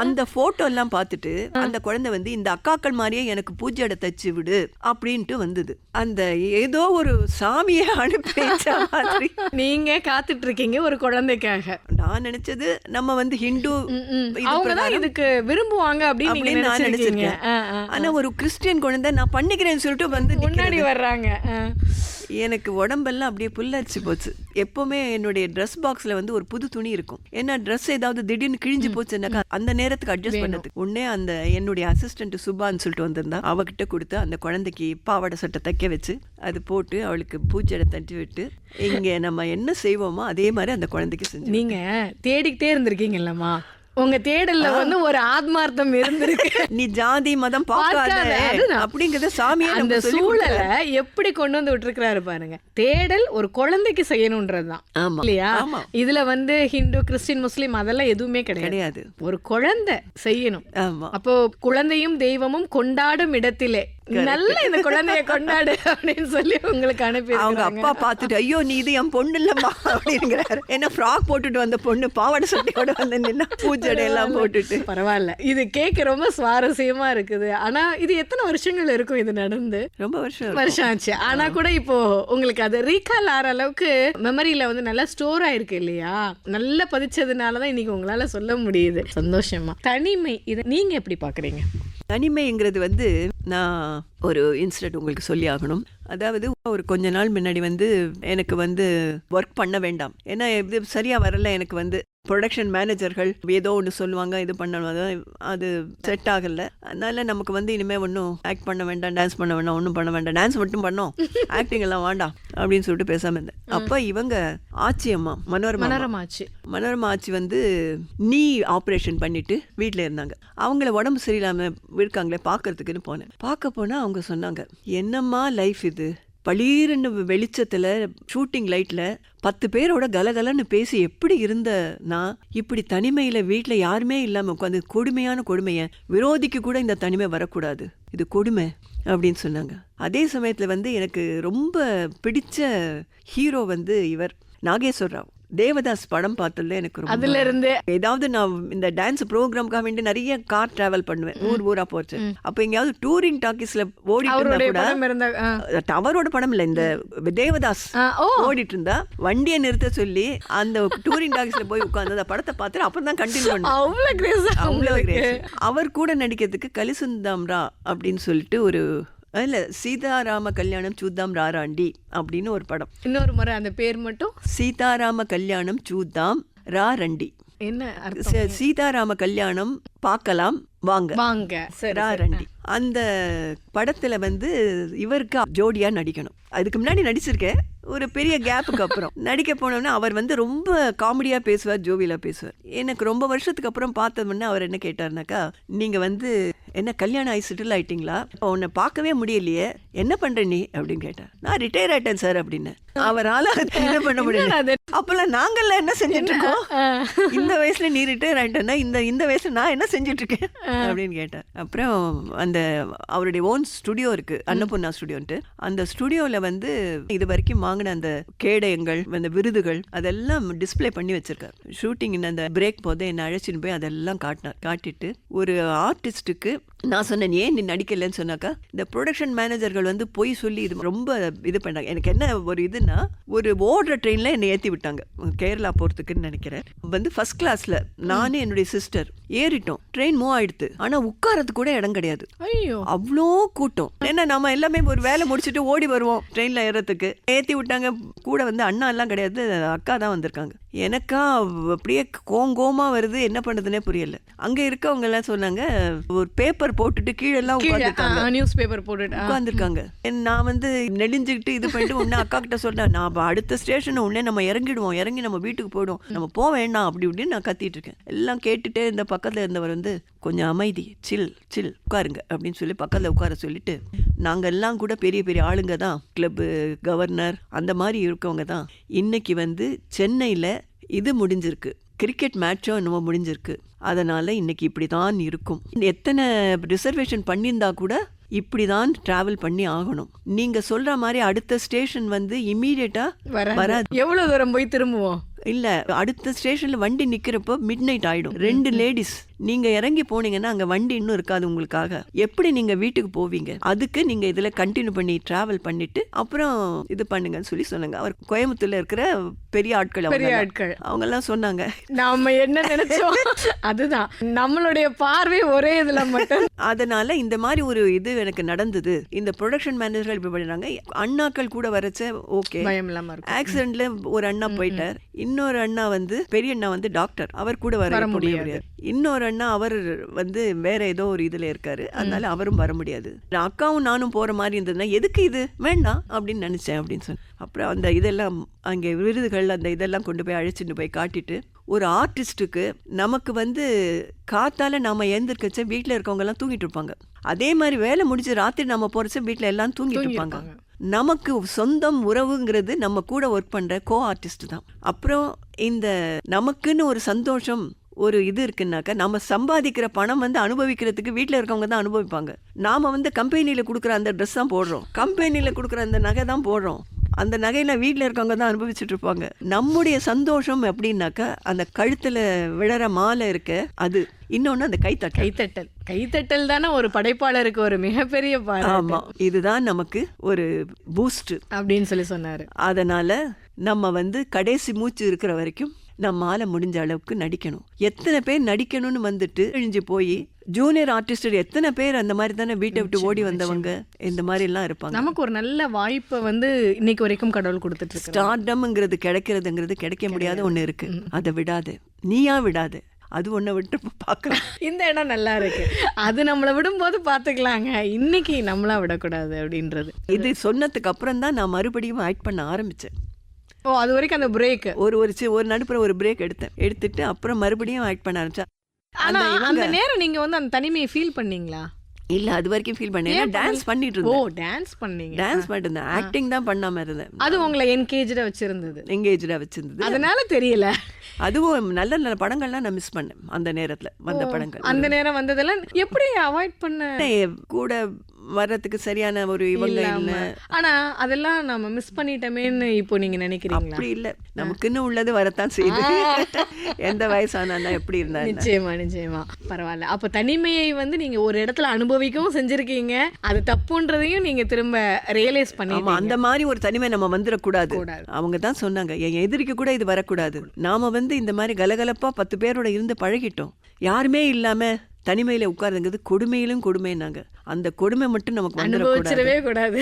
அந்த போட்டோ எல்லாம் பார்த்துட்டு அந்த குழந்தை வந்து இந்த அக்காக்கள் மாதிரியே எனக்கு பூஜை தச்சு விடு அப்படின்ட்டு வந்தது. அந்த ஏதோ ஒரு சாமியை அனுப்பி மாதிரி நீங்க காத்துட்டு இருக்கீங்க ஒரு குழந்தைக்காக. நான் நினைச்சது நம்ம வந்து ஹிந்து இதுக்கு விரும்புவாங்க அப்படின்னு நான் நினைச்சிருக்கேன். ஆனா ஒரு கிறிஸ்டியன் குழந்தை நான் பண்ணிக்கிறேன்னு சொல்லிட்டு வந்து முன்னாடி வர்றாங்க. எனக்கு உடம்பெல்லாம் அப்படியே புல்லரிச்சு போச்சு. எப்பவுமே என்னுடைய ட்ரெஸ் பாக்ஸ்ல வந்து ஒரு புது துணி இருக்கும். ஏன்னா ட்ரெஸ் ஏதாவது திடீர்னு கிழிஞ்சு போச்சுன்னாக்கா அந்த நேரத்துக்கு அட்ஜஸ்ட் பண்ணதுக்கு உடனே அந்த என்னுடைய அசிஸ்டன்ட் சுபான்னு சொல்லிட்டு வந்திருந்தா, அவகிட்ட கொடுத்து அந்த குழந்தைக்கு பாவாடை சட்டை தைக்க வச்சு அது போட்டு அவளுக்கு பூச்சடை தட்டி விட்டு இங்க நம்ம என்ன செய்வோமோ அதே மாதிரி அந்த குழந்தைக்கு செஞ்சு. நீங்க தேடிக்கிட்டே இருந்திருக்கீங்கல்லம்மா, உங்க தேடல்ல வந்து ஒரு ஆத்மார்த்தம் இருந்திருக்கு. நீ ஜாதி மதம் பார்க்காத அப்படிங்கறத சாமியே அந்த சூழலை எப்படி கொண்டு வந்து விட்டுருக்காரு பாருங்க. தேடல் ஒரு குழந்தைக்கு செய்யணும்ன்றதுதான் இல்லையா? இதுல வந்து ஹிந்து, கிறிஸ்டின், முஸ்லீம் அதெல்லாம் எதுவுமே கிடையாது. ஒரு குழந்தை செய்யணும். அப்போ குழந்தையும் தெய்வமும் கொண்டாடும் இடத்திலே நல்ல இந்த குழந்தைய கொண்டாடு அப்படின்னு சொல்லி உங்களுக்கு அனுப்பி அவங்க அப்பா பார்த்துட்டு, ஐயோ நீ இது என் பொண்ணு இல்லம்மா அப்படிங்கிறாரு. என்ன ஃப்ராக் போட்டுட்டு வந்த பொண்ணு பாவாடை சட்டையோட வந்து நின்னா பூஜை எல்லாம் போட்டுட்டு. பரவாயில்ல, இது கேட்க ரொம்ப சுவாரஸ்யமா இருக்குது. ஆனா இது எத்தனை வருஷங்கள் இருக்கும் இது நடந்து? ரொம்ப வருஷம் ஆச்சு. ஆனா கூட இப்போ உங்களுக்கு அது ரீகால் ஆற அளவுக்கு மெமரியில வந்து நல்லா ஸ்டோர் ஆயிருக்கு இல்லையா? நல்லா பதிச்சதுனாலதான் இன்னைக்கு உங்களால சொல்ல முடியுது. சந்தோஷமா. தனிமை, இது நீங்க எப்படி பாக்குறீங்க? தனிமைங்கிறது வந்து நான் ஒரு இன்சிடென்ட் உங்களுக்கு சொல்லி ஆகணும். அதாவது ஒரு கொஞ்ச நாள் முன்னாடி வந்து எனக்கு வந்து ஒர்க் பண்ண வேண்டாம், ஏன்னா இது சரியா வரல. எனக்கு வந்து ப்ரொடக்ஷன் மேனேஜர்கள் ஏதோ ஒன்று சொல்லுவாங்க, இது பண்ணணும், அது செட் ஆகல. அதனால நமக்கு வந்து இனிமேல் ஒன்றும் ஆக்ட் பண்ண வேண்டாம், டான்ஸ் பண்ண வேண்டாம், ஒன்றும் பண்ண வேண்டாம், டான்ஸ் மட்டும் பண்ணோம், ஆக்டிங் எல்லாம் வேண்டாம் அப்படின்னு சொல்லிட்டு பேசாம இருந்தேன். அப்போ இவங்க ஆச்சி அம்மா, மனோரமா ஆச்சி வந்து நீ ஆப்ரேஷன் பண்ணிட்டு வீட்டில் இருந்தாங்க. அவங்கள உடம்பு சரியில்லாம இருக்காங்களே பார்க்கறதுக்குன்னு போனேன். பார்க்க போனால் அவங்க சொன்னாங்க, என்னம்மா லைஃப் இது, பளீர்னு வெளிச்சத்தில் ஷூட்டிங் லைட்டில் 10 பேரோட கலகலன்னு பேசி எப்படி இருந்த நான் இப்படி தனிமையில் வீட்டில் யாருமே இல்லாமல் உட்காந்து கொடுமையான கொடுமையை, விரோதிக்கு கூட இந்த தனிமை வரக்கூடாது, இது கொடுமை அப்படின்னு சொன்னாங்க. அதே சமயத்தில் வந்து எனக்கு ரொம்ப பிடிச்ச ஹீரோ வந்து இவர் நாகேஸ்வர் ராவ். தேவதாஸ் படம் பார்த்ததுல எனக்கு ரொம்ப அதுல இருந்து ஏதாவது நான் இந்த டான்ஸ் ப்ரோக்ராம்காக வேண்டி நிறைய கார் டிராவல் பண்ணுவேன், ஊரா போச்சு. அப்ப எங்கேயாவது டூரிங் டாக்கீஸ்ல ஓடிட்டு இருந்தா அவருடைய கூட, படம் இருந்தா அவரோட படம் இல்ல, இந்த தேவதாஸ் ஓடிட்டு இருந்தா வண்டியை நிறுத்த சொல்லி அந்த டூரிங் டாக்கீஸ்ல போய் உட்கார்ந்து அந்த படத்தை பார்த்து அப்புறம் தான் கண்டினியூ பண்ணேன். அவ்வளவு கிரேஸ். அவர் கூட நடிக்கிறதுக்கு கலிசுந்தாம்ரா அப்படின்னு சொல்லிட்டு ஒரு இல்ல சீதாராம கல்யாணம் சூத்தாம் ராராண்டி அப்படின்னு ஒரு படம். இன்னொரு முறை அந்த பேர் மட்டும். சீதாராம கல்யாணம் சூத்தாம் ராரண்டி. என்ன அர்த்தம்? சீதாராம கல்யாணம் பார்க்கலாம் வாங்க வாங்க ராரண்டி. அந்த படத்துல வந்து இவருக்கு ஜோடியா நடிக்கணும். அதுக்கு முன்னாடி நடிச்சிருக்கேன், ஒரு பெரிய கேப்புக்கு அப்புறம் நடிக்க போனோம்னா அவர் வந்து ரொம்ப காமெடியா பேசுவார், ஜோவியலா பேசுவார். எனக்கு ரொம்ப வருஷத்துக்கு அப்புறம் பார்த்தோம்னா அவர் என்ன கேட்டார்னாக்கா, நீங்க வந்து என்ன கல்யாணம் ஆகி செட்டில் ஆயிட்டீங்களா, உன்னை பார்க்கவே முடியலையே, என்ன பண்ற நீ அப்படின்னு கேட்டார். நான் ரிட்டையர் ஆயிட்டேன் சார் அப்படின்னு. அவரால் என்ன பண்ண முடியல. அப்பெல்லாம் நாங்கள்லாம் என்ன செஞ்சுட்டு இருக்கோம், இந்த வயசுல நீ ரிட்டையர் ஆயிட்டேன்னா இந்த வயசுல நான் என்ன செஞ்சுட்டு இருக்கேன் அப்படின்னு கேட்டார். அப்புறம் அந்த அவருடைய ஓன் ஸ்டுடியோ இருக்கு, அன்னபூர்ணா ஸ்டுடியோன்ட்டு. அந்த ஸ்டுடியோல வந்து இது வரைக்கும் வாங்கின அந்த கேடயங்கள், அந்த விருதுகள் அதெல்லாம் டிஸ்பிளே பண்ணி வச்சிருக்காரு. ஷூட்டிங் அந்த பிரேக் போது என்னை அழைச்சின்னு போய் அதெல்லாம் காட்டினார். காட்டிட்டு ஒரு ஆர்டிஸ்டுக்கு நான் சொன்னேன், ஏன் நீ நடிக்கலன்னு சொன்னாக்கா, இந்த ப்ரொடக்ஷன் மேனேஜர்கள் வந்து பொய் சொல்லி இது ரொம்ப இது பண்ணாங்க. எனக்கு என்ன ஒரு இதுன்னா, ஒரு ஓடுற ட்ரெயினில் என்னை ஏற்றி விட்டாங்க கேரளா போகிறதுக்குன்னு நினைக்கிறேன். வந்து ஃபர்ஸ்ட் கிளாஸில் நானே என்னுடைய சிஸ்டர் ஏறிட்டோம். ட்ரெயின் மூவ் ஆயிடுது, ஆனால் உட்காரத்துக்கு கூட இடம் கிடையாது. ஐயோ, அவ்வளோ கூட்டம். ஏன்னா நம்ம எல்லாமே ஒரு வேலை முடிச்சுட்டு ஓடி வருவோம் ட்ரெயினில் ஏறத்துக்கு. ஏற்றி விட்டாங்க. கூட வந்து அண்ணா எல்லாம் கிடையாது, அக்கா தான் வந்திருக்காங்க. எனக்கா அப்படியே கோங்கோமா வருது, என்ன பண்ணுறதுனே புரியல. அங்கே இருக்கவங்க எல்லாம் சொன்னாங்க, ஒரு பேப்பர் போட்டுட்டு கீழெல்லாம் நியூஸ் பேப்பர் போட்டுட்டு உட்காந்துருக்காங்க. நான் வந்து நெளிஞ்சுக்கிட்டு இது பண்ணிட்டு உடனே அக்கா கிட்ட சொன்னேன், நான் அடுத்த ஸ்டேஷன் உடனே நம்ம இறங்கிடுவோம், இறங்கி நம்ம வீட்டுக்கு போயிடுவோம், நம்ம போக வேண்டாம் அப்படி இப்படின்னு நான் கத்திட்டு இருக்கேன். எல்லாம் கேட்டுட்டே இந்த பக்கத்தில் இருந்தவர் வந்து, கொஞ்சம் அமைதி, சில் சில் உட்காருங்க அப்படின்னு சொல்லி பக்கத்தில் உட்கார சொல்லிட்டு, நாங்கள் எல்லாம் கூட பெரிய பெரிய ஆளுங்க தான், கிளப்பு கவர்னர் அந்த மாதிரி இருக்கவங்க தான். இன்னைக்கு வந்து சென்னையில் இது முடிஞ்சிருக்கு, கிரிக்கெட் மேட்சும் என்னமோ முடிஞ்சிருக்கு, அதனால இன்னைக்கு இப்படி தான் இருக்கும். எத்தனை ரிசர்வேஷன் பண்ணியிருந்தா கூட இப்படி தான் டிராவல் பண்ணி ஆகணும். நீங்க சொல்ற மாதிரி அடுத்த ஸ்டேஷன் வந்து இமீடியட்டா வராது. எவ்வளவு தூரம் போய் திரும்புவோம்? இல்ல, அடுத்த ஸ்டேஷன்ல வண்டி நிக்கிறப்போ மிட் நைட் ஆயிடும். 2 லேடிஸ் நீங்க இறங்கி போனீங்கன்னா அங்க வண்டி இன்னும் இருக்காது உங்களுக்காக. எப்படி நீங்க வீட்டுக்கு போவீங்க? அதுக்கு நீங்க இதுல கண்டினியூ பண்ணி டிராவல் பண்ணிட்டு அப்புறம் இது பண்ணுங்கன்னு சொல்லி சொன்னாங்க. அவர் கோயம்புத்தூர்ல இருக்கிற பெரிய ஆட்கள் அவங்க எல்லாம் சொன்னாங்க. நாம என்ன நினைச்சோம் அதுதான், நம்மளுடைய பார்வை ஒரே இதுல மட்டும். அதனால இந்த மாதிரி ஒரு இது எனக்கு நடந்தது. இந்த ப்ரொடக்ஷன் மேனேஜர்கள் இப்படி பண்ணாங்க. அண்ணாக்கள் கூட வரச்ச ஓகே, பயம் இல்லாம இருக்கும். ஆக்சிடென்ட்ல ஒரு அண்ணா போயிட்டார். இன்னொரு அண்ணா வந்து பெரிய அண்ணா வந்து டாக்டர், அவர் கூட வர முடியாது. இன்னொரு அண்ணா அவர் வந்து வேற ஏதோ ஒரு இதுல இருக்காரு, அதனால அவரும் வர முடியாது. அக்காவும் நானும் போற மாதிரி இருந்ததுன்னா எதுக்கு இது வேண்டாம் அப்படின்னு நினைச்சேன் அப்படின்னு சொன்னேன். அப்புறம் அந்த இதெல்லாம் அங்கே விருதுகள் அந்த இதெல்லாம் கொண்டு போய் அழைச்சிட்டு போய் காட்டிட்டு, ஒரு ஆர்டிஸ்ட்டுக்கு நமக்கு வந்து காத்தால நாம எழுந்திருக்கச்ச வீட்டில் இருக்கவங்க எல்லாம் தூங்கிட்டு இருப்பாங்க. அதே மாதிரி வேலை முடிச்சு ராத்திரி நம்ம போறச்ச வீட்டில் எல்லாம் தூங்கிட்டு இருப்பாங்க. நமக்கு சொந்தம் உறவுங்கிறது நம்ம கூட ஒர்க் பண்ற கோ ஆர்டிஸ்ட் தான். அப்புறம் இந்த நமக்குன்னு ஒரு சந்தோஷம் ஒரு இது இருக்குன்னாக்கா, நம்ம சம்பாதிக்கிற பணம் வந்து அனுபவிக்கிறதுக்கு வீட்டில் இருக்கவங்க தான் அனுபவிப்பாங்க. நாம வந்து கம்பெனியில் கொடுக்குற அந்த ட்ரெஸ் தான் போடுறோம், கம்பெனியில் கொடுக்குற அந்த நகை தான் போடுறோம். அந்த நகையில வீட்டில் இருக்கவங்க தான் அனுபவிச்சுட்டு இருப்பாங்க. நம்முடைய சந்தோஷம் எப்படின்னாக்கா, அந்த கழுத்துல விழற மாலை இருக்க அது. இன்னொன்னு அந்த கைத்தட்டல் தானே ஒரு படைப்பாளருக்கு ஒரு மிகப்பெரிய பாராட்டு. ஆமா, இதுதான் நமக்கு ஒரு பூஸ்ட் அப்படின்னு சொல்லி சொன்னாரு. அதனால நம்ம வந்து கடைசி மூச்சு இருக்கிற வரைக்கும் நம்மால முடிஞ்ச அளவுக்கு நடிக்கணும். எத்தனை பேர் நடிக்கணும்னு வந்துட்டு இழிஞ்சு போய் ஜூனியர் ஆர்டிஸ்ட் எத்தனை பேர் அந்த மாதிரி தானே வீட்டை விட்டு ஓடி வந்தவங்க இந்த மாதிரி எல்லாம் இருப்பாங்க. நமக்கு ஒரு நல்ல வாய்ப்பை வந்து இன்னைக்கு வரைக்கும் கடவுள் கொடுத்துட்டு இருக்கு. ஸ்டார்டம்ங்கிறது கிடைக்கிறதுங்கிறது கிடைக்க முடியாத ஒண்ணு இருக்கு, அதை விடாது, நீயா விடாது, அது ஒன்றை விட்டு பார்க்கலாம். இந்த இடம் நல்லா இருக்கு, அது நம்மளை விடும்போது பார்த்துக்கலாங்க, இன்னைக்கு நம்மளா விடக்கூடாது அப்படின்றது. இது சொன்னதுக்கு அப்புறம் தான் நான் மறுபடியும் ஆக்ட் பண்ண ஆரம்பிச்சேன். ஓ, அது வரைக்கும் அந்த பிரேக் ஒரு நடுப்புற ஒரு பிரேக் எடுத்துட்டு அப்புறம் மறுபடியும் ஆக்ட் பண்ண ஆரம்பிச்சேன். ஆனா அந்த நேரம் நீங்க வந்து அந்த தனிமையை ஃபீல் பண்ணீங்களா? இல்ல, அது வரைக்கும் ஃபீல் பண்ணேன். டான்ஸ் பண்ணிட்டு இருந்தேன். ஓ, டான்ஸ் பண்ணீங்க. டான்ஸ் பண்ணிட்டு இருந்தேன், ஆக்டிங் தான் பண்ணாம இருந்தேன். அது உங்களை என்கேஜ்டா வச்சிருந்தது, அதனால தெரியல. அதுவும் நல்ல நல்ல படங்கள்லாம் நான் மிஸ் பண்ணேன் அந்த நேரத்துல வந்த படங்கள். அந்த நேரம் வந்ததெல்லாம் எப்படி அவாய்ட் பண்ண? கூட வர்றதுக்கு சரியான ஒரு இவங்க இல்ல. ஆனா அதெல்லாம் நம்ம மிஸ் பண்ணிட்டோமேன்னு இப்போ நீங்க நினைக்கிறீங்களா? அப்படி இல்ல, நமக்குன்னு உள்ளது வரத்தான் செய்யுது. எந்த வயசானா எப்படி இருந்தா என்ன? நிச்சயமா நிச்சயமா. பரவாயில்ல. அப்ப தனிமையை வந்து நீங்க ஒரு இடத்துல அனுபவிக்கவும் செஞ்சிருக்கீங்க, அது தப்புன்றதையும் நீங்க திரும்ப ரியலைஸ் ஆமா, பண்ணி அந்த மாதிரி ஒரு தனிமை நம்ம வந்துடக்கூடாது. அவங்க தான் சொன்னாங்க, என் எதிரிக்கு கூட இது வரக்கூடாது. நாம வந்து இந்த மாதிரி கலகலப்பா 10 பேரோட இருந்து பழகிட்டோம். யாருமே இல்லாம தனிமையில உட்கார்ந்துங்கிறது கொடுமையிலும் கொடுமைன்னாங்க. அந்த கொடுமை மட்டும் நமக்கு அனுபவிச்சிடவே கூடாது.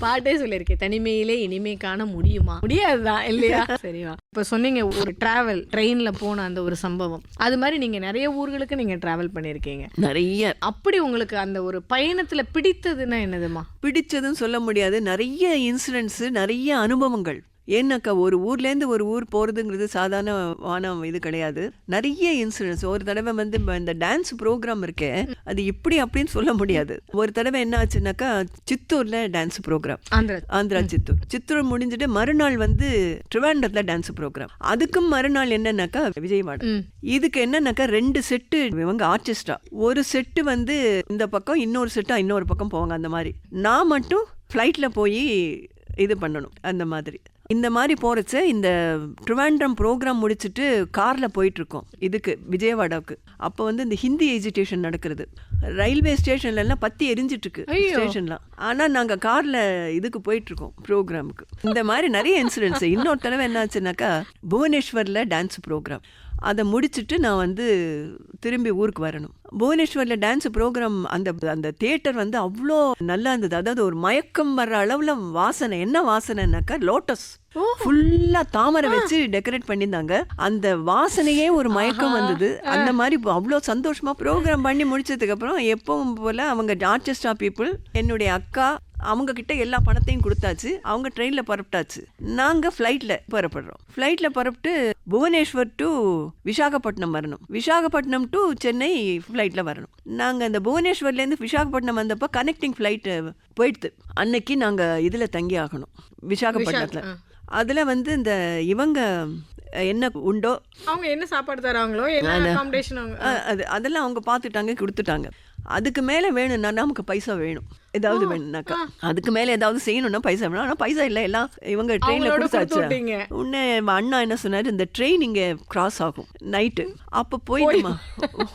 பாட்டே சொல்லியிருக்கேன், தனிமையிலே இனிமே காண முடியுமா? முடியாதுதான் இல்லையா? சரிவா. இப்ப சொன்னீங்க ஒரு டிராவல், ட்ரெயின்ல போன அந்த ஒரு சம்பவம், அது மாதிரி நீங்க நிறைய ஊர்களுக்கு நீங்க டிராவல் பண்ணிருக்கீங்க நிறைய. அப்படி உங்களுக்கு அந்த ஒரு பயணத்துல பிடித்ததுன்னா என்னதுமா? பிடிச்சதுன்னு சொல்ல முடியாது, நிறைய இன்சிடென்ட்ஸ், நிறைய அனுபவங்கள். ஏன்னாக்கா ஒரு ஊர்லேருந்து ஒரு ஊர் போகிறதுங்கிறது சாதாரணமான இது கிடையாது. நிறைய இன்சிடென்ட்ஸ். ஒரு தடவை வந்து இந்த டான்ஸ் ப்ரோக்ராம் இருக்கே, அது இப்படி அப்படின்னு சொல்ல முடியாது. ஒரு தடவை என்ன ஆச்சுன்னாக்கா, சித்தூரில் டான்ஸ் ப்ரோக்ராம், ஆந்திரா சித்தூர் முடிஞ்சுட்டு மறுநாள் வந்து ட்ரிவாண்டத்தில் டான்ஸ் ப்ரோக்ராம். அதுக்கும் மறுநாள் என்னன்னாக்கா விஜயவாடா. இதுக்கு என்னன்னாக்கா 2 செட்டு இவங்க ஆர்கெஸ்ட்ரா, ஒரு செட்டு வந்து இந்த பக்கம், இன்னொரு செட்டு இன்னொரு பக்கம் போவாங்க. அந்த மாதிரி நான் மட்டும் ஃப்ளைட்டில் போய் இது பண்ணணும். அந்த மாதிரி இந்த மாதிரி போகிறச்ச இந்த ட்ரிவாண்ட்ரம் ப்ரோக்ராம் முடிச்சுட்டு காரில் போயிட்டுருக்கோம் இதுக்கு விஜயவாடாவுக்கு. அப்போ வந்து இந்த ஹிந்தி எஜிடேஷன் நடக்கிறது. ரயில்வே ஸ்டேஷன்லலாம் பற்றி எரிஞ்சிட்ருக்கு ஸ்டேஷன்லாம். ஆனால் நாங்கள் காரில் இதுக்கு போயிட்டுருக்கோம் ப்ரோக்ராமுக்கு. இந்த மாதிரி நிறைய இன்சிடென்ட்ஸ். இன்னொரு தடவை என்னாச்சுனாக்கா, புவனேஸ்வரில் டான்ஸ் ப்ரோக்ராம், அதை முடிச்சுட்டு நான் வந்து திரும்பி ஊருக்கு வரணும். புவனேஸ்வரில் டான்ஸ் ப்ரோக்ராம், அந்த தியேட்டர் வந்து அவ்வளோ நல்லா இருந்தது. அதாவது ஒரு மயக்கம் வர்ற அளவில் வாசனை. என்ன வாசனைனாக்கா, லோட்டஸ் ஃபுல்லா தாமரை வச்சு டெக்கரேட் பண்ணியிருந்தாங்க. அந்த வாசனையே ஒரு மயக்கம் வந்தது. அந்த மாதிரி அவ்வளோ சந்தோஷமா ப்ரோக்ராம் பண்ணி முடிச்சதுக்கு அப்புறம் எப்பவும் போல அவங்க ஆர்கெஸ்ட்ரா பீப்புள், என்னுடைய அக்கா, அவங்க கிட்ட எல்லா பணத்தையும் கொடுத்தாச்சு. அவங்க ட்ரெயினில் புறப்பட்டாச்சு. நாங்கள் ஃப்ளைட்டில் புறப்படுறோம். ஃப்ளைட்டில் புறப்பட்டு புவனேஸ்வர் டு விசாகப்பட்டினம் வரணும், விசாகப்பட்டினம் டு சென்னை ஃப்ளைட்டில் வரணும். நாங்கள் அந்த புவனேஸ்வர்லேருந்து விசாகப்பட்டினம் வந்தப்போ கனெக்டிங் ஃப்ளைட்டு போயிடுது. அன்னைக்கு நாங்கள் இதில் தங்கி ஆகணும் விசாகப்பட்டினத்தில். அதில் வந்து இந்த இவங்க என்ன உண்டோ, அவங்க என்ன சாப்பாடு தராங்களோ, அதெல்லாம் அவங்க பார்த்துட்டாங்க, கொடுத்துட்டாங்க. அதுக்கு மேலே வேணும்னா நமக்கு பைசா வேணும். ஏதாவது வேணும்னாக்கா அதுக்கு மேலே ஏதாவது செய்யணும்னா பைசா வேணும். ஆனால் பைசா இல்லை, எல்லாம் இவங்க ட்ரெயினில் கொடுத்தாச்சு. உடனே அண்ணா என்ன சொன்னார், இந்த ட்ரெயின் இங்கே கிராஸ் ஆகும் நைட்டு, அப்போ போயிடுமா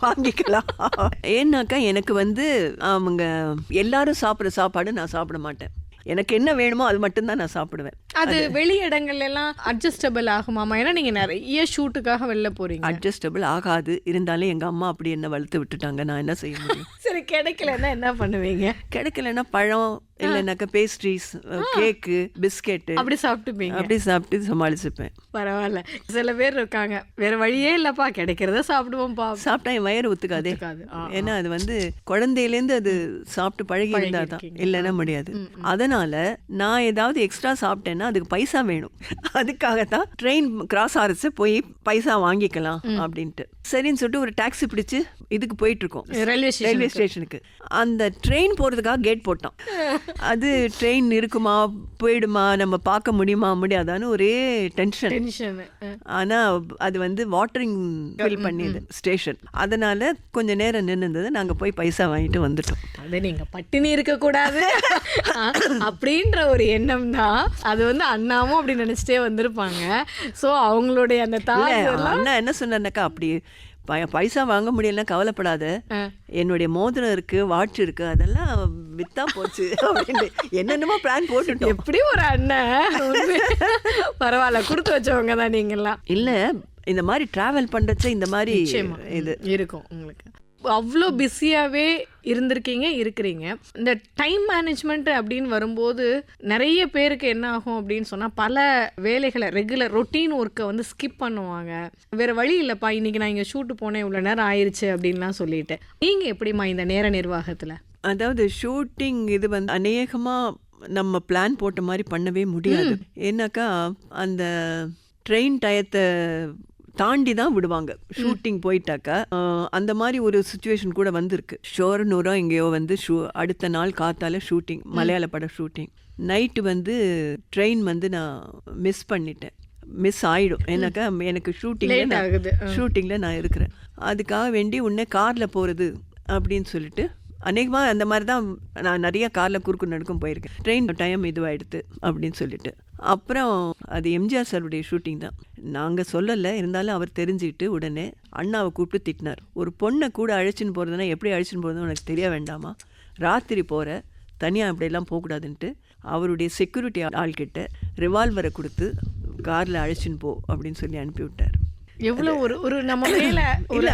வாங்கிக்கலாம். ஏன்னாக்கா எனக்கு வந்து அவங்க எல்லாரும் சாப்பிட்ற சாப்பாடு நான் சாப்பிட மாட்டேன். எனக்கு என்ன வேணுமோ அது மட்டும்தான் நான் சாப்பிடுவேன். அது வெளி இடங்கள்ல எல்லாம் அட்ஜஸ்டபிள் ஆகுமாமா? ஏன்னா நீங்க நிறைய ஷூட்டுக்காக வெளில போறீங்க. அட்ஜஸ்டபிள் ஆகாது. இருந்தாலும் எங்க அம்மா அப்படி என்ன வளர்த்து விட்டுட்டாங்க, நான் என்ன செய்ய முடியும்? சரி, கிடைக்கலன்னா என்ன பண்ணுவீங்க? கிடைக்கலன்னா பழம், இல்லைனாக்கா பேஸ்ட்ரீஸ், கேக்கு, பிஸ்கெட்டு அப்படி சாப்பிட்டுப்பீங்க. அப்படி சாப்பிட்டு சமாளிச்சுப்பேன். பரவாயில்ல. சில பேர் இருக்காங்க, வேற வழியே இல்லப்பா, கிடைக்கிறத சாப்பிடுவோம்ப்பா. சாப்பிட்டா என் வயிறு ஒத்துக்காதே. ஏன்னா அது வந்து குழந்தையிலேருந்து அது சாப்பிட்டு பழகி இருந்தா தான், இல்லைன்னா முடியாது. அதனால நான் ஏதாவது எக்ஸ்ட்ரா சாப்பிட்டேன்னா அதுக்கு பைசா வேணும். அதுக்காகத்தான் ட்ரெயின் கிராஸ் ஆர்ஸ் போய் பைசா வாங்கிக்கலாம் அப்படின்ட்டு சரின்னு சொல்லிட்டு ஒரு டாக்ஸி பிடிச்சு இதுக்கு போயிட்டு இருக்கோம், ரயில்வே ஸ்டேஷனுக்கு. அந்த ட்ரெயின் போறதுக்காக கேட் போட்டோம். அது ட்ரெயின் இருக்குமா, போயிடுமா, நம்ம பார்க்க முடியுமா முடியாதான்னு ஒரே டென்ஷன். ஆனா அது வந்து வாட்டரிங் ஃபில் பண்ணியது ஸ்டேஷன். அதனால கொஞ்ச நேரம் நின்றுந்தது. நாங்க போய் பைசா வாங்கிட்டு வந்துட்டோம். அது நீங்க பட்டினி இருக்க கூடாது அப்படின்ற ஒரு எண்ணம் தான். அது வந்து அண்ணாவும் அப்படி நினைச்சிட்டே வந்திருப்பாங்க. ஸோ அவங்களுடைய அந்த அண்ணா என்ன சொன்னாக்கா, அப்படி பைசா வாங்க முடியலன்னா கவலைப்படாத, என்னுடைய மோதிரம் இருக்கு, வாட்ச் இருக்கு, அதெல்லாம் வித்தா போச்சு அப்படின்னு என்னென்னமோ பிளான் போட்டுட்டோம். எப்படி ஒரு அண்ணன், பரவாயில்ல, கொடுத்து வச்சவங்க தான் நீங்கெல்லாம். இல்ல, இந்த மாதிரி டிராவல் பண்றச்ச இந்த மாதிரி இது இருக்கும் உங்களுக்கு. அவ்வளோ பிஸியாகவே இருந்திருக்கீங்க, இருக்கிறீங்க. இந்த டைம் மேனேஜ்மெண்ட் அப்படின்னு வரும்போது நிறைய பேருக்கு என்ன ஆகும் அப்படின்னு சொன்னால், பல வேலைகளை, ரெகுலர் ரொட்டீன் ஒர்க்கை வந்து ஸ்கிப் பண்ணுவாங்க. வேறு வழி இல்லைப்பா, இன்றைக்கி நான் இங்கே ஷூட்டு போனேன், இவ்வளோ நேரம் ஆயிடுச்சு அப்படின்லாம் சொல்லிட்டு. நீங்கள் எப்படிம்மா இந்த நேர நிர்வாகத்தில்? அதாவது ஷூட்டிங் இது வந்து அநேகமாக நம்ம பிளான் போட்ட மாதிரி பண்ணவே முடியாது. ஏன்னாக்கா அந்த ட்ரெயின் டயத்தை தாண்டி தான் விடுவாங்க ஷூட்டிங் போயிட்டாக்கா. அந்த மாதிரி ஒரு சுச்சுவேஷன் கூட வந்திருக்கு. ஷோரனூரா எங்கேயோ வந்து அடுத்த நாள் காத்தால ஷூட்டிங், மலையாள பட ஷூட்டிங். நைட்டு வந்து ட்ரெயின் வந்து நான் மிஸ் ஆகிடும். ஏன்னாக்கா எனக்கு ஷூட்டிங்கில் நான் இருக்கிறேன். அதுக்காக வேண்டி உடனே காரில் போகிறது அப்படின்னு சொல்லிட்டு அநேகமாக அந்த மாதிரி தான் நான் நிறைய காரில் குறுக்கு நடுக்கும் போயிருக்கேன். ட்ரெயின் டைம் இதுவாகிடுது அப்படின்னு சொல்லிட்டு. அப்புறம் அது எம்ஜிஆர் சாருடைய ஷூட்டிங் தான். நாங்கள் சொல்லலை, இருந்தாலும் அவர் தெரிஞ்சுக்கிட்டு உடனே அண்ணாவை கூப்பிட்டு திட்டினார். ஒரு பொண்ணை கூட அழைச்சின்னு போகிறதுனா எப்படி அழைச்சின்னு போகிறதுன்னு உனக்கு தெரிய வேண்டாமா, ராத்திரி போகிற தனியாக அப்படியெல்லாம் போகக்கூடாதுன்ட்டு அவருடைய செக்யூரிட்டி ஆள்கிட்ட ரிவால்வரை கொடுத்து காரில் அழைச்சின்னு போ அப்படின்னு சொல்லி அனுப்பிவிட்டார். எவ்வளவு ஒரு நம்ம மேல இல்ல,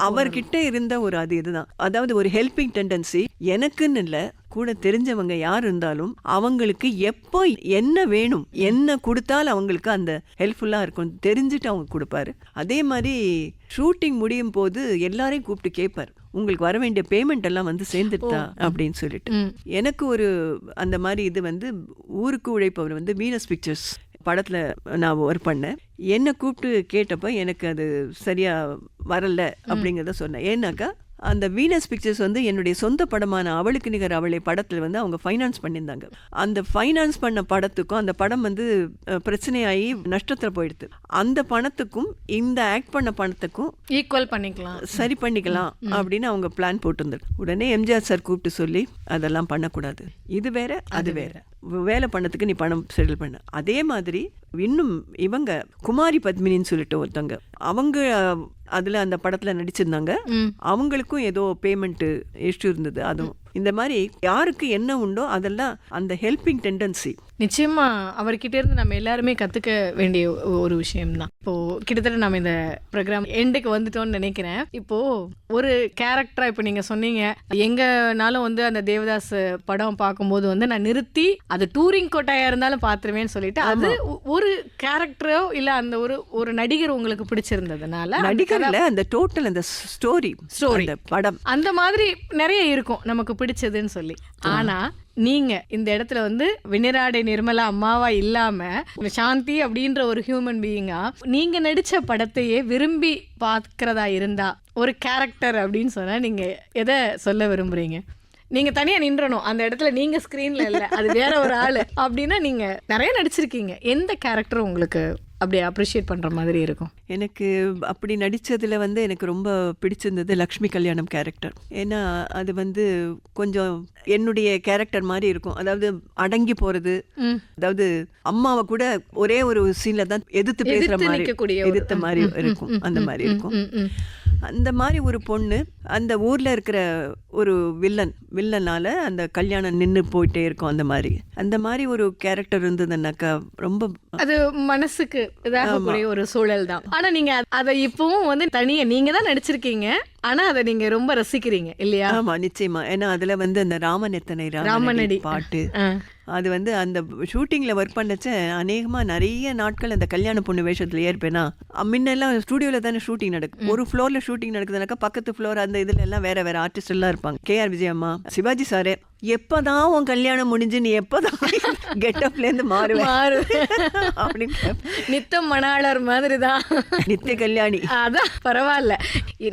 அவர்கிட்ட இருந்த ஒரு அது இதுதான். அதாவது ஒரு ஹெல்பிங் டெண்டன்சி. எனக்குன்னு இல்ல, கூட தெரிஞ்சவங்க யார் இருந்தாலும் அவங்களுக்கு எப்போ என்ன வேணும், என்ன கொடுத்தாலும் அவங்களுக்கு அந்த ஹெல்ப்ஃபுல்லா இருக்கும் தெரிஞ்சுட்டு அவங்க கொடுப்பாரு. அதே மாதிரி ஷூட்டிங் முடியும் போது எல்லாரையும் கூப்பிட்டு கேட்பார், உங்களுக்கு வர வேண்டிய பேமெண்ட் எல்லாம் வந்து சேர்ந்துட்டா அப்படின்னு சொல்லிட்டு. எனக்கு ஒரு அந்த மாதிரி இது வந்து ஊருக்கு உழைப்பவர் வந்து வீனஸ் பிக்சர்ஸ் படத்தில் நான் ஒர்க் பண்ணேன். என்னை கூப்பிட்டு கேட்டப்போ எனக்கு அது சரியாக வரல அப்படிங்கிறத சொன்னேன். ஏன்னாக்கா அந்த வீனஸ் பிக்சர்ஸ் வந்து என்னுடைய சொந்த படமான அவளுக்கு நிகர் அவளை படத்தில் வந்து அவங்க ஃபைனான்ஸ் பண்ணியிருந்தாங்க. அந்த ஃபைனான்ஸ் பண்ண படத்துக்கும் அந்த படம் வந்து பிரச்சனையாகி நஷ்டத்தில் போயிடுது. அந்த பணத்துக்கும் இந்த ஆக்ட் பண்ண பணத்துக்கும் ஈக்குவல் பண்ணிக்கலாம், சரி பண்ணிக்கலாம் அப்படின்னு அவங்க பிளான் போட்டிருந்தாங்க. உடனே எம்ஜிஆர் சார் கூப்பிட்டு சொல்லி அதெல்லாம் பண்ணக்கூடாது, இது வேற அது வேற, வேலை பண்ணதுக்கு நீ பணம் செட்டில் பண்ண. அதே மாதிரி இன்னும் இவங்க குமாரி பத்மினின்னு சொல்லிட்டு ஒருத்தவங்க, அவங்க அதில் அந்த படத்தில் நடிச்சிருந்தாங்க. அவங்களுக்கும் ஏதோ பேமெண்ட் இஷ்யூ இருந்தது. அதுவும் இந்த மாதிரி யாருக்கு என்ன உண்டோ அதெல்லாம் அந்த ஹெல்பிங் டெண்டன்சி நிச்சயமா அவர்கிட்ட இருந்து நம்ம எல்லாருமே கத்துக்க வேண்டிய ஒரு விஷயம்தான். இப்போ கிட்டத்தட்ட நம்ம இந்த ப்ரோக்ராம் எண்டுக்கு வந்துட்டோம்னு நினைக்கிறேன். இப்போ ஒரு கேரக்டரா இப்போ நீங்க சொன்னீங்க, எங்கனாலும் வந்து அந்த தேவதாஸ் படம் பார்க்கும்போது வந்து நான் நிறுத்தி அது டூரிங் கோட்டாயா இருந்தாலும் பார்த்துருவேன்னு சொல்லிட்டு, அது ஒரு கேரக்டரோ இல்ல அந்த ஒரு நடிகர் உங்களுக்கு பிடிச்சிருந்ததுனால, நடிகர்ல அந்த டோட்டல் அந்த ஸ்டோரி படம் அந்த மாதிரி நிறைய இருக்கும் நமக்கு பிடிச்சதுன்னு சொல்லி. ஆனா நீங்க இந்த இடத்துல வந்து வினிராடை நிர்மலா அம்மாவா இல்லாம சாந்தி அப்படின்ற ஒரு ஹியூமன் பீயிங்கா நீங்க நடிச்ச படத்தையே விரும்பி பார்க்கறதா இருந்தா ஒரு கேரக்டர் அப்படின்னு சொன்னா நீங்க எதை சொல்ல விரும்புறீங்க? நீங்க தனியா நின்றணும் அந்த இடத்துல, நீங்க ஸ்கிரீன்ல இல்ல, அது வேற ஒரு ஆளு அப்படின்னா, நீங்க நிறைய நடிச்சிருக்கீங்க, எந்த கேரக்டர் உங்களுக்கு அப்படி அப்ரிஷியேட் பண்ற மாதிரி இருக்கும்? எனக்கு அப்படி நடிச்சதுல வந்து எனக்கு ரொம்ப பிடிச்சிருந்தது லக்ஷ்மி கல்யாணம் கேரக்டர். ஏன்னா அது வந்து கொஞ்சம் என்னுடைய கேரக்டர் மாதிரி இருக்கும். அதாவது அடங்கி போறது, அதாவது அம்மாவை கூட ஒரே ஒரு சீன்ல தான் எதிர்த்து பேசுற மாதிரி, எதிர்த்த மாதிரி இருக்கும், அந்த மாதிரி இருக்கும். அந்த மாதிரி ஒரு பொண்ணு அந்த ஊர்ல இருக்கிற ஒரு வில்லனால அந்த கல்யாணம் நின்று போயிட்டே இருக்கும். அந்த மாதிரி ஒரு கேரக்டர் இருந்ததுன்னாக்கா ரொம்ப அது மனசுக்கு இதாகக்கூடிய ஒரு சூழல் தான். ஆனா நீங்க அதை இப்பவும் வந்து தனியா நீங்க தான் நடிச்சிருக்கீங்க, ஆனா அதை நீங்க ரொம்ப ரசிக்கிறீங்க இல்லையா? ஆமா, நிச்சயமா. ஏன்னா அதுல வந்து அந்த ராமனெத்தனை ராமனடி பாட்டு, அது வந்து அந்த ஷூட்டிங்ல ஒர்க் பண்ணச்ச அநேகமா நிறைய நாட்கள் அந்த கல்யாண பொண்ணு வேஷத்துல ஏற்பேனா. முன்னெல்லாம் ஸ்டுடியோல தானே ஷூட்டிங் நடக்கும். ஒரு ஃப்ளோர்ல ஷூட்டிங் நடக்குதுனாக்கா பக்கத்து ஃப்ளோர் அந்த இதுல எல்லாம் வேற வேற ஆர்டிஸ்ட் எல்லாம் இருப்பாங்க. KR விஜயம்மா, சிவாஜி சாரு, எப்பதான் உன் கல்யாணம் முடிஞ்சு நீ எப்பதான் கெட்டப்ல இருந்து மாறுவேன் அப்படின்னு நித்தம் மணாளர் மாதிரிதான், நித்திய கல்யாணி. அதான் பரவாயில்ல,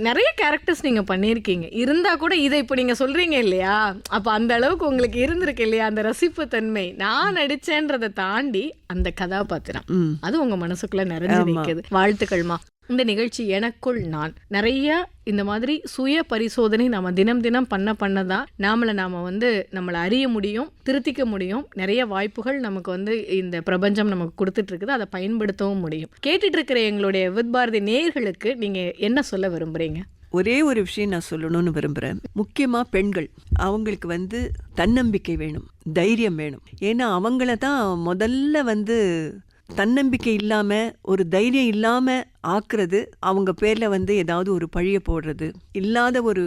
நிறைய கேரக்டர்ஸ் நீங்க பண்ணிருக்கீங்க. இருந்தா கூட இதை இப்ப நீங்க சொல்றீங்க இல்லையா, அப்ப அந்த அளவுக்கு உங்களுக்கு இருந்திருக்கு இல்லையா அந்த ரசிப்பு தன்மை. நான் நடிச்சேன்றதை தாண்டி அந்த கதாபாத்திரம் அது உங்க மனசுக்குள்ள நிறைஞ்சு நிற்குது. வாழ்த்துக்கள்மா. இந்த நிகழ்ச்சி எனக்குள் நான் நிறைய இந்த மாதிரி சுய பரிசோதனை நாம தினம் தினம் பண்ணதான் நாம வந்து நம்மளை அறிய முடியும், திருத்திக்க முடியும். நிறைய வாய்ப்புகள் நமக்கு வந்து இந்த பிரபஞ்சம் நமக்கு கொடுத்துட்டு இருக்குது, அதை பயன்படுத்தவும் முடியும். கேட்டுட்டு இருக்கிற எங்களுடைய வித் பாரதி நேயர்களுக்கு நீங்க என்ன சொல்ல விரும்புறீங்க? ஒரே ஒரு விஷயம் நான் சொல்லணும்னு விரும்புகிறேன். முக்கியமாக பெண்கள், அவங்களுக்கு வந்து தன்னம்பிக்கை வேணும், தைரியம் வேணும். ஏன்னா அவங்கள தான் முதல்ல வந்து தன்னம்பிக்கை இல்லாமல் ஒரு தைரியம் இல்லாமல் ஆக்குறது, அவங்க பேரில் வந்து ஏதாவது ஒரு பழிய போடுறது, இல்லாத ஒரு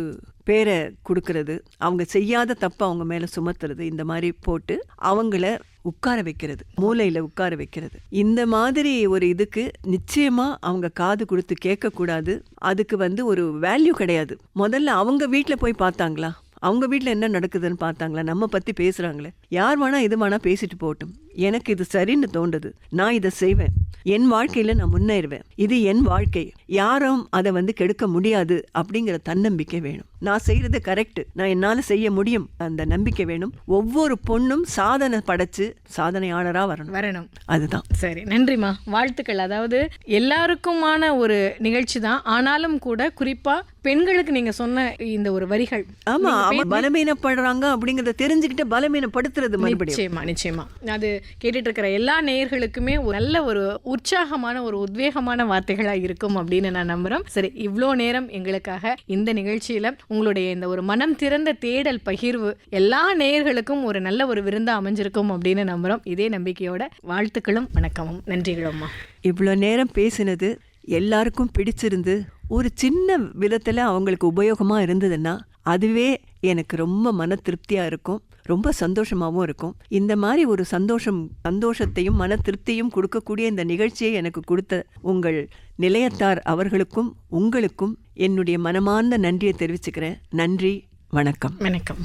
பேரை கொடுக்கறது, அவங்க செய்யாத தப்பை அவங்க மேலே சுமத்துறது, இந்த மாதிரி போட்டு அவங்கள உட்கார வைக்கிறது, மூளையில் உட்கார வைக்கிறது. இந்த மாதிரி ஒரு இதுக்கு நிச்சயமாக அவங்க காது கொடுத்து கேட்கக்கூடாது. அதுக்கு வந்து ஒரு வேல்யூ கிடையாது. முதல்ல அவங்க வீட்டில் போய் பார்த்தாங்களா, அவங்க வீட்டில் என்ன நடக்குதுன்னு பார்த்தாங்களா, நம்ம பற்றி பேசுகிறாங்களே, யார் வேணா இது வேணா பேசிட்டு போகட்டும், எனக்கு இது சரின்னு தோன்றுது, நான் இதை செய்வேன், என் வாழ்க்கையில நான் முன்னேறுவேன், இது என் வாழ்க்கை, யாரும் அதை கெடுக்க முடியாது அப்படிங்கிற தன்னம்பிக்கை வேணும். நான் செய்யறது கரெக்ட், நான் என்னால செய்ய முடியும், அந்த நம்பிக்கை வேணும். ஒவ்வொரு பொண்ணும் சாதனை படைச்சு சாதனையாளரா வரணும். அதுதான். சரி, நன்றிமா, வாழ்த்துக்கள். அதாவது எல்லாருக்குமான ஒரு நிகழ்ச்சி தான், ஆனாலும் கூட குறிப்பா பெண்களுக்கு நீங்க சொன்ன இந்த ஒரு வரிகள். ஆமா, பலவீனப்படுறாங்க அப்படிங்கறத தெரிஞ்சுக்கிட்டு பலவீனப்படுத்துறது மறுபடியும். நிச்சயமா அது கேட்டுட்டு இருக்கிற எல்லா நேயர்களுக்குமே ஒரு நல்ல ஒரு உற்சாகமான ஒரு உத்வேகமான வார்த்தைகளா இருக்கும் அப்படின்னு நான் நம்புறேன். சரி, இவ்வளோ நேரம் எங்களுக்காக இந்த நிகழ்ச்சியில உங்களுடைய இந்த ஒரு மனம் திறந்த தேடல் பகிர்வு எல்லா நேயர்களுக்கும் ஒரு நல்ல ஒரு விருந்தா அமைஞ்சிருக்கும் அப்படின்னு நம்புறோம். இதே நம்பிக்கையோட வாழ்த்துக்களும் வணக்கமும் நன்றிகளும்மா. இவ்வளோ நேரம் பேசினது எல்லாருக்கும் பிடிச்சிருந்து ஒரு சின்ன விதத்தில் அவங்களுக்கு உபயோகமாக இருந்ததுன்னா அதுவே எனக்கு ரொம்ப மன திருப்தியாக இருக்கும், ரொம்ப சந்தோஷமாகவும் இருக்கும். இந்த மாதிரி ஒரு சந்தோஷத்தையும் மன திருப்தியும் கொடுக்கக்கூடிய இந்த நிகழ்ச்சியை எனக்கு கொடுத்த உங்கள் நிலையத்தார் அவர்களுக்கும் உங்களுக்கும் என்னுடைய மனமார்ந்த நன்றியை தெரிவிச்சுக்கிறேன். நன்றி, வணக்கம். வணக்கம்.